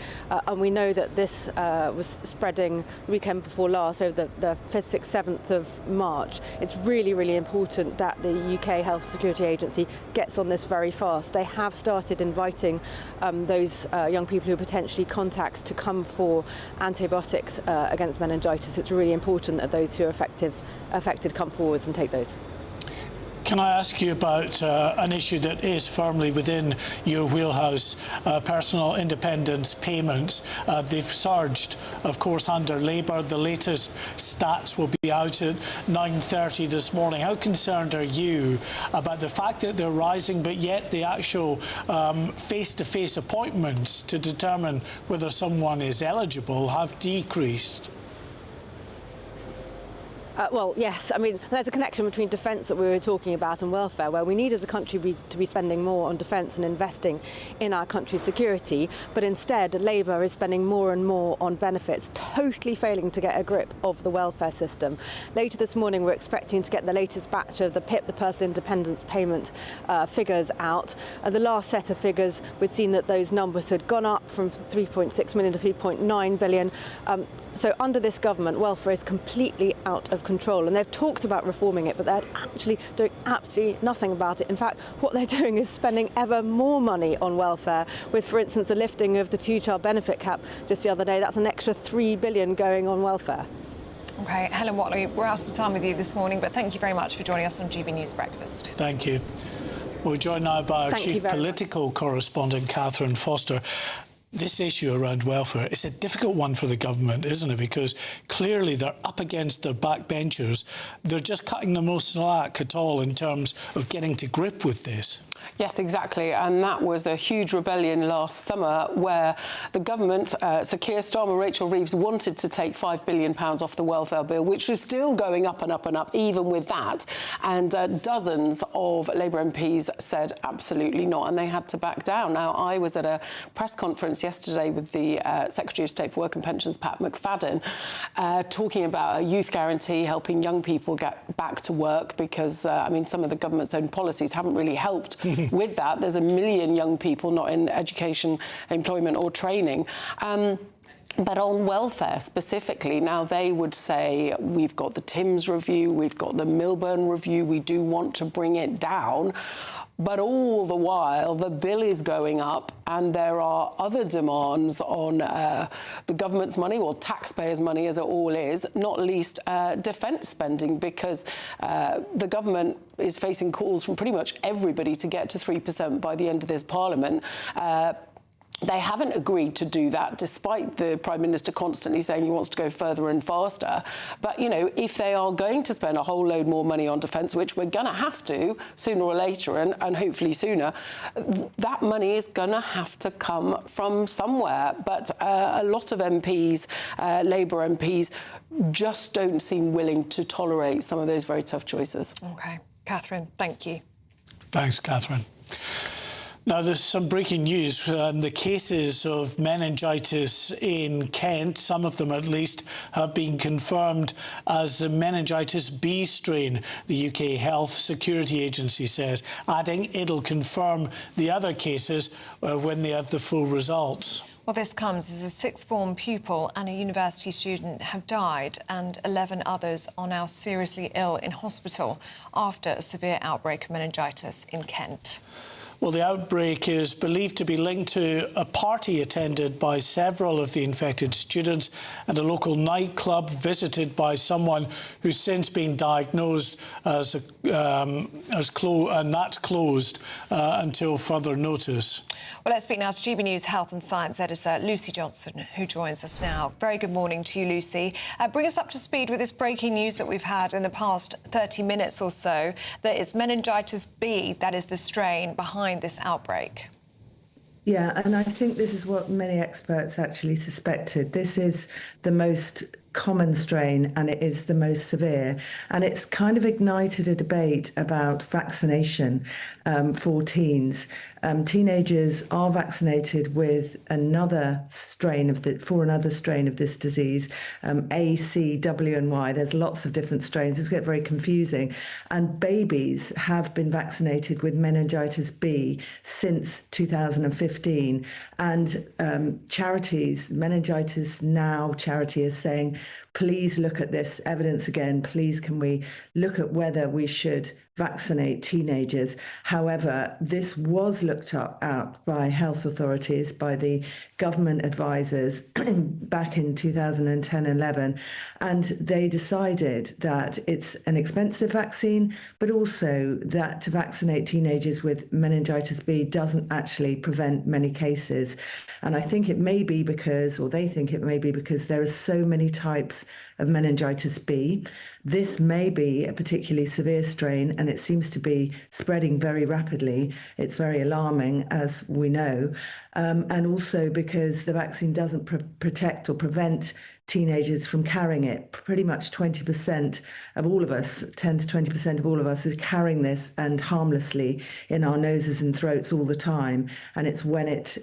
and we know that this was spreading the weekend before last, over the 5th, 6th, 7th of March. It's really, really important that the UK Health Security Agency gets on this very fast. They have started inviting those young people who are potentially contacts to come for antibiotics against meningitis. It's really important that those who are affected come forwards and take those. Can I ask you about an issue that is firmly within your wheelhouse, personal independence payments? They've surged, of course, under Labour. The latest stats will be out at 9:30 this morning. How concerned are you about the fact that they're rising, but yet the actual face-to-face appointments to determine whether someone is eligible have decreased? Well, yes. I mean, there's a connection between defence that we were talking about and welfare, where we need as a country to be spending more on defence and investing in our country's security. But instead, Labour is spending more and more on benefits, totally failing to get a grip of the welfare system. Later this morning, we're expecting to get the latest batch of the PIP, the Personal Independence Payment figures out. The last set of figures, we've seen that those numbers had gone up from 3.6 million to 3.9 billion. So under this government, welfare is completely out of control, and they've talked about reforming it, but they're actually doing absolutely nothing about it. In fact, what they're doing is spending ever more money on welfare, with, for instance, the lifting of the two-child benefit cap just the other day. That's an extra $3 billion going on welfare. OK, Helen Watley, we're out of time with you this morning, but thank you very much for joining us on GB News Breakfast. Thank you. We're joined now by our Chief Political Correspondent, Catherine Foster. This issue around welfare, it's a difficult one for the government, isn't it? Because clearly they're up against their backbenchers. They're just cutting the most slack at all in terms of getting to grip with this. Yes, exactly. And that was a huge rebellion last summer where the government, Sir Keir Starmer, Rachel Reeves, wanted to take £5 billion off the welfare bill, which was still going up and up and up, even with that. And dozens of Labour MPs said absolutely not, and they had to back down. Now, I was at a press conference yesterday with the Secretary of State for Work and Pensions, Pat McFadden, talking about a youth guarantee helping young people get back to work because, I mean, some of the government's own policies haven't really helped with that. There's 1 million young people not in education, employment or training. But on welfare specifically, now they would say, we've got the Timms review, we've got the Milburn review, we do want to bring it down. But all the while, the bill is going up and there are other demands on the government's money, or taxpayers' money as it all is, not least defence spending, because the government is facing calls from pretty much everybody to get to 3% by the end of this Parliament. They haven't agreed to do that, despite the Prime Minister constantly saying he wants to go further and faster. But, you know, if they are going to spend a whole load more money on defence, which we're going to have to sooner or later, and hopefully sooner, that money is going to have to come from somewhere. But a lot of MPs, Labour MPs, just don't seem willing to tolerate some of those very tough choices. OK. Catherine, thank you. Thanks, Catherine. Now, there's some breaking news. The cases of meningitis in Kent, some of them at least, have been confirmed as the meningitis B strain, the UK Health Security Agency says, adding it'll confirm the other cases when they have the full results. Well, this comes as a sixth form pupil and a university student have died, and 11 others are now seriously ill in hospital after a severe outbreak of meningitis in Kent. Well, the outbreak is believed to be linked to a party attended by several of the infected students and a local nightclub visited by someone who's since been diagnosed and that's closed until further notice. Well, let's speak now to GB News Health and Science editor Lucy Johnson, who joins us now. Very good morning to you, Lucy. Bring us up to speed with this breaking news that we've had in the past 30 minutes or so, that it's meningitis B that is the strain behind this outbreak. Yeah, and I think this is what many experts actually suspected. This is the most common strain and it is the most severe, and it's kind of ignited a debate about vaccination for teens. Teenagers are vaccinated with another strain of this disease, A, C, W and Y. There's lots of different strains. It's get very confusing. And babies have been vaccinated with meningitis B since 2015. And charities, Meningitis Now charity is saying, please look at this evidence again. Please, can we look at whether we should vaccinate teenagers. However, this was looked at by health authorities, by the government advisors back in 2010-11, and they decided that it's an expensive vaccine, but also that to vaccinate teenagers with meningitis B doesn't actually prevent many cases. And I think it may be because, or they think it may be because there are so many types of meningitis B. This may be a particularly severe strain, and it seems to be spreading very rapidly. It's very alarming, as we know, and also because the vaccine doesn't protect or prevent teenagers from carrying it. Pretty much 20% of all of us, 10 to 20% of all of us, are carrying this and harmlessly in our noses and throats all the time. And it's when it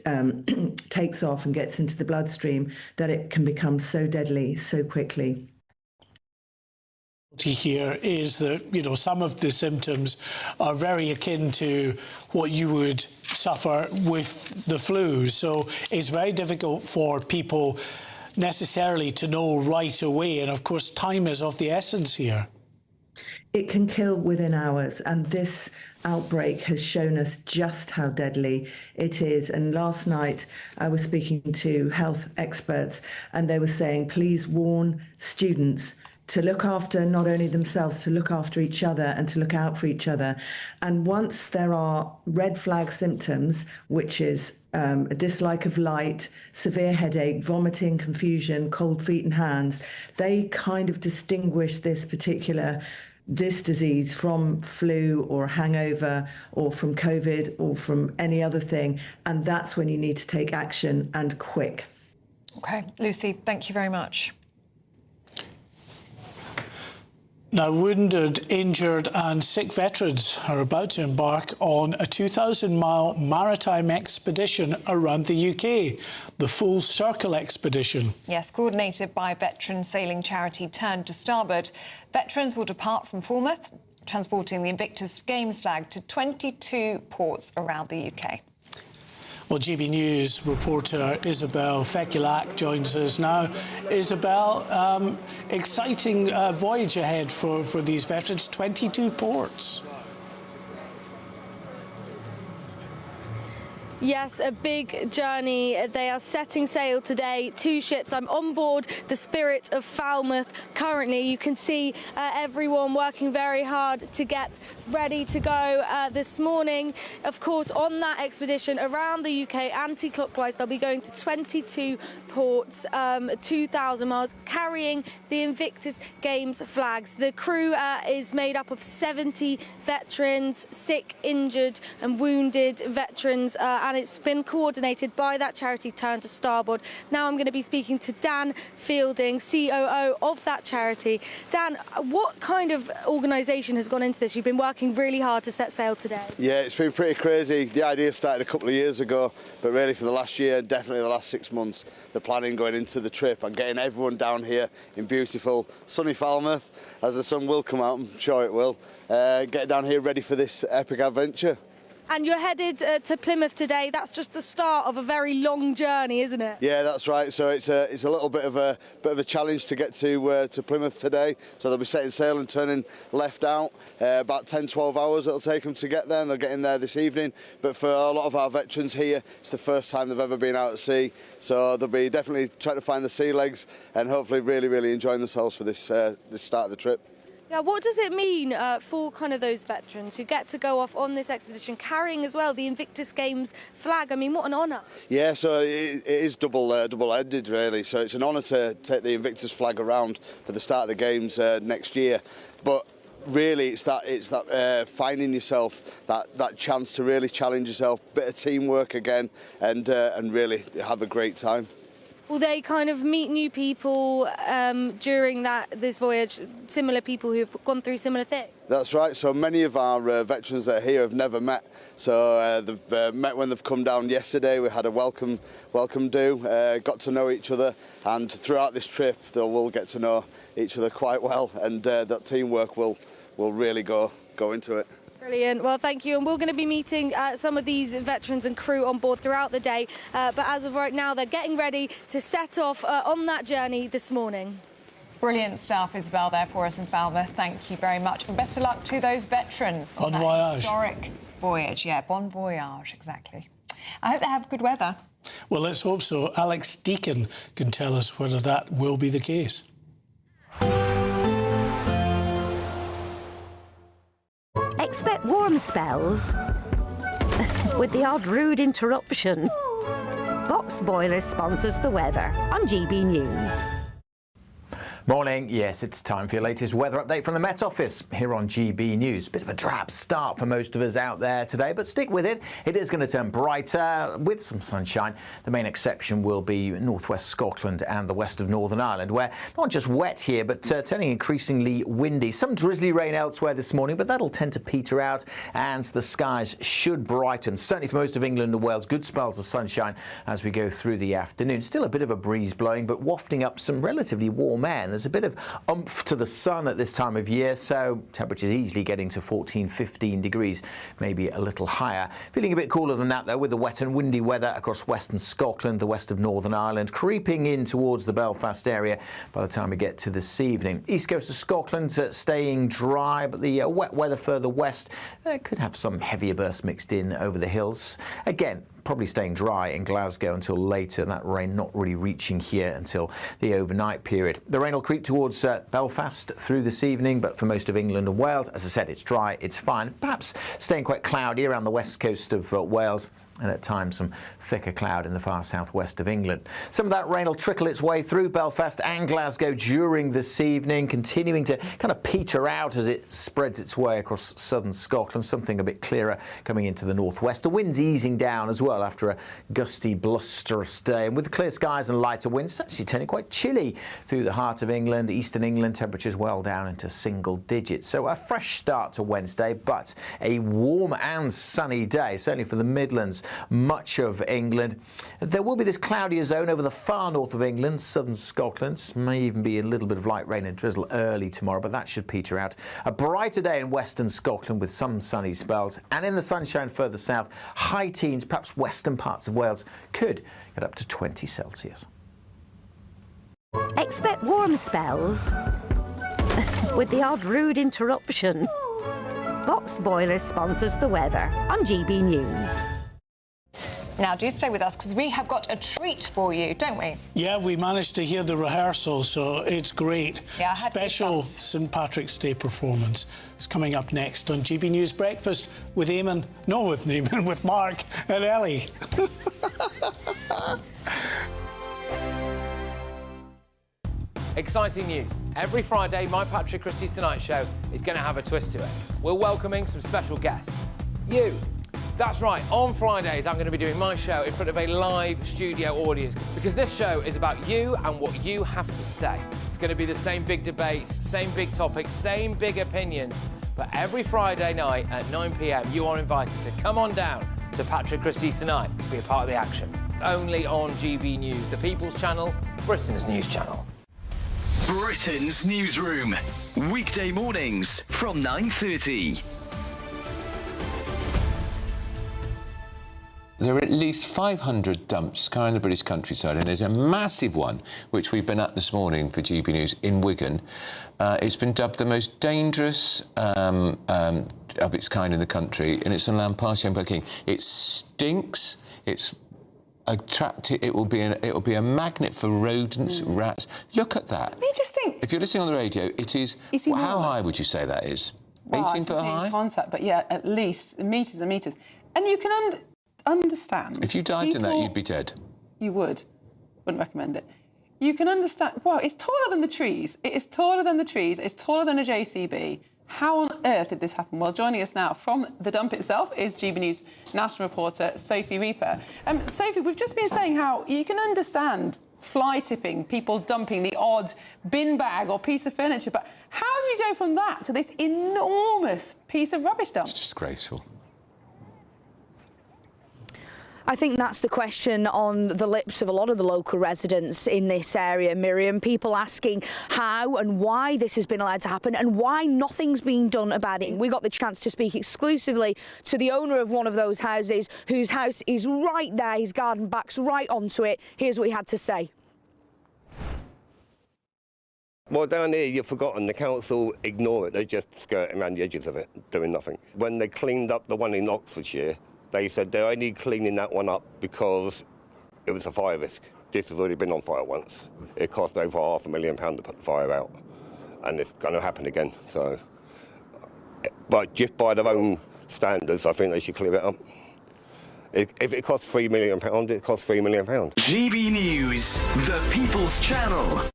takes off and gets into the bloodstream that it can become so deadly so quickly. Here is that, you know, some of the symptoms are very akin to what you would suffer with the flu. So it's very difficult for people necessarily to know right away. And of course, time is of the essence here. It can kill within hours, and this outbreak has shown us just how deadly it is. And last night I was speaking to health experts, and they were saying, please warn students to look after not only themselves, to look after each other and to look out for each other. And once there are red flag symptoms, which is a dislike of light, severe headache, vomiting, confusion, cold feet and hands, they kind of distinguish this disease from flu or hangover or from COVID or from any other thing. And that's when you need to take action, and quick. OK, Lucy, thank you very much. Now, wounded, injured and sick veterans are about to embark on a 2,000-mile maritime expedition around the UK, the Full Circle expedition. Yes, coordinated by veteran sailing charity Turn to Starboard. Veterans will depart from Falmouth, transporting the Invictus Games flag to 22 ports around the UK. Well, GB News reporter Isabel Fekulak joins us now. Isabel, exciting voyage ahead for these veterans, 22 ports. Yes, a big journey. They are setting sail today, 2 ships. I'm on board the Spirit of Falmouth currently. You can see everyone working very hard to get ready to go this morning. Of course, on that expedition around the UK, anti-clockwise, they'll be going to 22 ports, 2,000 miles, carrying the Invictus Games flags. The crew is made up of 70 veterans, sick, injured and wounded veterans, and it's been coordinated by that charity Turn to Starboard. Now I'm going to be speaking to Dan Fielding, COO of that charity. Dan, what kind of organisation has gone into this? You've been working really hard to set sail today. Yeah, it's been pretty crazy. The idea started a couple of years ago, but really for the last year, definitely the last 6 months, the planning going into the trip and getting everyone down here in beautiful sunny Falmouth, as the sun will come out, I'm sure it will, get down here ready for this epic adventure. And you're headed to Plymouth today. That's just the start of a very long journey, isn't it? Yeah, that's right. So it's a little bit of a challenge to get to Plymouth today. So they'll be setting sail and turning left out. About 10-12 hours it'll take them to get there, and they'll get in there this evening. But for a lot of our veterans here, it's the first time they've ever been out at sea. So they'll be definitely trying to find the sea legs and hopefully really enjoying themselves for this start of the trip. Now, what does it mean for kind of those veterans who get to go off on this expedition carrying as well the Invictus Games flag? I mean, what an honour. Yeah, so it is double-ended really. So it's an honour to take the Invictus flag around for the start of the Games next year. But really, it's that finding yourself, that chance to really challenge yourself, bit of teamwork again, and really have a great time. Will they kind of meet new people during this voyage, similar people who've gone through similar things? That's right. So many of our veterans that are here have never met. So they've met when they've come down yesterday. We had a welcome do, got to know each other, and throughout this trip they will get to know each other quite well, and that teamwork will really go into it. Brilliant. Well, thank you. And we're going to be meeting some of these veterans and crew on board throughout the day. But as of right now, they're getting ready to set off on that journey this morning. Brilliant stuff, Isabel, there for us in Falmouth. Thank you very much. And best of luck to those veterans on Bon that voyage. historic voyage. Yeah, bon voyage, exactly. I hope they have good weather. Well, let's hope so. Alex Deacon can tell us whether that will be the case. Expect warm spells with the odd rude interruption. Box Boiler sponsors the weather on GB News. Morning. Yes, it's time for your latest weather update from the Met Office here on GB News. Bit of a drab start for most of us out there today, but stick with it. It is going to turn brighter with some sunshine. The main exception will be northwest Scotland and the west of Northern Ireland, where not just wet here, but turning increasingly windy. Some drizzly rain elsewhere this morning, but that'll tend to peter out and the skies should brighten. Certainly for most of England and Wales, good spells of sunshine as we go through the afternoon. Still a bit of a breeze blowing, but wafting up some relatively warm air. And there's a bit of oomph to the sun at this time of year, so temperatures easily getting to 14, 15 degrees, maybe a little higher. Feeling a bit cooler than that, though, with the wet and windy weather across western Scotland, the west of Northern Ireland, creeping in towards the Belfast area by the time we get to this evening. East coast of Scotland staying dry, but the wet weather further west could have some heavier bursts mixed in over the hills. Again, probably staying dry in Glasgow until later, and that rain not really reaching here until the overnight period. The rain will creep towards Belfast through this evening, but for most of England and Wales, as I said, it's dry, it's fine. Perhaps staying quite cloudy around the west coast of Wales, and at times some thicker cloud in the far southwest of England. Some of that rain will trickle its way through Belfast and Glasgow during this evening, continuing to kind of peter out as it spreads its way across southern Scotland, something a bit clearer coming into the northwest. The wind's easing down as well after a gusty, blusterous day, and with the clear skies and lighter winds, it's actually turning quite chilly through the heart of England. Eastern England, temperatures well down into single digits. So a fresh start to Wednesday, but a warm and sunny day, certainly for the Midlands, much of England. There will be this cloudier zone over the far north of England, southern Scotland. May even be a little bit of light rain and drizzle early tomorrow, but that should peter out. A brighter day in western Scotland with some sunny spells, and in the sunshine further south, high teens, perhaps western parts of Wales, could get up to 20 Celsius. Expect warm spells with the odd rude interruption. Box Boiler sponsors the weather on GB News. Now, do stay with us because we have got a treat for you, don't we? Yeah, we managed to hear the rehearsal, so it's great. Yeah, I had Special goosebumps. St Patrick's Day performance is coming up next on GB News Breakfast with Eamonn, no, with Eamonn, with Mark and Ellie. Exciting news. Every Friday, my Patrick Christie's Tonight Show is going to have a twist to it. We're welcoming some special guests. You. That's right, on Fridays I'm going to be doing my show in front of a live studio audience because this show is about you and what you have to say. It's going to be the same big debates, same big topics, same big opinions, but every Friday night at 9 p.m. you are invited to come on down to Patrick Christie's Tonight to be a part of the action. Only on GB News, the People's Channel, Britain's news channel. Britain's Newsroom, weekday mornings from 9:30. There are at least 500 dumps currently in the British countryside, and there's a massive one, which we've been at this morning for GB News in Wigan. It's been dubbed the most dangerous of its kind in the country, and it's on land partially owned by King. It stinks. It's attractive. It will be a magnet for rodents, rats. Look at that. You just think. If you're listening on the radio, it is. Well, how high would you say that is? Well, 18 foot high. Concept, but yeah, at least metres and metres, and you can understand. If you died in that, you'd be dead. You would. Wouldn't recommend it. You can understand. Wow, it's taller than the trees. It is taller than the trees. It's taller than a JCB. How on earth did this happen? Well, joining us now from the dump itself is GB News national reporter Sophie Reaper. Sophie, we've just been saying how you can understand fly tipping, people dumping the odd bin bag or piece of furniture, but how do you go from that to this enormous piece of rubbish dump? It's disgraceful. I think that's the question on the lips of a lot of the local residents in this area, Miriam. People asking how and why this has been allowed to happen and why nothing's been done about it. We got the chance to speak exclusively to the owner of one of those houses, whose house is right there, his garden backs right onto it. Here's what he had to say. Well, down here, you've forgotten. The council ignore it. They just skirt around the edges of it, doing nothing. When they cleaned up the one in Oxfordshire, they said they're only cleaning that one up because it was a fire risk. This has already been on fire once. It cost over £500,000 to put the fire out, and it's going to happen again. So, but just by their own standards, I think they should clear it up. If it costs £3 million, it costs £3 million. GB News, the People's Channel.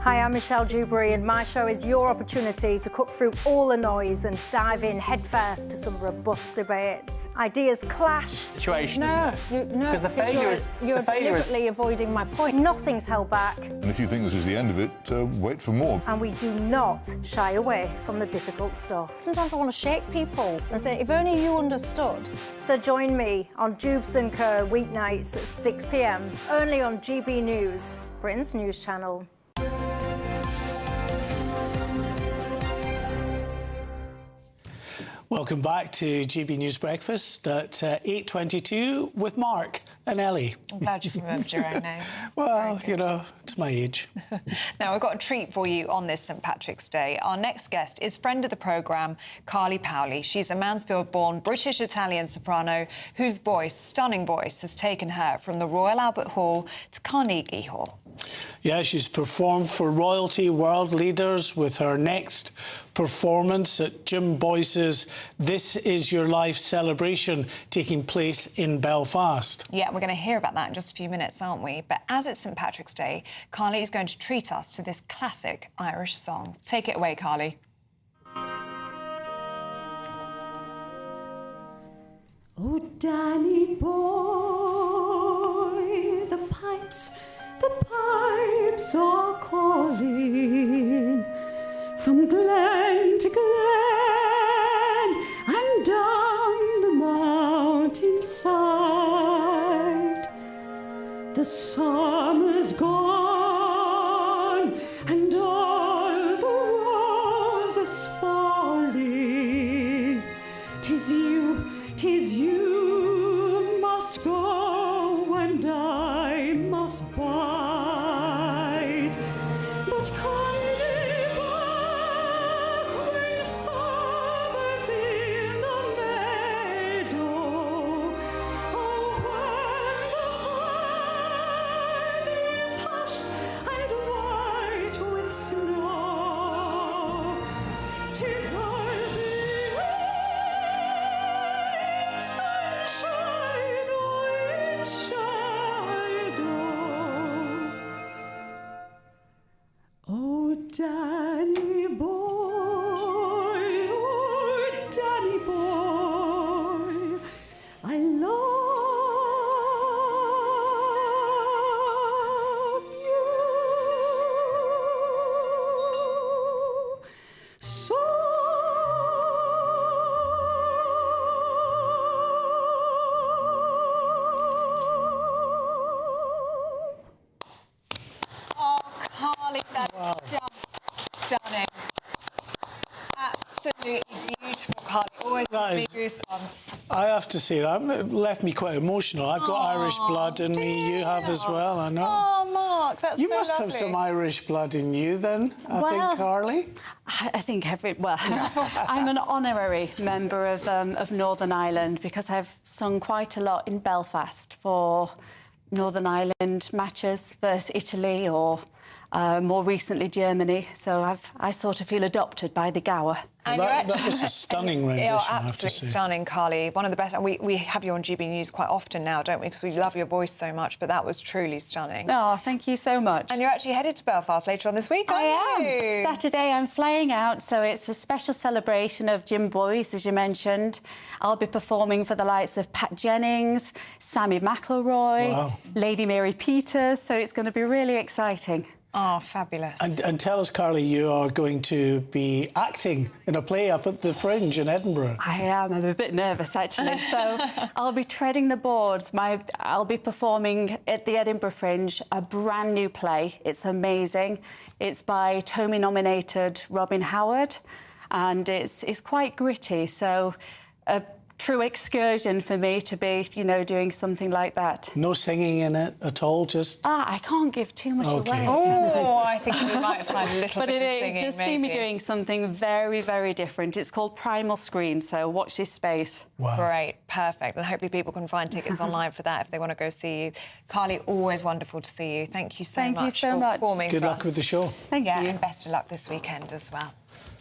Hi, I'm Michelle Dewberry, and my show is your opportunity to cut through all the noise and dive in headfirst to some robust debates. Ideas clash. Situation, isn't it? No, because the failure is you're deliberately avoiding my point. Nothing's held back, And if you think this is the end of it, wait for more. and we do not shy away from the difficult stuff. Sometimes I want to shake people and say, if only you understood. So join me on Jubes and Co weeknights at 6 p.m. only on GB News, Britain's news channel. Welcome back to GB News Breakfast at 8:22 with Mark and Ellie. I'm glad you've remembered your own name. Well, you know, it's my age. Now, we've got a treat for you on this St Patrick's Day. Our next guest is friend of the programme, Carly Powley. She's a Mansfield-born British-Italian soprano whose voice, stunning voice, has taken her from the Royal Albert Hall to Carnegie Hall. Yeah, she's performed for royalty world leaders with her next performance at Jim Boyce's This Is Your Life celebration taking place in Belfast. Yeah, we're going to hear about that in just a few minutes, aren't we? But as it's St Patrick's Day, Carly is going to treat us to this classic Irish song. Take it away, Carly. Oh, Danny boy, the pipes are calling from glen to glen and down the mountainside. The summer's gone and all the roses falling. 'Tis you must go and I must bide. But come thee back when summer's in the meadow. Oh, when the vine is hushed and white with snow, 'tis I'll be in sunshine or in shadow. Oh, Danny boy, I love you so. Oh, Carly, that's just stunning. Absolutely beautiful, Carly. Always gives me goosebumps. I have to say, that left me quite emotional. I've got Irish blood in me. You have as well, I know. Oh, Mark, that's You so must lovely. have some Irish blood in you then, I think, Carly. I think I'm an honorary member of Northern Ireland because I've sung quite a lot in Belfast for Northern Ireland matches versus Italy or more recently Germany. So I sort of feel adopted by the Gower. And That was a stunning rendition, You're I have to absolutely say. stunning, Carly. One of the best. And we have you on GB News quite often now, don't we? Because we love your voice so much. But that was truly stunning. Oh, thank you so much. And you're actually headed to Belfast later on this week, aren't I you? am. Saturday I'm flying out, so it's a special celebration of Jim Boyce, as you mentioned. I'll be performing for the likes of Pat Jennings, Sammy McIlroy, Wow. Lady Mary Peters, so it's going to be really exciting. Oh, fabulous. And tell us, Carly, you are going to be acting in a play up at the Fringe in Edinburgh. I am. I'm a bit nervous, actually. So I'll be treading the boards. I'll be performing at the Edinburgh Fringe, a brand new play. It's amazing. It's by Tony-nominated Robin Howard, and it's quite gritty. So a true excursion for me to be, you know, doing something like that. No singing in it at all, just... I can't give too much away. Oh, I think we might find a little but bit of singing, it does see me doing something very, very different. It's called Primal Screen, so watch this space. Wow. Great, perfect. And hopefully people can find tickets online for that if they want to go see you. Carly, always wonderful to see you. Thank you so much for performing Good for luck us. with the show. Thank you. And best of luck this weekend as well.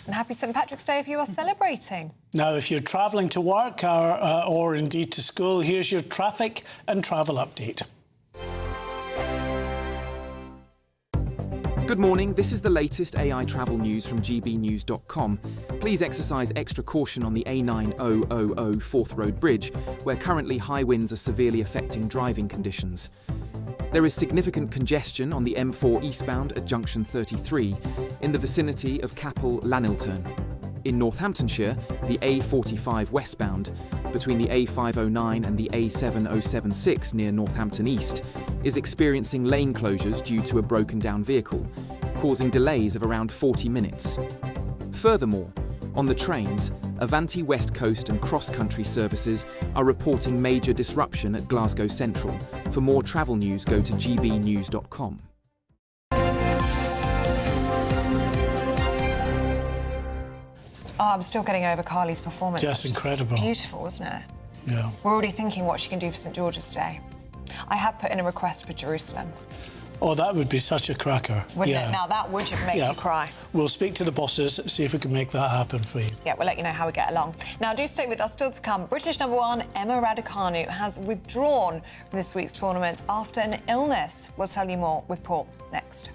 And happy St Patrick's Day if you are celebrating. Now, if you're travelling to work or indeed to school, here's your traffic and travel update. Good morning, this is the latest AI travel news from gbnews.com. Please exercise extra caution on the A9000 Forth Road Bridge, where currently high winds are severely affecting driving conditions. There is significant congestion on the M4 eastbound at junction 33 in the vicinity of Capel Lanilton. In Northamptonshire, the A45 westbound between the A509 and the A7076 near Northampton East is experiencing lane closures due to a broken down vehicle, causing delays of around 40 minutes. Furthermore, on the trains, Avanti West Coast and cross-country services are reporting major disruption at Glasgow Central. For more travel news, go to gbnews.com. Oh, I'm still getting over Carly's performance. Just incredible. Beautiful, isn't it? Yeah. We're already thinking what she can do for St George's Day. I have put in a request for Jerusalem. Oh, that would be such a cracker. Wouldn't it? Now, that would make you cry. We'll speak to the bosses, see if we can make that happen for you. Yeah, we'll let you know how we get along. Now, do stay with us. Still to come, British #1 Emma Raducanu has withdrawn from this week's tournament after an illness. We'll tell you more with Paul next.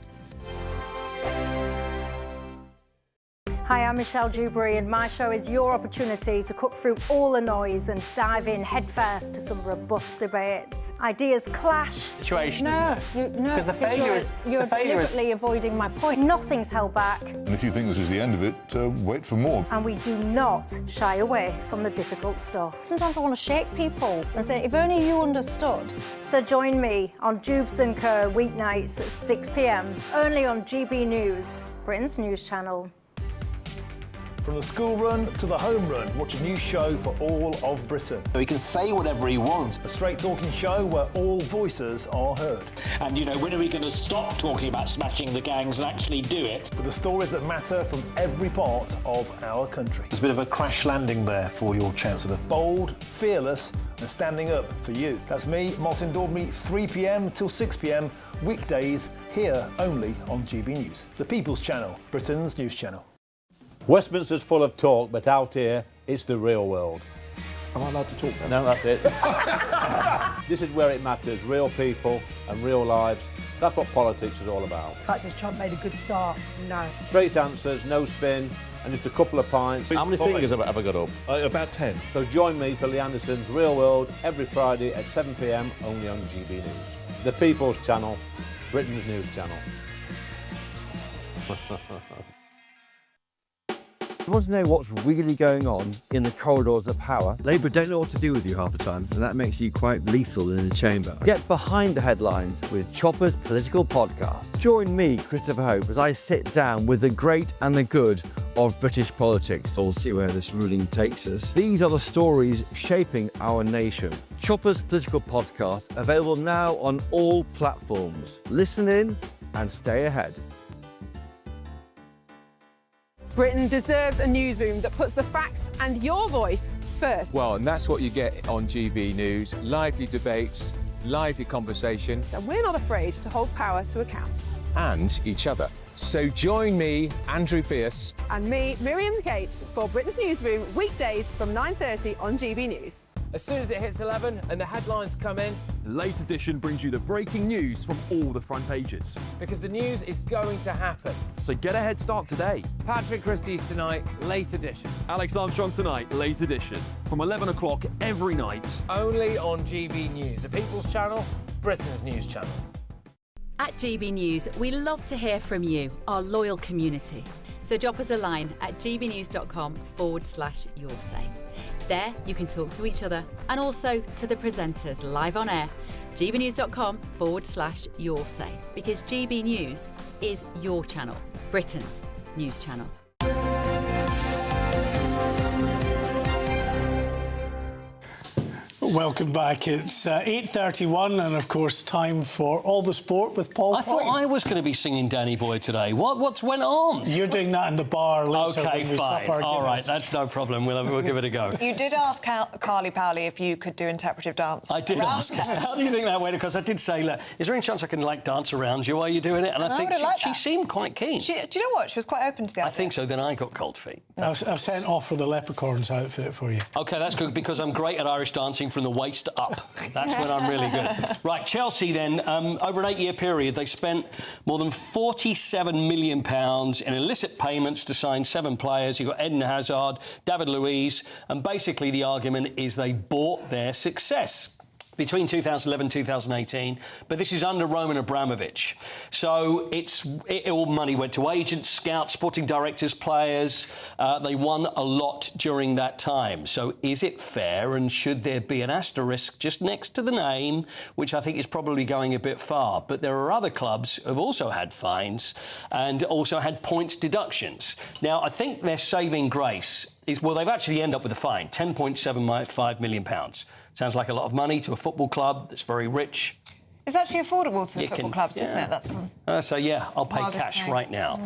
Hi, I'm Michelle Dewberry, and my show is your opportunity to cut through all the noise and dive in headfirst to some robust debates. Ideas clash. Situation, no, isn't it? No, Because the failure is... You're deliberately avoiding my point. Nothing's held back. And if you think this is the end of it, wait for more. And we do not shy away from the difficult stuff. Sometimes I want to shake people and say, if only you understood. So join me on Jubes and Kerr weeknights at 6 p.m, only on GB News, Britain's news channel. From the school run to the home run, watch a new show for all of Britain. He can say whatever he wants. A straight talking show where all voices are heard. And, you know, when are we going to stop talking about smashing the gangs and actually do it? With the stories that matter from every part of our country. There's a bit of a crash landing there for your Chancellor. Bold, fearless and standing up for you. That's me, Martin Daubney, 3 p.m. till 6 p.m, weekdays, here only on GB News. The People's Channel, Britain's news channel. Westminster's full of talk, but out here, it's the real world. Am I allowed to talk then? No, that's it. This is where it matters, real people and real lives. That's what politics is all about. The fact that Trump made a good start, no. Straight answers, no spin, and just a couple of pints. How many fingers have I got up? About 10. So join me for Lee Anderson's Real World every Friday at 7 p.m, only on GB News. The People's Channel, Britain's news channel. You want to know what's really going on in the corridors of power? Labour don't know what to do with you half the time, and that makes you quite lethal in the chamber. Get behind the headlines with Chopper's Political Podcast. Join me, Christopher Hope, as I sit down with the great and the good of British politics. We'll see where this ruling takes us. These are the stories shaping our nation. Chopper's Political Podcast, available now on all platforms. Listen in and stay ahead. Britain deserves a newsroom that puts the facts and your voice first. Well, and that's what you get on GB News. Lively debates, lively conversation. And we're not afraid to hold power to account. And each other. So join me, Andrew Pierce. And me, Miriam Gates, for Britain's Newsroom, weekdays from 9:30 on GB News. As soon as it hits 11 and the headlines come in, the late edition brings you the breaking news from all the front pages. Because the news is going to happen. So get a head start today. Patrick Christie's tonight, late edition. Alex Armstrong tonight, late edition. From 11 o'clock every night. Only on GB News, the People's Channel, Britain's news channel. At GB News, we love to hear from you, our loyal community. So drop us a line at gbnews.com/yoursay. There, you can talk to each other and also to the presenters live on air. gbnews.com/yoursay, because GB News is your channel, Britain's news channel. Welcome back. It's 8:31 and, of course, time for All the Sport with Paul I thought I was going to be singing Danny Boy today. What's went on? You're doing that in the bar later OK, when we fine. sup our All right, Guinness. that's no problem. We'll give it a go. You did ask Carly Powley if you could do interpretive dance. I did ask her. How do you think that went? Because I did say, look, is there any chance I can, like, dance around you while you're doing it? And I think she seemed quite keen. Do you know what? She was quite open to the idea. I think so. Then I got cold feet. I've sent off for the leprechaun's outfit for you. OK, that's good, because I'm great at Irish dancing from the waist up. That's when I'm really good. Right, Chelsea then, over an 8-year period, they spent more than £47 million in illicit payments to sign 7 players. You've got Eden Hazard, David Luiz, and basically the argument is they bought their success between 2011 and 2018, but this is under Roman Abramovich. So all money went to agents, scouts, sporting directors, players. They won a lot during that time. So is it fair, and should there be an asterisk just next to the name, which I think is probably going a bit far? But there are other clubs who have also had fines and also had points deductions. Now, I think their saving grace is, well, they've actually ended up with a fine, £10.75 million. Sounds like a lot of money to a football club that's very rich. It's actually affordable to football clubs, isn't it? That's so, yeah, I'll pay cash right now.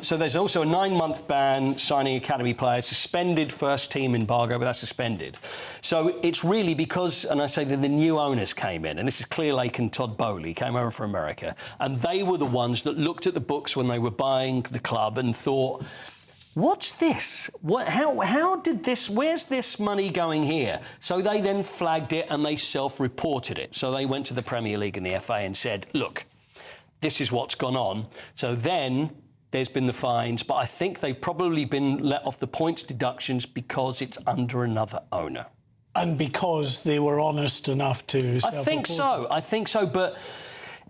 So there's also a 9-month ban signing academy players, suspended first-team embargo, but that's suspended. So it's really because, and I say that the new owners came in, and this is Clear Lake and Todd Bowley, came over from America, and they were the ones that looked at the books when they were buying the club and thought, what's this? How did this... Where's this money going here? So they then flagged it and they self-reported it. So they went to the Premier League and the FA and said, look, this is what's gone on. So then there's been the fines, but I think they've probably been let off the points deductions because it's under another owner. And because they were honest enough to self-report I think so, but...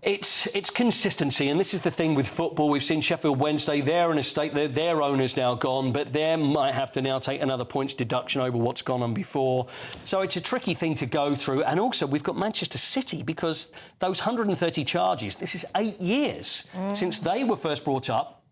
It's consistency, and this is the thing with football. We've seen Sheffield Wednesday, they're in a state, their owner's now gone, but they might have to now take another points deduction over what's gone on before. So it's a tricky thing to go through. And also, we've got Manchester City, because those 130 charges, this is 8 years since they were first brought up,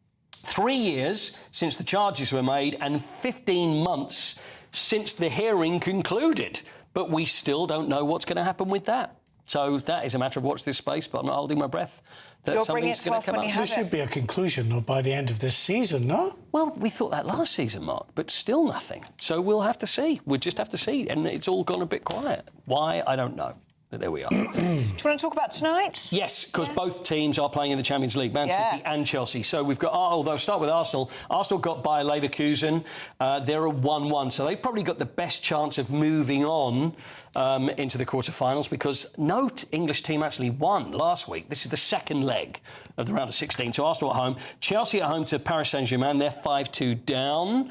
3 years since the charges were made, and 15 months since the hearing concluded. But we still don't know what's going to happen with that. So that is a matter of watch this space, but I'm not holding my breath that something's going to come up. There should be a conclusion, though, by the end of this season, no? Well, we thought that last season, Mark, but still nothing. So we'll have to see. We'll just have to see. And it's all gone a bit quiet. Why? I don't know. But there we are. Do you want to talk about tonight? Yes, because both teams are playing in the Champions League, Man City and Chelsea. So we've got, although start with Arsenal. Arsenal got by Leverkusen. They're a 1-1, so they've probably got the best chance of moving on into the quarter-finals, because no English team actually won last week. This is the second leg of the round of 16. So Arsenal at home. Chelsea at home to Paris Saint-Germain. They're 5-2 down.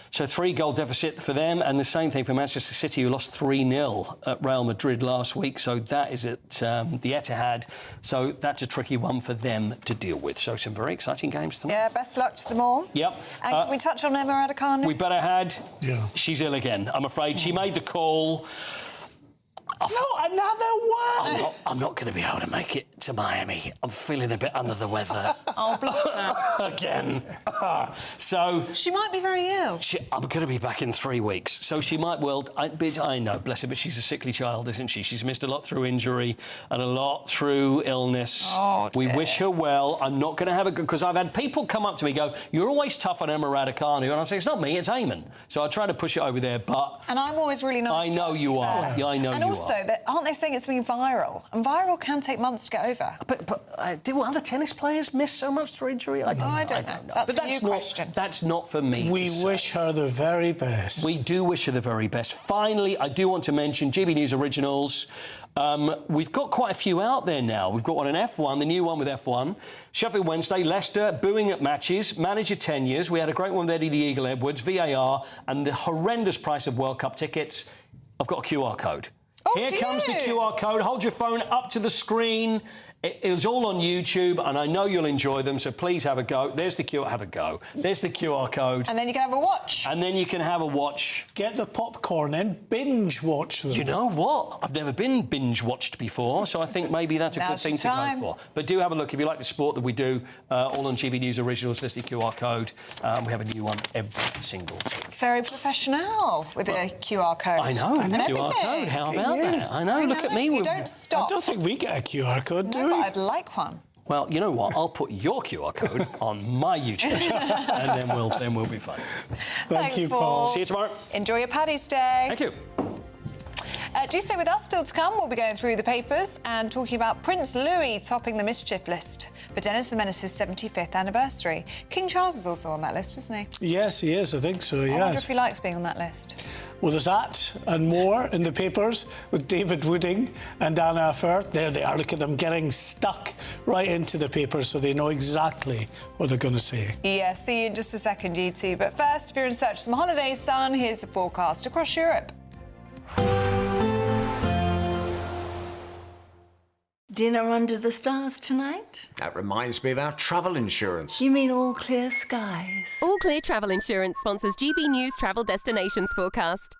So 3-goal deficit for them, and the same thing for Manchester City, who lost 3-0 at Real Madrid last week. So that is at the Etihad. So that's a tricky one for them to deal with. So some very exciting games tonight. Yeah, best luck to them all. Yep. And can we touch on Emma Raducanu? We better had. Yeah. She's ill again, I'm afraid. She made the call. Not another one! I'm not going to be able to make it to Miami. I'm feeling a bit under the weather. Oh, bless her. Again. So... She might be very ill. I'm going to be back in 3 weeks. So she might well... I know, bless her, but she's a sickly child, isn't she? She's missed a lot through injury and a lot through illness. Oh, we wish her well. I'm not going to have a good... Because I've had people come up to me and go, you're always tough on Emma Raducanu. And I'm saying, it's not me, it's Eamonn. So I try to push it over there, but... And I'm always really nice. I know you are. Yeah, I know you are. Also, aren't they saying it's being viral? And viral can take months to get over. But do other tennis players miss so much through injury? I don't know. That's a new question. That's not for me. We wish her the very best. We do wish her the very best. Finally, I do want to mention GB News Originals. We've got quite a few out there now. We've got one in F1, the new one with F1. Sheffield Wednesday, Leicester, booing at matches, manager tenures. We had a great one with Eddie the Eagle Edwards, VAR, and the horrendous price of World Cup tickets. I've got a QR code. Here comes the QR code. Hold your phone up to the screen. It is all on YouTube, and I know you'll enjoy them, so please have a go. There's the There's the QR code. And then you can have a watch. And then you can have a watch. Get the popcorn in, binge watch them. You know what? I've never been binge watched before, so I think maybe that's a good thing to go for. But do have a look if you like the sport that we do. All on GB News Originals. There's the QR code. We have a new one every single week. Very professional with a QR code. I know, and the QR everything. code. How about that? I know. Look at me. You don't stop. I don't think we get a QR code, do we? But I'd like one. Well, you know what? I'll put your QR code on my YouTube channel, and then we'll be fine. Thanks, you, Paul. See you tomorrow. Enjoy your Paddy's Day. Thank you. Do stay with us. Still to come, we'll be going through the papers and talking about Prince Louis topping the mischief list for Dennis the Menace's 75th anniversary. King Charles is also on that list, isn't he? Yes, he is. I think so, yes. I wonder if he likes being on that list. Well, there's that and more in the papers with David Wooding and Anna Firth. There they are. Look at them getting stuck right into the papers so they know exactly what they're going to say. Yeah, see you in just a second, you two. But first, if you're in search of some holiday sun, here's the forecast across Europe. Dinner under the stars tonight? That reminds me of our travel insurance. You mean all clear skies? All Clear Travel Insurance sponsors GB News Travel Destinations forecast.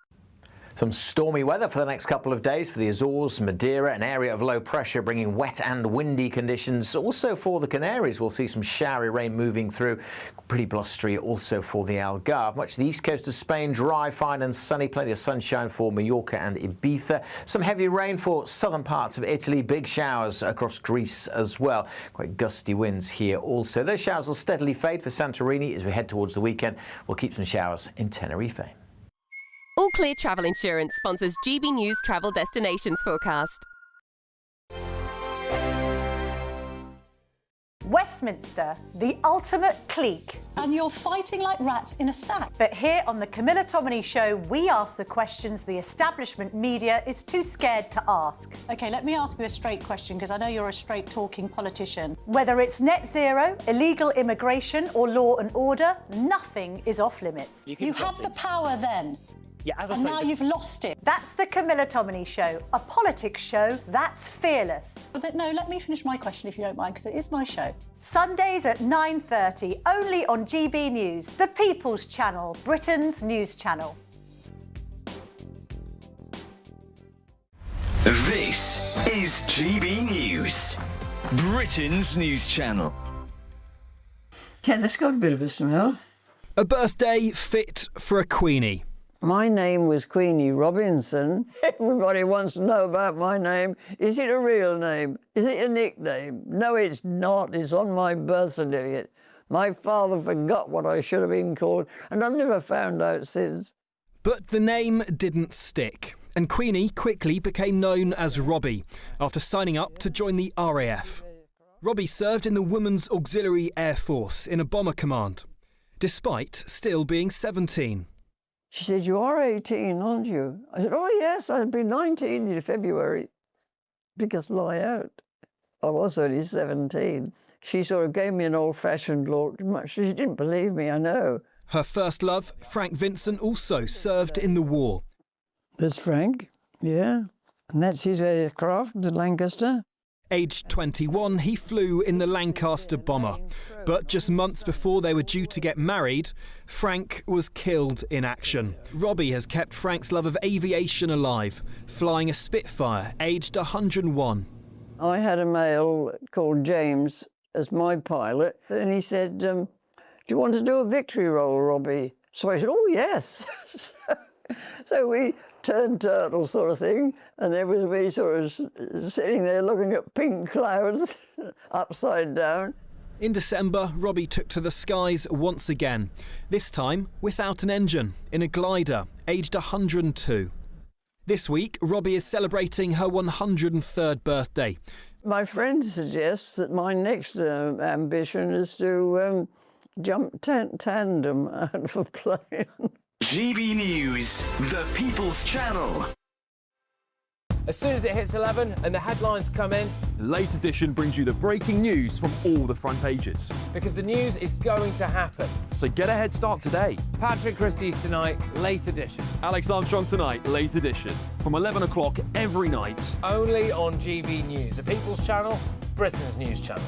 Some stormy weather for the next couple of days for the Azores, Madeira, an area of low pressure bringing wet and windy conditions. Also for the Canaries, we'll see some showery rain moving through. Pretty blustery also for the Algarve. Much of the east coast of Spain, dry, fine and sunny. Plenty of sunshine for Mallorca and Ibiza. Some heavy rain for southern parts of Italy. Big showers across Greece as well. Quite gusty winds here also. Those showers will steadily fade for Santorini as we head towards the weekend. We'll keep some showers in Tenerife. All Clear Travel Insurance sponsors GB News Travel Destinations forecast. Westminster, the ultimate clique. And you're fighting like rats in a sack. But here on the Camilla Tominey Show, we ask the questions the establishment media is too scared to ask. OK, let me ask you a straight question, because I know you're a straight-talking politician. Whether it's net zero, illegal immigration or law and order, nothing is off limits. You had the power then. Yeah, as I and say, now you've lost it. That's the Camilla Tominey Show, a politics show that's fearless. But no, let me finish my question if you don't mind, because it is my show. Sundays at 9:30, only on GB News, the People's Channel, Britain's news channel. This is GB News, Britain's news channel. Yeah, that's got a bit of a smell. A birthday fit for a Queenie. My name was Queenie Robinson. Everybody wants to know about my name. Is it a real name? Is it a nickname? No, it's not. It's on my birth certificate. My father forgot what I should have been called, and I've never found out since. But the name didn't stick, and Queenie quickly became known as Robbie after signing up to join the RAF. Robbie served in the Women's Auxiliary Air Force in a bomber command, despite still being 17. She said, "You are 18, aren't you?" I said, "Oh, yes, I'll be 19 in February." Biggest lie out. I was only 17. She sort of gave me an old-fashioned look. She didn't believe me, I know. Her first love, Frank Vincent, also served in the war. There's Frank, yeah. And that's his aircraft, the Lancaster. Aged 21, he flew in the Lancaster bomber. But just months before they were due to get married, Frank was killed in action. Robbie has kept Frank's love of aviation alive, flying a Spitfire, aged 101. I had a male called James as my pilot, and he said, "Do you want to do a victory roll, Robbie?" So I said, "Oh, yes." So we turned turtle sort of thing, and there was me sort of sitting there looking at pink clouds upside down. In December, Robbie took to the skies once again, this time without an engine, in a glider, aged 102. This week, Robbie is celebrating her 103rd birthday. My friend suggests that my next ambition is to jump tandem out of a plane. GB News, the People's Channel. As soon as it hits 11 and the headlines come in, Late Edition brings you the breaking news from all the front pages. because the news is going to happen. So get a head start today. Patrick Christie's tonight, Late Edition. Alex Armstrong tonight, Late Edition. From 11 o'clock every night. Only on GB News, the People's Channel, Britain's news channel.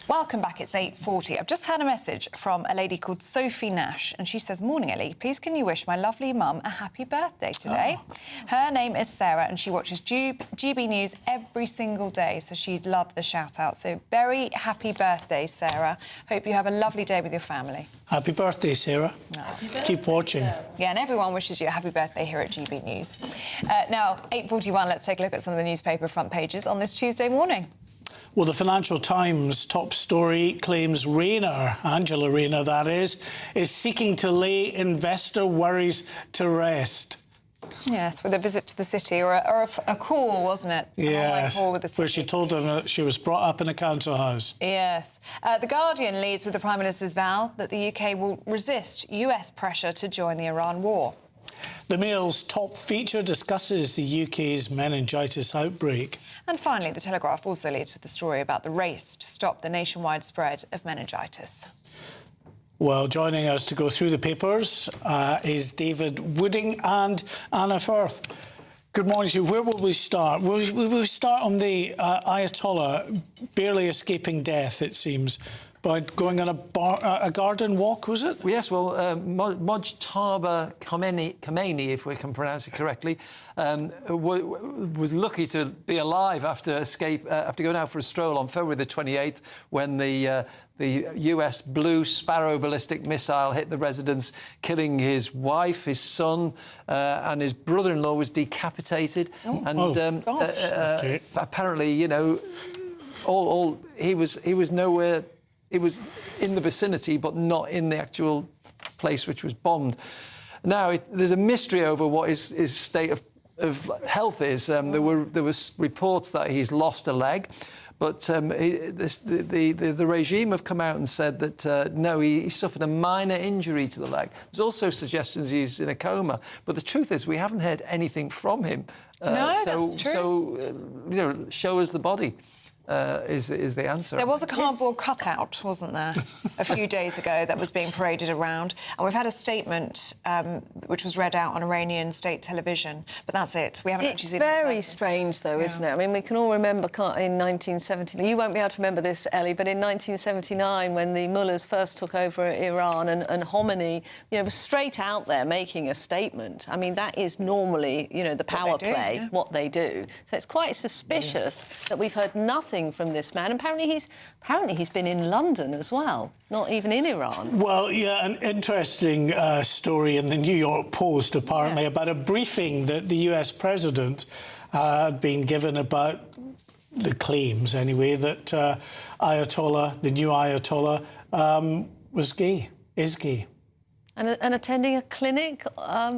Welcome back, it's 8:40. I've just had a message from a lady called Sophie Nash, and she says, "Morning, Ellie. Please can you wish my lovely mum a happy birthday today?" Her name is Sarah, and she watches GB News every single day, so she'd love the shout-out. So very happy birthday, Sarah. Hope you have a lovely day with your family. Happy birthday, Sarah. Keep watching. Yeah, and everyone wishes you a happy birthday here at GB News. Now, 8:41, let's take a look at some of the newspaper front pages on this Tuesday morning. Well, the Financial Times top story claims Rayner, Angela Rayner that is seeking to lay investor worries to rest. Yes, with a visit to the city, or a call, wasn't it? An online call with the city. Where she told them that she was brought up in a council house. Yes. The Guardian leads with the Prime Minister's vow that the UK will resist US pressure to join the Iran war. The Mail's top feature discusses the UK's meningitis outbreak. And finally, The Telegraph also leads with the story about the race to stop the nationwide spread of meningitis. Well, joining us to go through the papers is David Wooding and Anna Firth. Good morning to you. Where will we start? Will we start on the Ayatollah barely escaping death, it seems, by going on a garden walk, was it? Yes, well, Mojtaba Khomeini, if we can pronounce it correctly, was lucky to be alive after going out for a stroll on February the 28th when the US Blue Sparrow ballistic missile hit the residence, killing his wife, his son, and his brother-in-law was decapitated. Apparently, you know, he was nowhere. He was in the vicinity, but not in the actual place which was bombed. Now, there's a mystery over what his state of health is. There was reports that he's lost a leg, but the regime have come out and said that, no, he suffered a minor injury to the leg. There's also suggestions he's in a coma. But the truth is we haven't heard anything from him. That's true. So, you know, show us the body. Is the answer. There was a cardboard cutout, wasn't there, a few days ago that was being paraded around. And we've had a statement which was read out on Iranian state television, but that's it. We haven't actually seen it. It's very strange, though, isn't it? I mean, we can all remember in 1970... You won't be able to remember this, Ellie, but in 1979, when the mullahs first took over Iran and Khomeini, you know, was straight out there making a statement. I mean, that is normally, you know, the power play, what they do. So it's quite suspicious that we've heard nothing from this man. Apparently he's been in London as well, not even in Iran. Well, yeah, an interesting story in the New York Post, apparently, about a briefing that the US president had been given about the claims, anyway, that Ayatollah, the new Ayatollah, is gay. And attending a clinic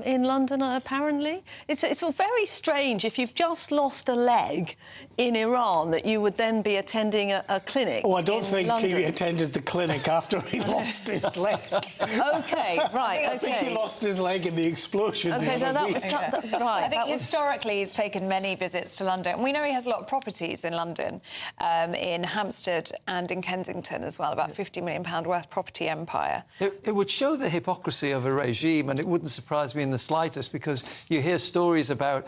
in London, apparently. It's all very strange if you've just lost a leg in Iran that you would then be attending a clinic. Oh, I don't think London. he attended the clinic after he lost his leg. OK, right, I think he lost his leg in the explosion. OK, no, that was... Right, I think historically he's taken many visits to London. And we know he has a lot of properties in London, in Hampstead and in Kensington as well, about £50 million worth property empire. It would show the hypocrisy of a regime, and it wouldn't surprise me in the slightest, because you hear stories about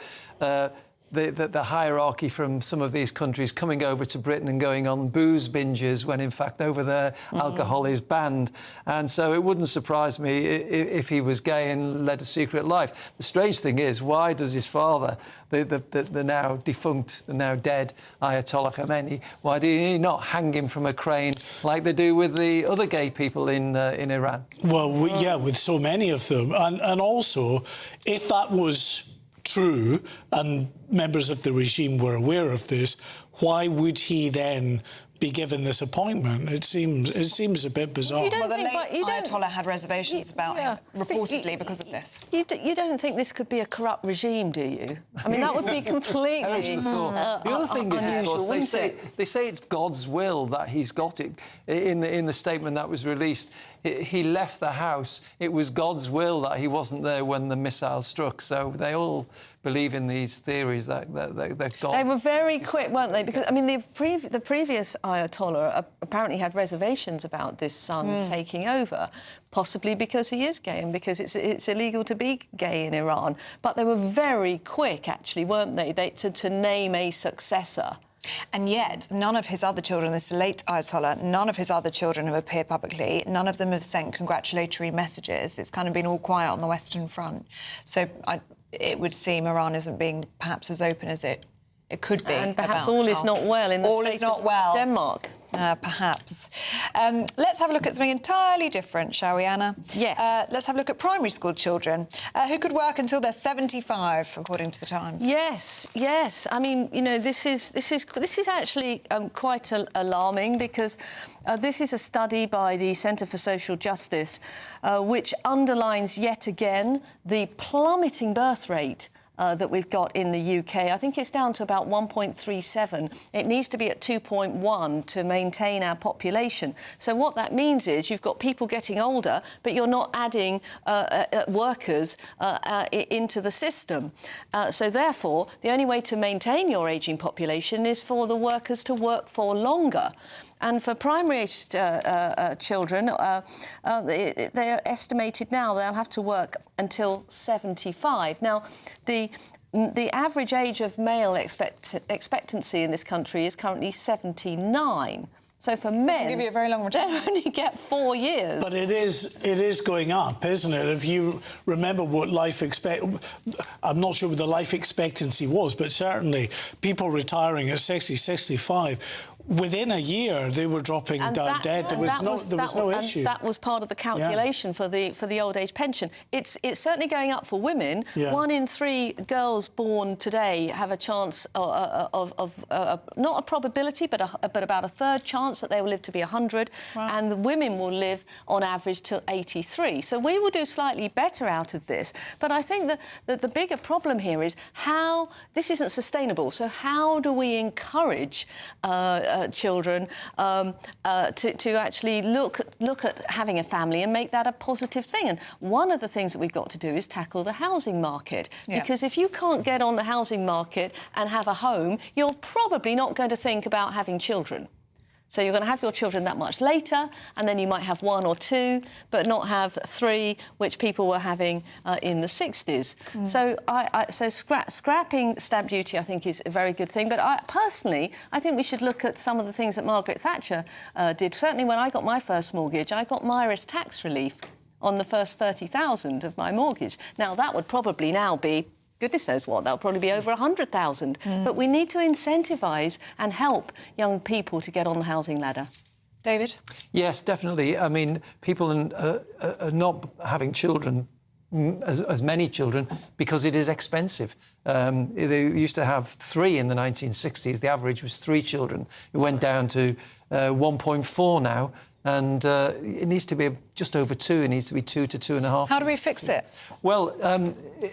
the hierarchy from some of these countries coming over to Britain and going on booze binges when, in fact, over there, alcohol is banned. And so it wouldn't surprise me if he was gay and led a secret life. The strange thing is, why does his father, the now defunct, the now dead Ayatollah Khomeini, why did he not hang him from a crane like they do with the other gay people in Iran? Well, yeah, with so many of them. And also, if that was true and members of the regime were aware of this, why would he then be given this appointment? It seems a bit bizarre. Well, the late Ayatollah had reservations about him, reportedly, because of this. You don't think this could be a corrupt regime, do you? I mean, that would be completely the other thing is, of course, they say it's God's will that he's got it in the statement that was released. he left the house. It was God's will that he wasn't there when the missile struck. So they all believe in these theories that God... They were very quick, weren't they? Because, I mean, the previous Ayatollah apparently had reservations about this son taking over, possibly because he is gay and because it's illegal to be gay in Iran. But they were very quick, actually, weren't they, to name a successor. And yet, none of his other children, this late Ayatollah, none of his other children have appeared publicly. None of them have sent congratulatory messages. It's kind of been all quiet on the Western Front. So it would seem Iran isn't being perhaps as open as it could be. And perhaps all is not well in the state of Denmark. Perhaps. Let's have a look at something entirely different, shall we, Anna? Yes. Let's have a look at primary school children who could work until they're 75, according to the Times. Yes. I mean, you know, this is actually quite alarming because this is a study by the Centre for Social Justice which underlines yet again the plummeting birth rate that we've got in the UK. I think it's down to about 1.37. It needs to be at 2.1 to maintain our population. So what that means is you've got people getting older, but you're not adding workers into the system. So therefore, the only way to maintain your ageing population is for the workers to work for longer. And for primary-aged children, they are estimated now they'll have to work until 75. Now, the average age of male expectancy in this country is currently 79. So for men, give you a very long return. They only get 4 years. But it is going up, isn't it? If you remember what I'm not sure what the life expectancy was, but certainly people retiring at 60, 65. Within a year, they were dropping down dead. There was no issue. And that was part of the calculation for the old age pension. It's certainly going up for women. Yeah. 1 in 3 girls born today have a chance of not a probability, but about a third chance that they will live to be 100, and the women will live on average till 83. So we will do slightly better out of this. But I think that the bigger problem here is how this isn't sustainable. So how do we encourage children to actually look at having a family and make that a positive thing? And one of the things that we've got to do is tackle the housing market, because if you can't get on the housing market and have a home, you're probably not going to think about having children. So you're going to have your children that much later, and then you might have 1 or 2, but not have 3, which people were having in the 60s. So scrapping stamp duty, I think, is a very good thing. But personally, I think we should look at some of the things that Margaret Thatcher did. Certainly when I got my first mortgage, I got Myra's tax relief on the first 30,000 of my mortgage. Now, that would probably now be goodness knows what, that'll probably be over 100,000. But we need to incentivise and help young people to get on the housing ladder. David? Yes, definitely. I mean, people are not having children, as many children, because it is expensive. They used to have 3 in the 1960s. The average was 3 children. It went down to 1.4 now. And it needs to be just over 2. It needs to be 2 to 2.5. How do we fix it? Well,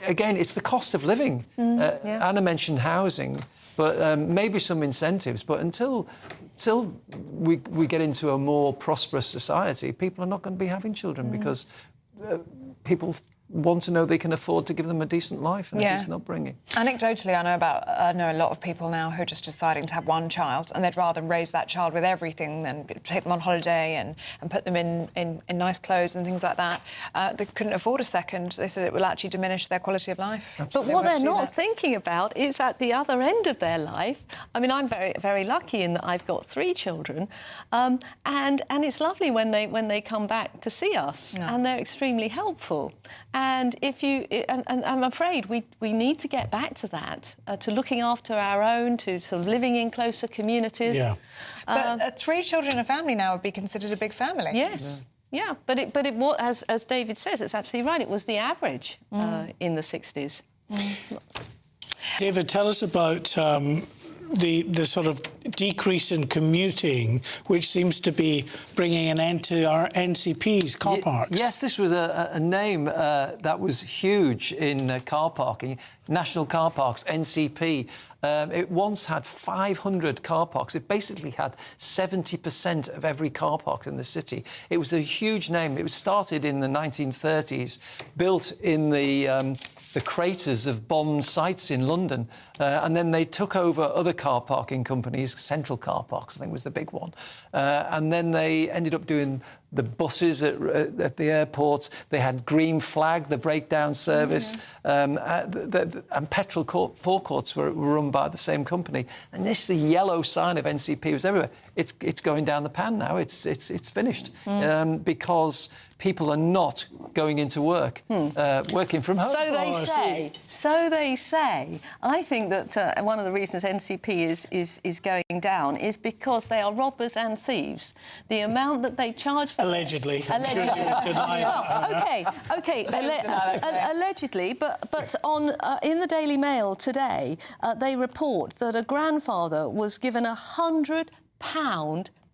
again, it's the cost of living. Anna mentioned housing, but maybe some incentives. But until we get into a more prosperous society, people are not going to be having children because people want to know they can afford to give them a decent life and a decent upbringing. Anecdotally, I know a lot of people now who are just deciding to have 1 child, and they'd rather raise that child with everything than take them on holiday and put them in nice clothes and things like that. They couldn't afford a second. They said it will actually diminish their quality of life. But what they're not thinking about is at the other end of their life. I mean, I'm very, very lucky in that I've got 3 children, and it's lovely when they come back to see us, and they're extremely helpful. And I'm afraid we need to get back to that, to looking after our own, to sort of living in closer communities. Yeah. But 3 children in a family now would be considered a big family. Yes. Yeah, but it was, as David says, it's absolutely right. It was the average in the 60s. David, tell us about the sort of decrease in commuting, which seems to be bringing an end to our NCP's car parks. Yes, this was a name that was huge in car parking. National Car Parks, NCP. It once had 500 car parks. It basically had 70% of every car park in the city. It was a huge name. It was started in the 1930s, built in the craters of bombed sites in London. And then they took over other car parking companies. Central Car Parks, I think, was the big one. And then they ended up doing the buses at the airports. They had Green Flag, the breakdown service. And petrol forecourts were run by the same company. And this, the yellow sign of NCP was everywhere. It's going down the pan now. It's finished because people are not going into work, working from home. So they say. I think that one of the reasons NCP is going down is because they are robbers and thieves. The amount that they charge for allegedly. Allegedly, but on in the Daily Mail today, they report that a grandfather was given £100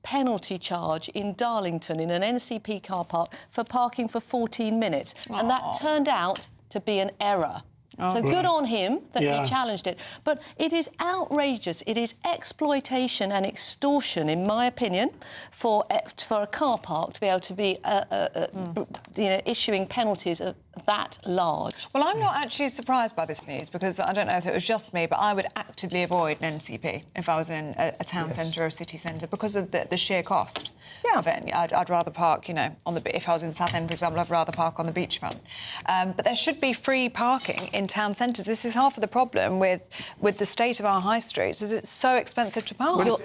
penalty charge in Darlington in an NCP car park for parking for 14 minutes. And that turned out to be an error. So good on him that he challenged it. But it is outrageous. It is exploitation and extortion, in my opinion, for a car park to be able to be issuing penalties that large. Well, I'm not actually surprised by this news because I don't know if it was just me, but I would actively avoid an NCP if I was in a town centre or a city centre because of the sheer cost of it. I'd rather park, on the if I was in Southend, for example, I'd rather park on the beachfront. But there should be free parking in town centres. This is half of the problem with the state of our high streets, is it's so expensive to park. Well,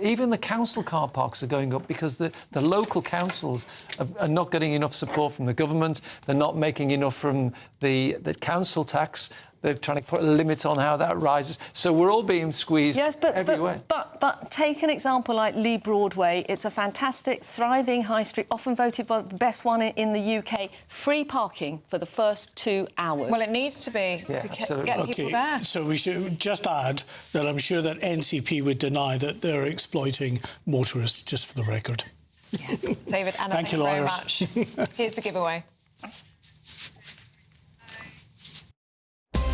even the council car parks are going up because the local councils are not getting enough support from the government. They're not making enough from the council tax. They're trying to put a limit on how that rises. So we're all being squeezed everywhere. But take an example like Lee Broadway. It's a fantastic, thriving high street, often voted by the best one in the UK. Free parking for the first 2 hours. Well, it needs to be to get people there. So we should just add that I'm sure that NCP would deny that they're exploiting motorists, just for the record. Yeah. David, Anna, thank you very lawyers. much. Here's the giveaway.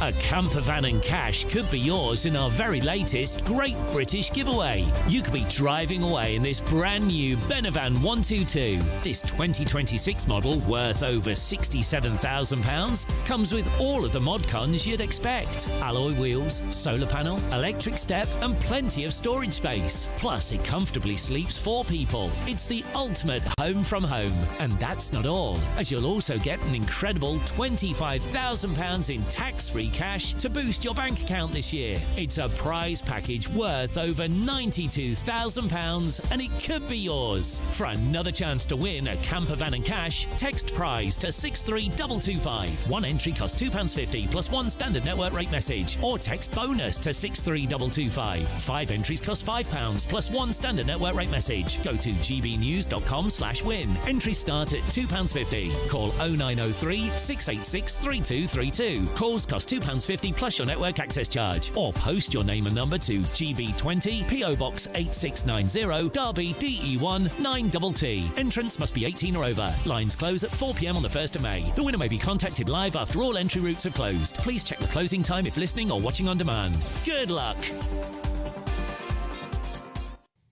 A camper van and cash could be yours in our very latest Great British Giveaway. You could be driving away in this brand new Benavan 122. This 2026 model, worth over £67,000, comes with all of the mod cons you'd expect. Alloy wheels, solar panel, electric step and plenty of storage space. Plus, it comfortably sleeps 4 people. It's the ultimate home from home. And that's not all, as you'll also get an incredible £25,000 in tax-free cash to boost your bank account this year. It's a prize package worth over £92,000 and it could be yours. For another chance to win a camper van and cash, text prize to 63225. One entry costs £2.50 plus one standard network rate message, or text bonus to 63225. 5 entries cost £5 plus one standard network rate message. Go to gbnews.com/win. Entries start at £2.50. Call 0903 686 3232. Calls cost £2.50 plus your network access charge, or post your name and number to GB20 PO Box 8690 Derby DE1 9TT. Entrance must be 18 or over. Lines close at 4 p.m. on the 1st of May. The winner may be contacted live after all entry routes have closed. Please check the closing time if listening or watching on demand. Good luck.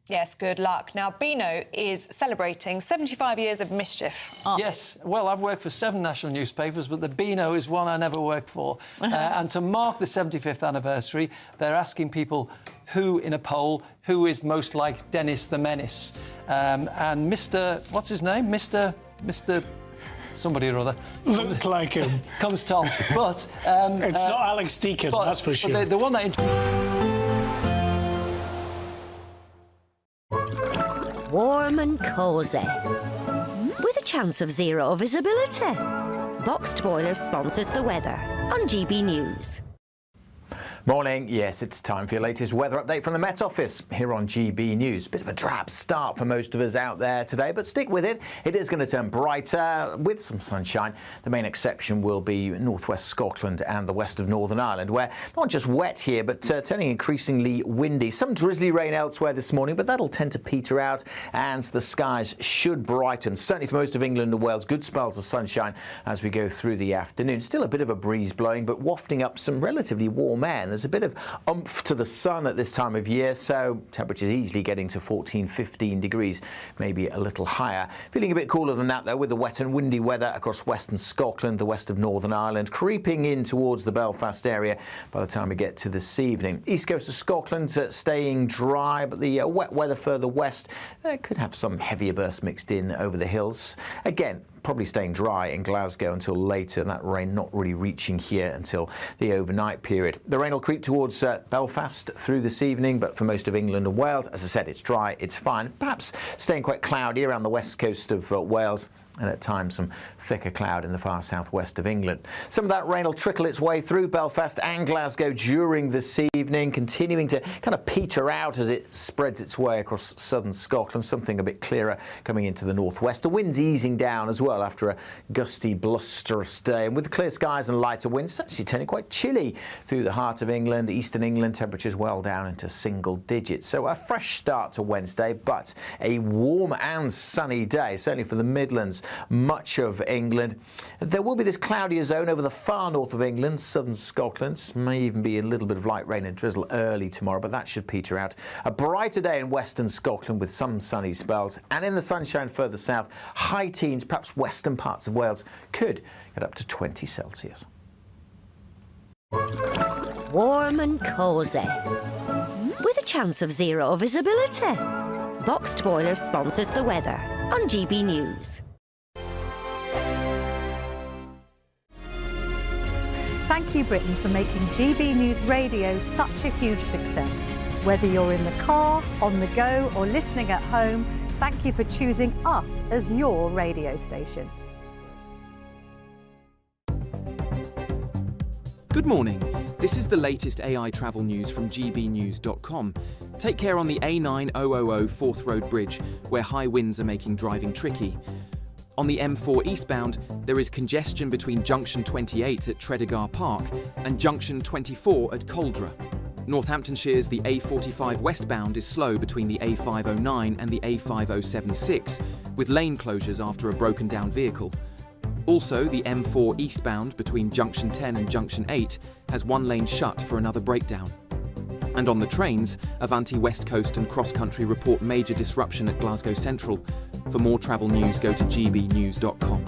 Yes, good luck. Now, Beano is celebrating 75 years of mischief. Yes, well, I've worked for 7 national newspapers, but the Beano is one I never worked for. And to mark the 75th anniversary, they're asking people in a poll, who is most like Dennis the Menace. And Mr... what's his name? Mr... somebody or other. Look like him. Comes top. But... it's not Alex Deakin, that's for sure. But the one that... Warm and cosy, with a chance of zero visibility. Boxed Boilers sponsors the weather on GB News. Morning. Yes, it's time for your latest weather update from the Met Office here on GB News. Bit of a drab start for most of us out there today, but stick with it. It is going to turn brighter with some sunshine. The main exception will be northwest Scotland and the west of Northern Ireland, where not just wet here, but turning increasingly windy. Some drizzly rain elsewhere this morning, but that'll tend to peter out and the skies should brighten. Certainly for most of England and Wales, good spells of sunshine as we go through the afternoon. Still a bit of a breeze blowing, but wafting up some relatively warm air. And there's a bit of oomph to the sun at this time of year, so temperatures easily getting to 14, 15 degrees, maybe a little higher. Feeling a bit cooler than that, though, with the wet and windy weather across western Scotland, the west of Northern Ireland, creeping in towards the Belfast area by the time we get to this evening. East coast of Scotland staying dry, but the wet weather further west could have some heavier bursts mixed in over the hills. Again, probably staying dry in Glasgow until later, and that rain not really reaching here until the overnight period. The rain will creep towards Belfast through this evening, but for most of England and Wales, as I said, it's dry, it's fine. Perhaps staying quite cloudy around the west coast of Wales, and at times some thicker cloud in the far southwest of England. Some of that rain will trickle its way through Belfast and Glasgow during this evening, continuing to kind of peter out as it spreads its way across southern Scotland, something a bit clearer coming into the northwest. The wind's easing down as well after a gusty, blusterous day, and with the clear skies and lighter winds, it's actually turning quite chilly through the heart of England. Eastern England, temperatures well down into single digits. So a fresh start to Wednesday, but a warm and sunny day, certainly for the Midlands, much of England. There will be this cloudier zone over the far north of England, southern Scotland. May even be a little bit of light rain and drizzle early tomorrow, but that should peter out. A brighter day in western Scotland with some sunny spells, and in the sunshine further south, high teens, perhaps western parts of Wales, could get up to 20 Celsius. Warm and cosy, with a chance of zero visibility. Boxed Boiler sponsors the weather on GB News. Thank you, Britain, for making GB News Radio such a huge success. Whether you're in the car, on the go, or listening at home, thank you for choosing us as your radio station. Good morning. This is the latest AI travel news from gbnews.com. Take care on the A9000 Forth Road Bridge, where high winds are making driving tricky. On the M4 eastbound, there is congestion between Junction 28 at Tredegar Park and Junction 24 at Coldra. Northamptonshire's the A45 westbound is slow between the A509 and the A5076, with lane closures after a broken down vehicle. Also, the M4 eastbound between Junction 10 and Junction 8 has one lane shut for another breakdown. And on the trains, Avanti West Coast and Cross Country report major disruption at Glasgow Central. For more travel news, go to gbnews.com.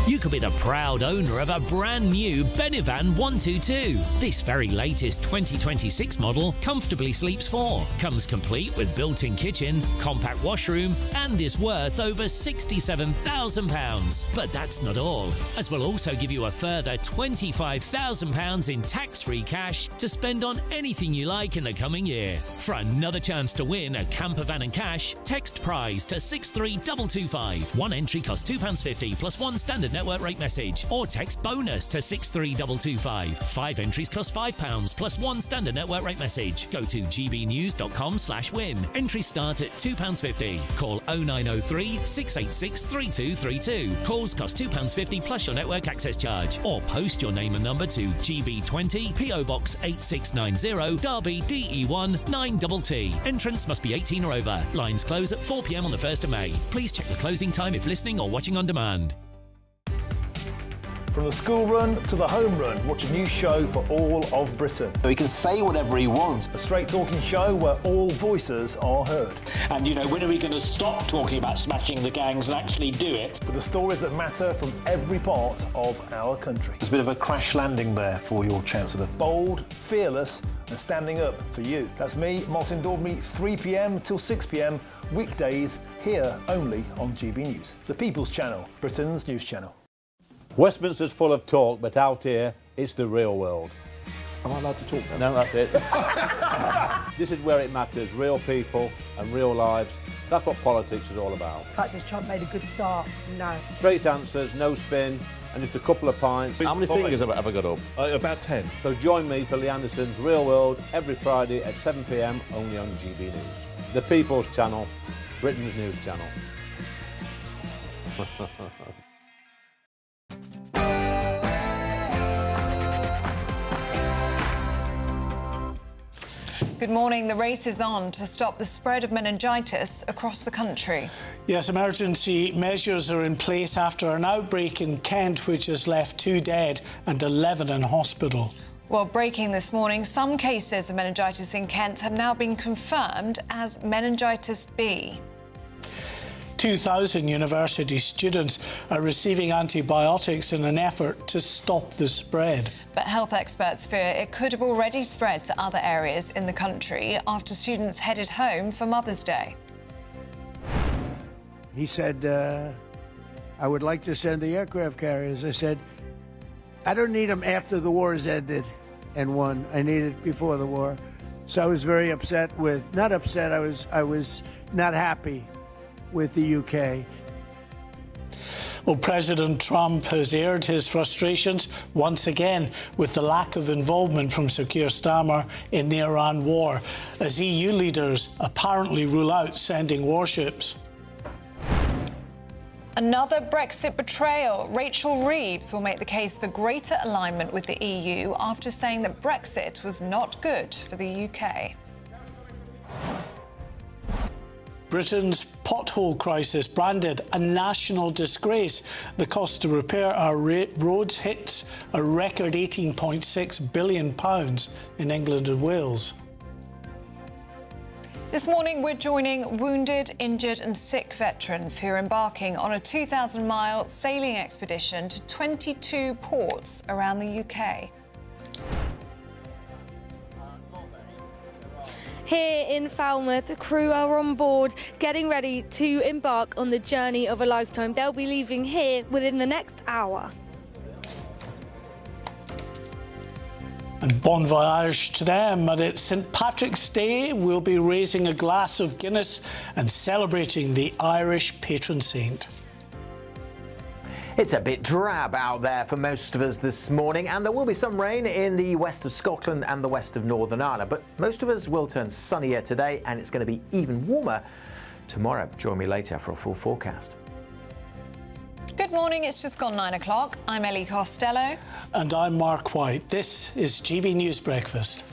You could be the proud owner of a brand new Minivan 122. This very latest 2026 model comfortably sleeps 4, comes complete with built-in kitchen, compact washroom, and is worth over £67,000. But that's not all, as we'll also give you a further £25,000 in tax-free cash to spend on anything you like in the coming year. For another chance to win a camper van and cash, text prize to 63225. One entry costs £2.50 plus one standard network rate message, or text bonus to 63225. 5 entries cost £5 plus one standard network rate message. Go to gbnews.com/win. Entries start at £2.50. Call 0903 686 3232. Calls cost £2.50 plus your network access charge, or post your name and number to GB20 PO Box 8690 Derby DE1 9TT. Entrance must be 18 or over. Lines close at 4 p.m. on the 1st of May. Please check the closing time if listening or watching on demand. From the school run to the home run, watch a new show for all of Britain. So he can say whatever he wants. A straight talking show where all voices are heard. And, you know, when are we going to stop talking about smashing the gangs and actually do it? With the stories that matter from every part of our country. There's a bit of a crash landing there for your Chancellor. Bold, fearless and standing up for you. That's me, Martin Daubney, 3 p.m. till 6 p.m, weekdays, here only on GB News. The People's Channel, Britain's news channel. Westminster's full of talk, but out here, it's the real world. Am I allowed to talk now? No, that's it. This is where it matters, real people and real lives. That's what politics is all about. In fact, has Trump made a good start? No. Straight answers, no spin, and just a couple of pints. How many fingers have I got up? About 10. So join me for Lee Anderson's Real World every Friday at 7 p.m. only on GB News. The People's Channel, Britain's news channel. Good morning. The race is on to stop the spread of meningitis across the country. Yes, emergency measures are in place after an outbreak in Kent which has left 2 dead and 11 in hospital. Well, breaking this morning, some cases of meningitis in Kent have now been confirmed as meningitis B. 2,000 university students are receiving antibiotics in an effort to stop the spread. But health experts fear it could have already spread to other areas in the country after students headed home for Mother's Day. He said, I would like to send the aircraft carriers. I said, I don't need them after the war has ended and won. I need it before the war. So I was very upset with, not upset, I was not happy with the UK. Well, President Trump has aired his frustrations once again with the lack of involvement from Sir Keir Starmer in the Iran war, as EU leaders apparently rule out sending warships. Another Brexit betrayal. Rachel Reeves will make the case for greater alignment with the EU after saying that Brexit was not good for the UK. Britain's pothole crisis branded a national disgrace. The cost to repair our roads hits a record £18.6 billion in England and Wales. This morning, we're joining wounded, injured and sick veterans who are embarking on a 2,000-mile sailing expedition to 22 ports around the UK. Here in Falmouth, the crew are on board, getting ready to embark on the journey of a lifetime. They'll be leaving here within the next hour. And bon voyage to them. And it's St Patrick's Day. We'll be raising a glass of Guinness and celebrating the Irish patron saint. It's a bit drab out there for most of us this morning, and there will be some rain in the west of Scotland and the west of Northern Ireland, but most of us will turn sunnier today, and it's going to be even warmer tomorrow. Join me later for a full forecast. Good morning, it's just gone 9 o'clock. I'm Ellie Costello. And I'm Mark White. This is GB News Breakfast.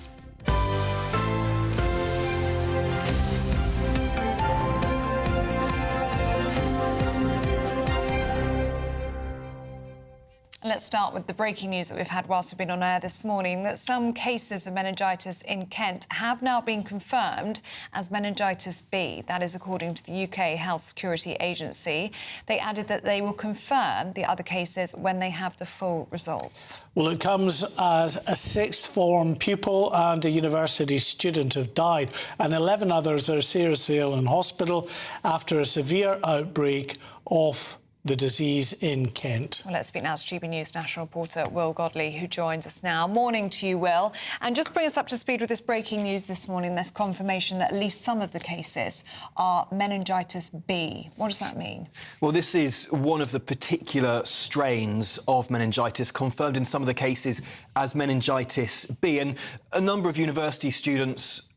Let's start with the breaking news that we've had whilst we've been on air this morning, that some cases of meningitis in Kent have now been confirmed as meningitis B. That is according to the UK Health Security Agency. They added that they will confirm the other cases when they have the full results. Well, it comes as a sixth form pupil and a university student have died, and 11 others are seriously ill in hospital after a severe outbreak of the disease in Kent. Well, let's speak now to GB News national reporter Will Godley, who joins us now. Morning to you, Will. And just bring us up to speed with this breaking news this morning. There's confirmation that at least some of the cases are meningitis B. What does that mean? Well, this is one of the particular strains of meningitis confirmed in some of the cases as meningitis B. And a number of university students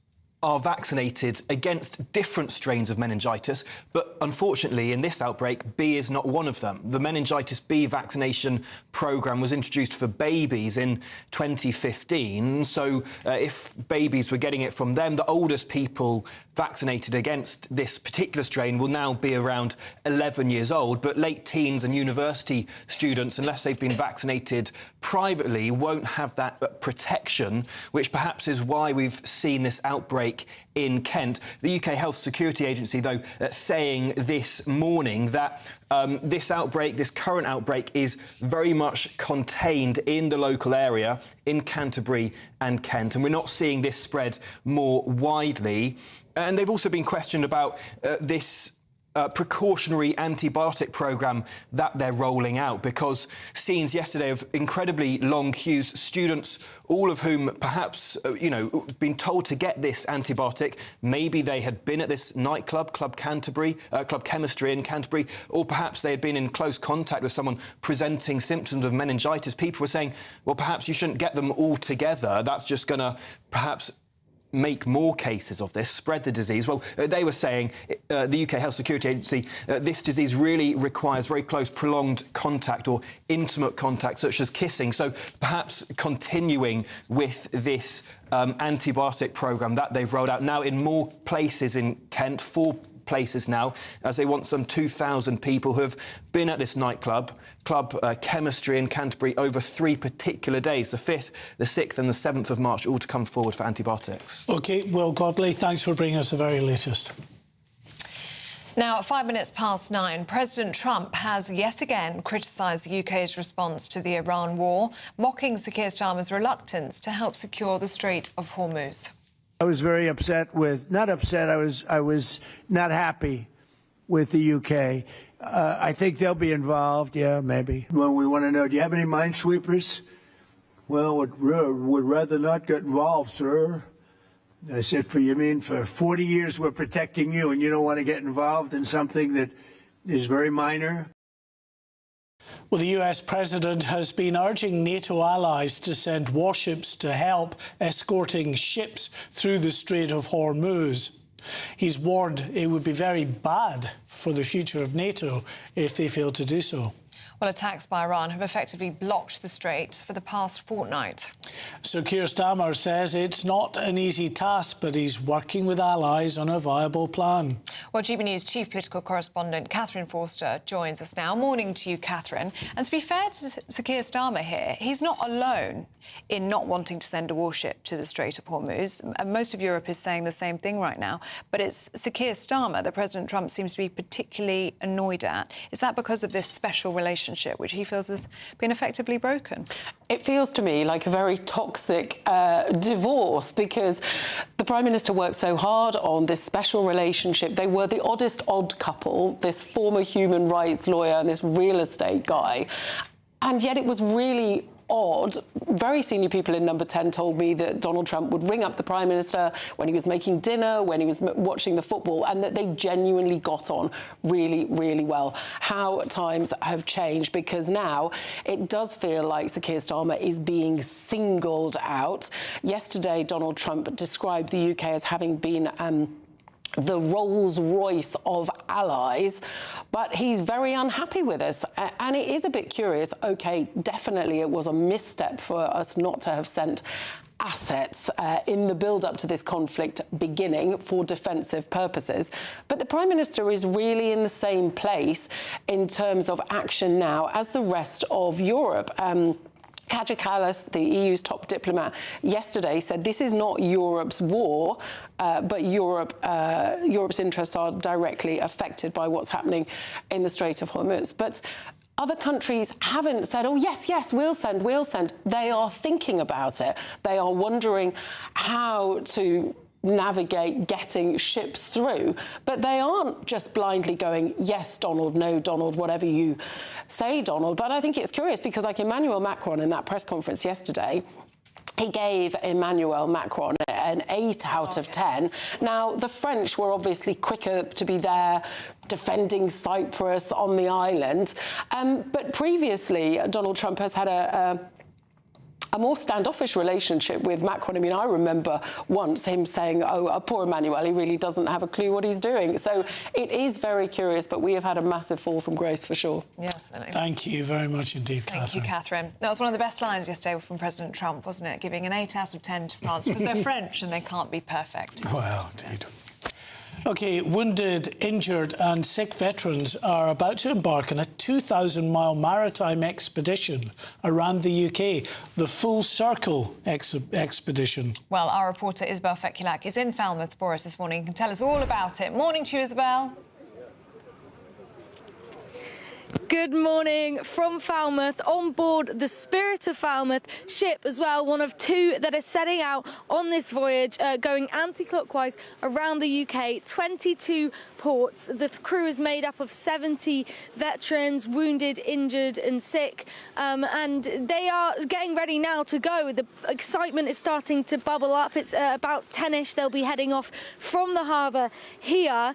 are vaccinated against different strains of meningitis, but unfortunately in this outbreak, B is not one of them. The meningitis B vaccination programme was introduced for babies in 2015, so if babies were getting it from them, the oldest people vaccinated against this particular strain will now be around 11 years old, but late teens and university students, unless they've been vaccinated privately, won't have that protection, which perhaps is why we've seen this outbreak in Kent. The UK Health Security Agency, though, saying this morning that this current outbreak, is very much contained in the local area in Canterbury and Kent, and we're not seeing this spread more widely. And they've also been questioned about this precautionary antibiotic programme that they're rolling out, because scenes yesterday of incredibly long queues, students, all of whom perhaps, been told to get this antibiotic. Maybe they had been at this nightclub, Club Chemistry in Canterbury, or perhaps they had been in close contact with someone presenting symptoms of meningitis. People were saying, well, perhaps you shouldn't get them all together. That's just going to perhaps make more cases of this, spread the disease. Well, they were saying, the UK Health Security Agency, this disease really requires very close, prolonged contact or intimate contact, such as kissing. So perhaps continuing with this antibiotic programme that they've rolled out now in more places in Kent, 4 places now, as they want some 2,000 people who have been at this nightclub, Club Chemistry in Canterbury, over 3 particular days, the 5th, the 6th and the 7th of March, all to come forward for antibiotics. OK, Will Godley, thanks for bringing us the very latest. Now, at 9:05, President Trump has yet again criticised the UK's response to the Iran war, mocking Sir Keir Starmer's reluctance to help secure the Strait of Hormuz. I was very upset with, not upset, I was not happy with the UK. I think they'll be involved, yeah, maybe. Well, we want to know, do you have any minesweepers? Well, would rather not get involved, sir. I said, for 40 years we're protecting you and you don't want to get involved in something that is very minor? Well, the US president has been urging NATO allies to send warships to help escorting ships through the Strait of Hormuz. He's warned it would be very bad for the future of NATO if they fail to do so. Well, attacks by Iran have effectively blocked the strait for the past fortnight. So Keir Starmer says it's not an easy task, but he's working with allies on a viable plan. Well, GB News chief political correspondent Catherine Forster joins us now. Morning to you, Catherine. And to be fair to Sir Keir Starmer here, he's not alone in not wanting to send a warship to the Strait of Hormuz. Most of Europe is saying the same thing right now. But it's Sir Keir Starmer that President Trump seems to be particularly annoyed at. Is that because of this special relationship which he feels has been effectively broken? It feels to me like a very toxic divorce, because the Prime Minister worked so hard on this special relationship. They were the oddest odd couple, this former human rights lawyer and this real estate guy. And yet it was really odd. Very senior people in Number 10 told me that Donald Trump would ring up the Prime Minister when he was making dinner, when he was watching the football, and that they genuinely got on really, really well. How times have changed, because now it does feel like Sir Keir Starmer is being singled out. Yesterday, Donald Trump described the UK as having been the Rolls-Royce of allies, but he's very unhappy with us. And it is a bit curious. OK, definitely it was a misstep for us not to have sent assets in the build-up to this conflict beginning for defensive purposes. But the Prime Minister is really in the same place in terms of action now as the rest of Europe. Kaja Kallas, the EU's top diplomat, yesterday said this is not Europe's war, but Europe's interests are directly affected by what's happening in the Strait of Hormuz. But other countries haven't said, oh, yes, yes, we'll send. They are thinking about it. They are wondering how to navigate getting ships through, but they aren't just blindly going, yes, Donald, no, Donald, whatever you say, Donald. But I think it's curious because, like Emmanuel Macron in that press conference yesterday, he gave Emmanuel Macron an 8 out of 10. Now, the French were obviously quicker to be there defending Cyprus on the island. But previously, Donald Trump has had a more standoffish relationship with Macron. I mean, I remember once him saying, oh, poor Emmanuel, he really doesn't have a clue what he's doing. So it is very curious, but we have had a massive fall from grace for sure. Yes. Thank you very much indeed, Catherine. Thank you, Catherine. That was one of the best lines yesterday from President Trump, wasn't it? Giving an 8 out of 10 to France, because they're French and they can't be perfect. Well, indeed. OK, wounded, injured and sick veterans are about to embark on a 2,000-mile maritime expedition around the UK, the Full Circle expedition. Well, our reporter Isabel Fekulak is in Falmouth for us this morning and can tell us all about it. Morning to you, Isabel. Good morning from Falmouth, on board the Spirit of Falmouth ship as well, one of 2 that are setting out on this voyage, going anti-clockwise around the UK, 22 reports. The crew is made up of 70 veterans, wounded, injured and sick, and they are getting ready now to go. The excitement is starting to bubble up. It's about 10ish. They'll be heading off from the harbour here,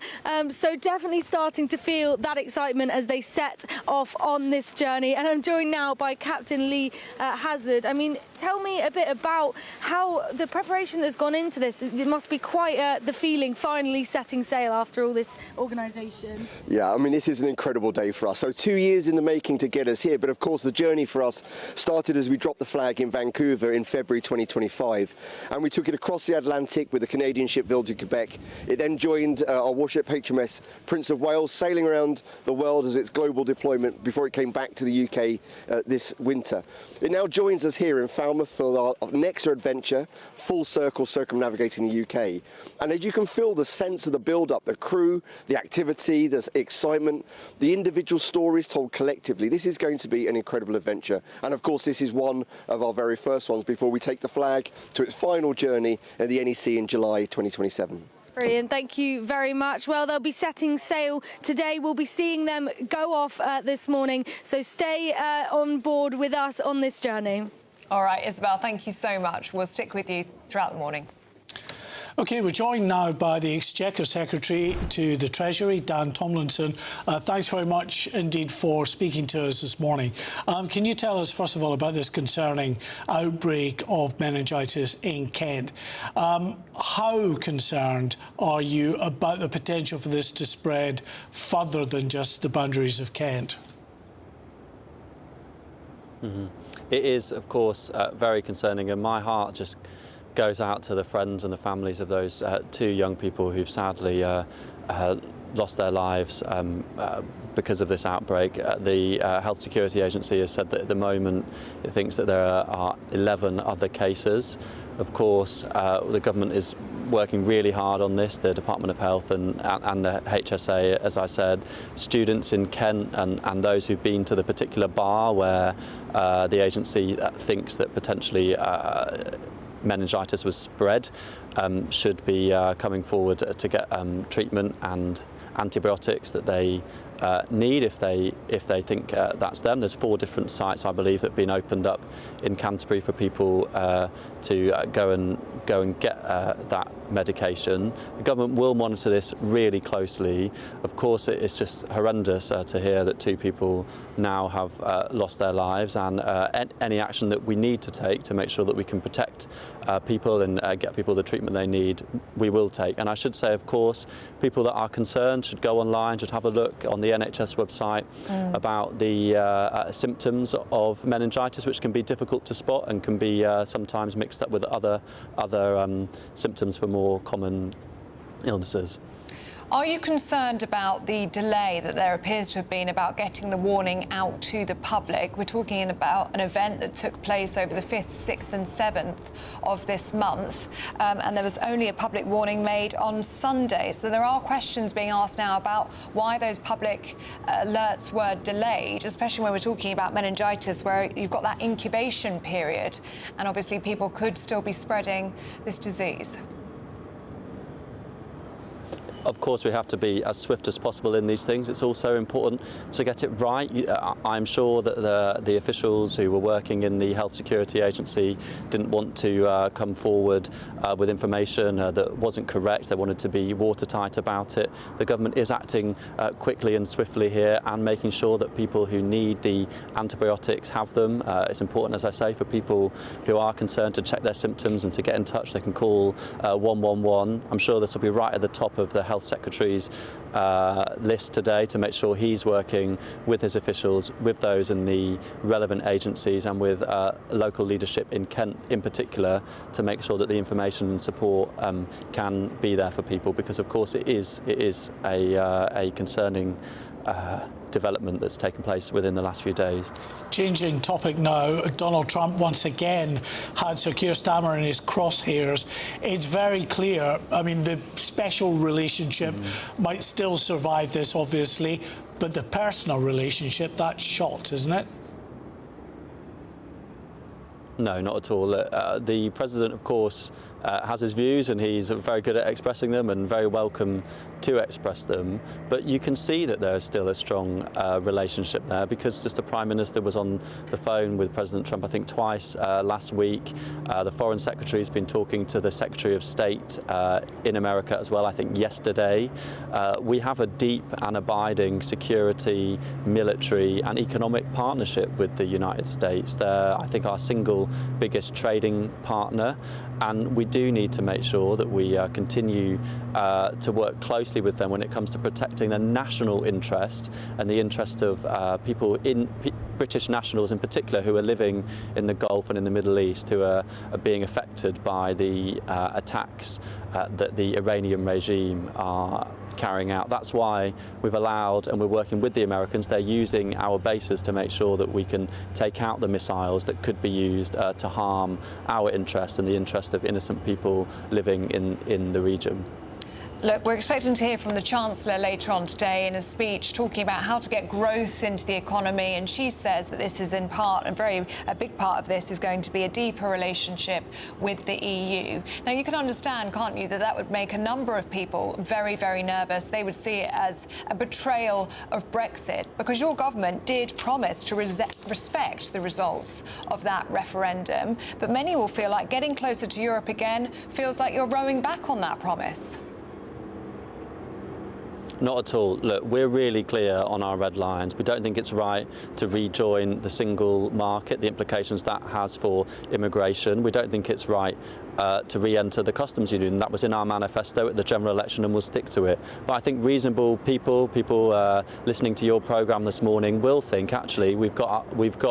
so definitely starting to feel that excitement as they set off on this journey. And I'm joined now by Captain Lee Hazard. I mean, tell me a bit about how the preparation that's gone into this. It must be quite the feeling finally setting sail after all this organisation. Yeah, I mean, this is an incredible day for us. So 2 years in the making to get us here, but of course the journey for us started as we dropped the flag in Vancouver in February 2025, and we took it across the Atlantic with the Canadian ship Ville du Québec. It then joined our warship HMS Prince of Wales, sailing around the world as its global deployment before it came back to the UK this winter. It now joins us here in Falmouth for our next adventure, full circle circumnavigating the UK. And as you can feel the sense of the build-up, the crew, the activity, the excitement, the individual stories told collectively, this is going to be an incredible adventure. And of course, this is one of our very first ones before we take the flag to its final journey in the NEC in July 2027. Brilliant, thank you very much. Well, they'll be setting sail today. We'll be seeing them go off this morning, so stay on board with us on this journey. All right, Isabel, thank you so much. We'll stick with you throughout the morning. OK, we're joined now by the Exchequer Secretary to the Treasury, Dan Tomlinson. Thanks very much indeed for speaking to us this morning. Can you tell us, first of all, about this concerning outbreak of meningitis in Kent? How concerned are you about the potential for this to spread further than just the boundaries of Kent? It is, of course, very concerning, and my heart just goes out to the friends and the families of those two young people who've sadly lost their lives because of this outbreak. The Health Security Agency has said that at the moment it thinks that there are 11 other cases. Of course, the government is working really hard on this, the Department of Health and the HSA, as I said. Students in Kent and those who've been to the particular bar where the agency thinks that potentially meningitis was spread should be coming forward to get treatment and antibiotics that they need if they think that's them. There's 4 different sites, I believe, that have been opened up in Canterbury for people to go and get that medication. The government will monitor this really closely. Of course, it's just horrendous to hear that 2 people now have lost their lives, and any action that we need to take to make sure that we can protect people and get people the treatment they need, we will take. And I should say, of course, people that are concerned should go online, should have a look on the NHS website about the symptoms of meningitis, which can be difficult to spot and can be sometimes mixed up with other symptoms for more common illnesses. Are you concerned about the delay that there appears to have been about getting the warning out to the public? We're talking about an event that took place over the 5th, 6th and 7th of this month, and there was only a public warning made on Sunday. So there are questions being asked now about why those public alerts were delayed, especially when we're talking about meningitis, where you've got that incubation period, and obviously people could still be spreading this disease. Of course, we have to be as swift as possible in these things. It's also important to get it right. I'm sure that the officials who were working in the Health Security Agency didn't want to come forward with information that wasn't correct. They wanted to be watertight about it. The government is acting quickly and swiftly here and making sure that people who need the antibiotics have them. It's important, as I say, for people who are concerned to check their symptoms and to get in touch. They can call 111. I'm sure this will be right at the top of the Health Secretary's list today to make sure he's working with his officials, with those in the relevant agencies and with local leadership in Kent in particular to make sure that the information and support can be there for people, because of course it is a concerning development that's taken place within the last few days. Changing topic now, Donald Trump once again had Sir Keir Starmer in his crosshairs. It's very clear, I mean, the special relationship might still survive this, obviously, but the personal relationship, that's shot, isn't it? No, not at all. The President, of course, has his views and he's very good at expressing them and very welcome to express them. But you can see that there's still a strong relationship there, because just the Prime Minister was on the phone with President Trump, I think twice last week. The Foreign Secretary has been talking to the Secretary of State in America as well, I think yesterday. We have a deep and abiding security, military and economic partnership with the United States. They're, I think, our single biggest trading partner, and we do need to make sure that we continue to work closely with them when it comes to protecting their national interest and the interest of British nationals in particular who are living in the Gulf and in the Middle East, who are being affected by the attacks that the Iranian regime are carrying out. That's why we've allowed, and we're working with the Americans, they're using our bases to make sure that we can take out the missiles that could be used to harm our interests and the interest of innocent people living in the region. Look, we're expecting to hear from the Chancellor later on today in a speech talking about how to get growth into the economy, and she says that this is in part, a big part of this is going to be a deeper relationship with the EU. Now, you can understand, can't you, that that would make a number of people very, very nervous. They would see it as a betrayal of Brexit, because your government did promise to respect the results of that referendum, but many will feel like getting closer to Europe again feels like you're rowing back on that promise. Not at all. Look, we're really clear on our red lines. We don't think it's right to rejoin the single market, the implications that has for immigration. We don't think it's right to re-enter the customs union. That was in our manifesto at the general election, and we'll stick to it. But I think reasonable people listening to your programme this morning will think, actually, we've got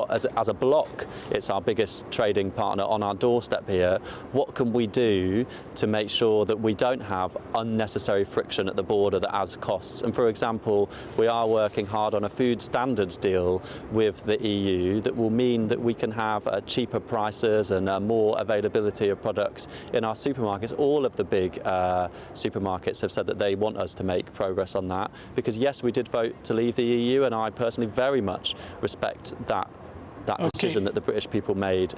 as a bloc, it's our biggest trading partner on our doorstep here. What can we do to make sure that we don't have unnecessary friction at the border that adds costs? And for example, we are working hard on a food standards deal with the EU that will mean that we can have cheaper prices and more availability of products in our supermarkets. All of the big supermarkets have said that they want us to make progress on that, because yes, we did vote to leave the EU, and I personally very much respect that decision that the British people made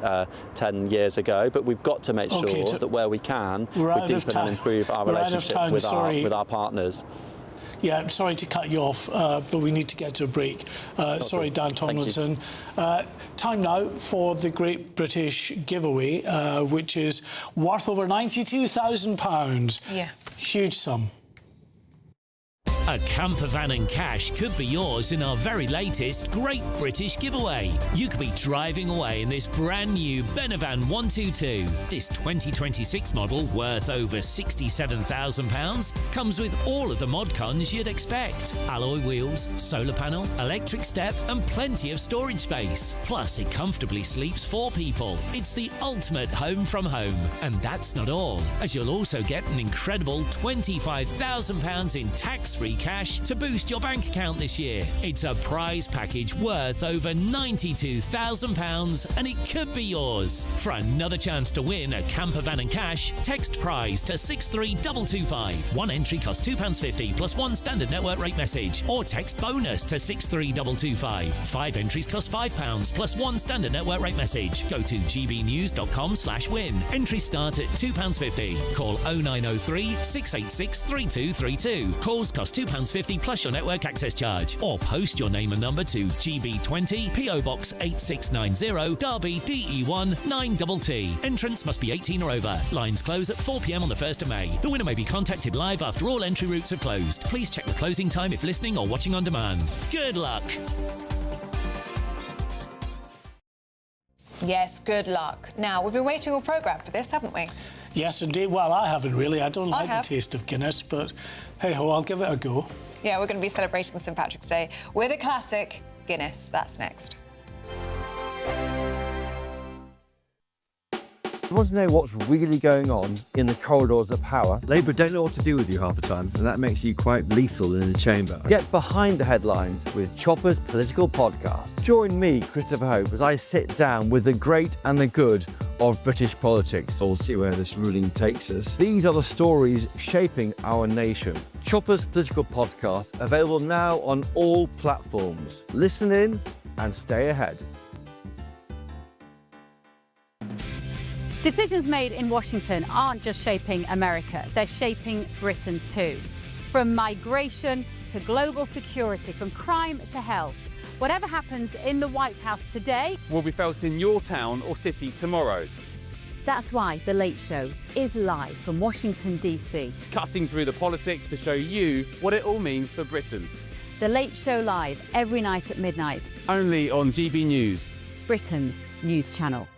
10 years ago, but we've got to make sure that where we can, we deepen and improve our relationship with our partners. Yeah, I'm sorry to cut you off, but we need to get to a break. Sorry, Dan Tomlinson. Time now for the Great British Giveaway, which is worth over £92,000. Yeah. Huge sum. A camper van and cash could be yours in our very latest Great British Giveaway. You could be driving away in this brand new Benavan 122. This 2026 model, worth over £67,000, comes with all of the mod cons you'd expect. Alloy wheels, solar panel, electric step and plenty of storage space. Plus, it comfortably sleeps 4 people. It's the ultimate home from home. And that's not all, as you'll also get an incredible £25,000 in tax-free cash to boost your bank account this year. It's a prize package worth over £92,000, and it could be yours. For another chance to win a camper van and cash, text prize to 63225. One entry costs £2.50 plus one standard network rate message, or text bonus to 63225. 5 entries cost £5 plus one standard network rate message. Go to gbnews.com/win. Entries start at £2.50. Call 0903 686 3232. Calls cost £2.50 plus your network access charge, or post your name and number to GB20 PO Box 8690 Derby DE1 9TT. Entrance must be 18 or over. Lines close at 4 p.m. on the 1st of May. The winner may be contacted live after all entry routes have closed. Please check the closing time if listening or watching on demand. Good luck. Yes, good luck. Now, we've been waiting all programme for this, haven't we? Yes, indeed. Well, I haven't really. I don't like the taste of Guinness, but hey-ho, I'll give it a go. Yeah, we're going to be celebrating St Patrick's Day with a classic, Guinness. That's next. You want to know what's really going on in the corridors of power? Labour don't know what to do with you half the time, and that makes you quite lethal in the chamber. Get behind the headlines with Chopper's Political Podcast. Join me, Christopher Hope, as I sit down with the great and the good of British politics. We'll see where this ruling takes us. These are the stories shaping our nation. Chopper's Political Podcast, available now on all platforms. Listen in and stay ahead. Decisions made in Washington aren't just shaping America, they're shaping Britain too. From migration to global security, from crime to health. Whatever happens in the White House today will be felt in your town or city tomorrow. That's why The Late Show is live from Washington, D.C. Cutting through the politics to show you what it all means for Britain. The Late Show live every night at midnight. Only on GB News, Britain's news channel.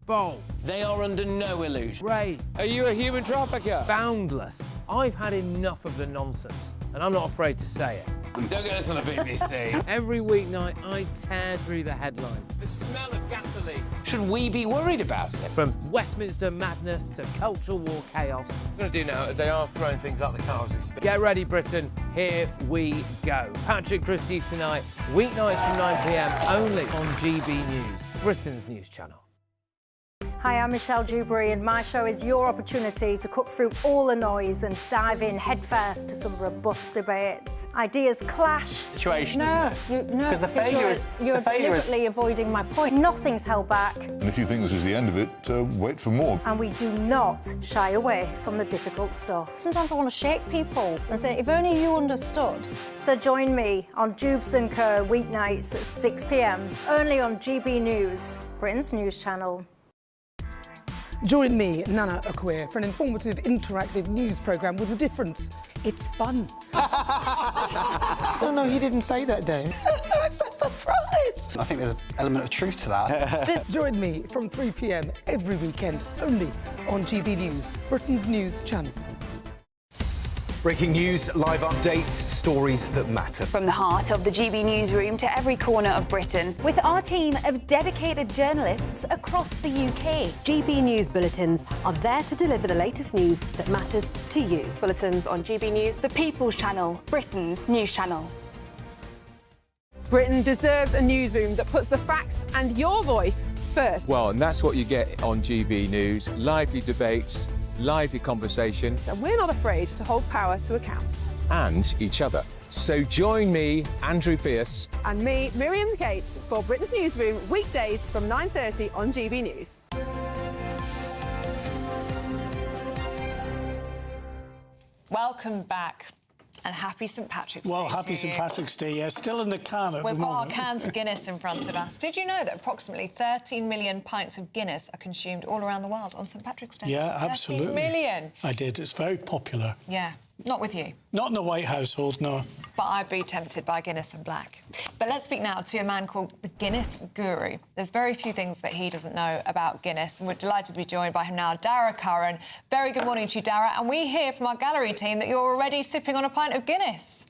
Bold. They are under no illusion. Brave. Are you a human trafficker? Boundless. I've had enough of the nonsense, and I'm not afraid to say it. Don't get this on the BBC. Every weeknight, I tear through the headlines. The smell of gasoline. Should we be worried about it? From Westminster madness to cultural war chaos. What I'm going to do now, they are throwing things out the car as we speak. Get ready, Britain. Here we go. Patrick Christie's tonight, weeknights from 9 p.m, only on GB News, Britain's news channel. Hi, I'm Michelle Dewberry, and my show is your opportunity to cut through all the noise and dive in headfirst to some robust debates. Ideas clash. Situation, no, isn't it? No, Because the failure is... You're deliberately avoiding my point. Nothing's held back. And if you think this is the end of it, wait for more. And we do not shy away from the difficult stuff. Sometimes I want to shake people and say, if only you understood. So join me on Jubes & Co. weeknights at 6 p.m, only on GB News, Britain's news channel. Join me, Nana Okoye, for an informative, interactive news programme with a difference. It's fun. No, he didn't say that, Dave. I'm so surprised. I think there's an element of truth to that. Join me from 3 p.m. every weekend, only on GB News, Britain's news channel. Breaking news, live updates, stories that matter. From the heart of the GB newsroom to every corner of Britain, with our team of dedicated journalists across the UK. GB News bulletins are there to deliver the latest news that matters to you. Bulletins on GB News, the People's Channel, Britain's news channel. Britain deserves a newsroom that puts the facts and your voice first. Well, and that's what you get on GB News. Lively debates, lively conversation. And we're not afraid to hold power to account. And each other. So join me, Andrew Pearce. And me, Miriam Gates, for Britain's Newsroom, weekdays from 9:30 on GB News. Welcome back. And happy St Patrick's Day. Well, happy St Patrick's Day, yeah. Still in the can at the moment. We've got our cans of Guinness in front of us. Did you know that approximately 13 million pints of Guinness are consumed all around the world on St Patrick's Day? Yeah, absolutely. 13 million. I did. It's very popular. Yeah, not with you. Not in the White household, no. But I'd be tempted by Guinness and black. But let's speak now to a man called the Guinness Guru. There's very few things that he doesn't know about Guinness, and we're delighted to be joined by him now, Dara Curran. Very good morning to you, Dara. And we hear from our gallery team that you're already sipping on a pint of Guinness.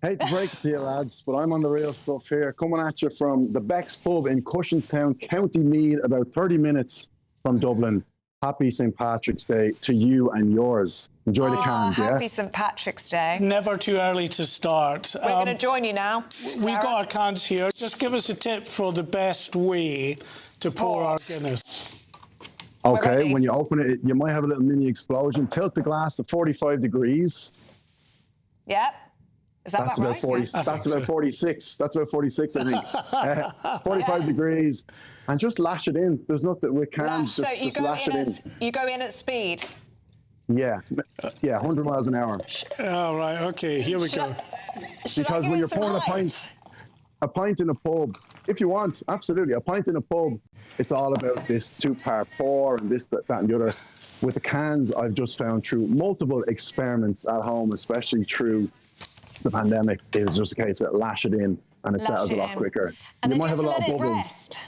Hate to break it to you, lads, but I'm on the real stuff here. Coming at you from the Beck's Pub in Cushinstown, County Meath, about 30 minutes from Dublin. Happy St Patrick's Day to you and yours. Enjoy the cans, yeah? Happy St Patrick's Day. Never too early to start. We're going to join you now. We've got our cans here. Just give us a tip for the best way to pour our Guinness. Okay, when you open it, you might have a little mini explosion. Tilt the glass to 45 degrees. Yep. Is that That's about about right? 40. Yeah. That's about 46. That's about 46, I think. 45 degrees, and just lash it in. There's nothing with cans. So you just go lash in it in. you go in at speed. Yeah, 100 miles an hour. All right, okay, here we go. Because when you're pouring a pint in a pub, if you want, absolutely, a pint in a pub, it's all about this two-part pour and this, that, and the other. With the cans, I've just found through multiple experiments at home, especially through the pandemic, it was just a case of lash it in and it settles a lot quicker. And you then might you have a lot of bubbles. Rest.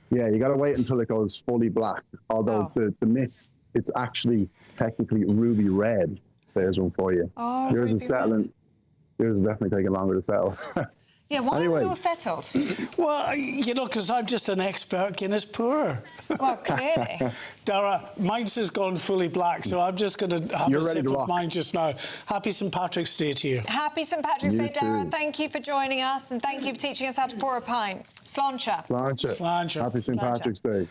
Yeah, you got to wait until it goes fully black. Although the myth, it's actually technically ruby red. There's one for you. Oh, yours is settling. Yours is definitely taking longer to settle. Yeah, why Anyway. is it all settled? Well, you know, because I'm just an expert Guinness pourer. Well, clearly. Dara, mine's has gone fully black, so I'm just going to have You're a ready sip to of rock. mine just now. Happy St Patrick's Day to you. Happy St Patrick's You Day, Dara. too. Thank you for joining us, and thank you for teaching us how to pour a pint. Sláinte. Sláinte. Happy St Patrick's Day.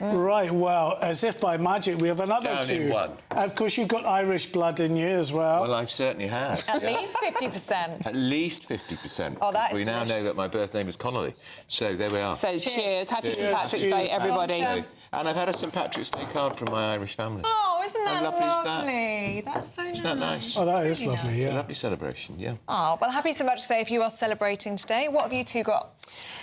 Right, well, as if by magic, we have another Down two. in one. Of course, you've got Irish blood in you as well. Well, I certainly have. At least 50%. At least 50%. Oh, that is We now know delicious. that my birth name is Connolly. So there we are. So cheers. Happy St Cheers. Patrick's Day, everybody. So, And I've had a St Patrick's Day card from my Irish family. Oh, isn't that How lovely is that? lovely? That's so nice. Isn't that nice? Oh, that is Really lovely, nice. It's yeah. a lovely celebration, yeah. Oh, well, happy St Patrick's Day if you are celebrating today. What have you two got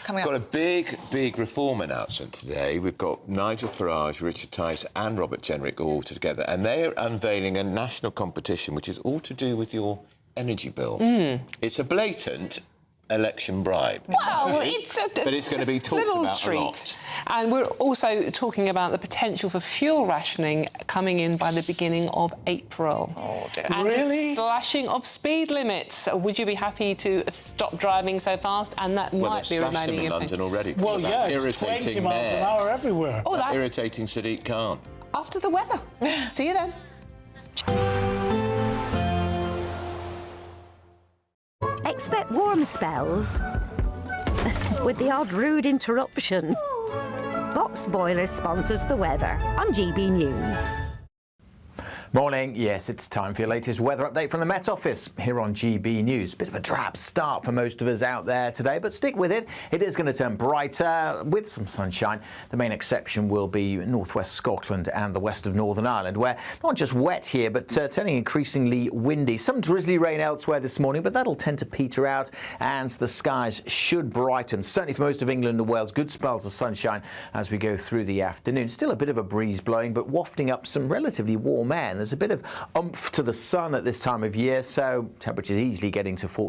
coming Got a up? big reform announcement today. We've got Nigel Farage, Richard Tice and Robert Jenrick all together, and they are unveiling a national competition which is all to do with your energy bill. It's a blatant election bribe. Well, it's a but it's going to be talked little about treat. a lot. And we're also talking about the potential for fuel rationing coming in by the beginning of April. Oh, dear. And Really? the slashing of speed limits. Would you be happy to stop driving so fast? And that Well, might they've be slashed them remaining in a London already. Well, because of yeah, that it's 20 irritating miles an mayor. hour everywhere. Oh, that Irritating Sadiq Khan. after the weather. See you then. Expect warm spells with the odd rude interruption. Box Boiler sponsors the weather on GB News. Morning. Yes, it's time for your latest weather update from the Met Office here on GB News. Bit of a drab start for most of us out there today, but stick with it. It is going to turn brighter with some sunshine. The main exception will be northwest Scotland and the west of Northern Ireland, where not just wet here, but turning increasingly windy. Some drizzly rain elsewhere this morning, but that'll tend to peter out and the skies should brighten. Certainly for most of England and Wales, good spells of sunshine as we go through the afternoon. Still a bit of a breeze blowing, but wafting up some relatively warm air. There's a bit of oomph to the sun at this time of year, so temperatures easily getting to 40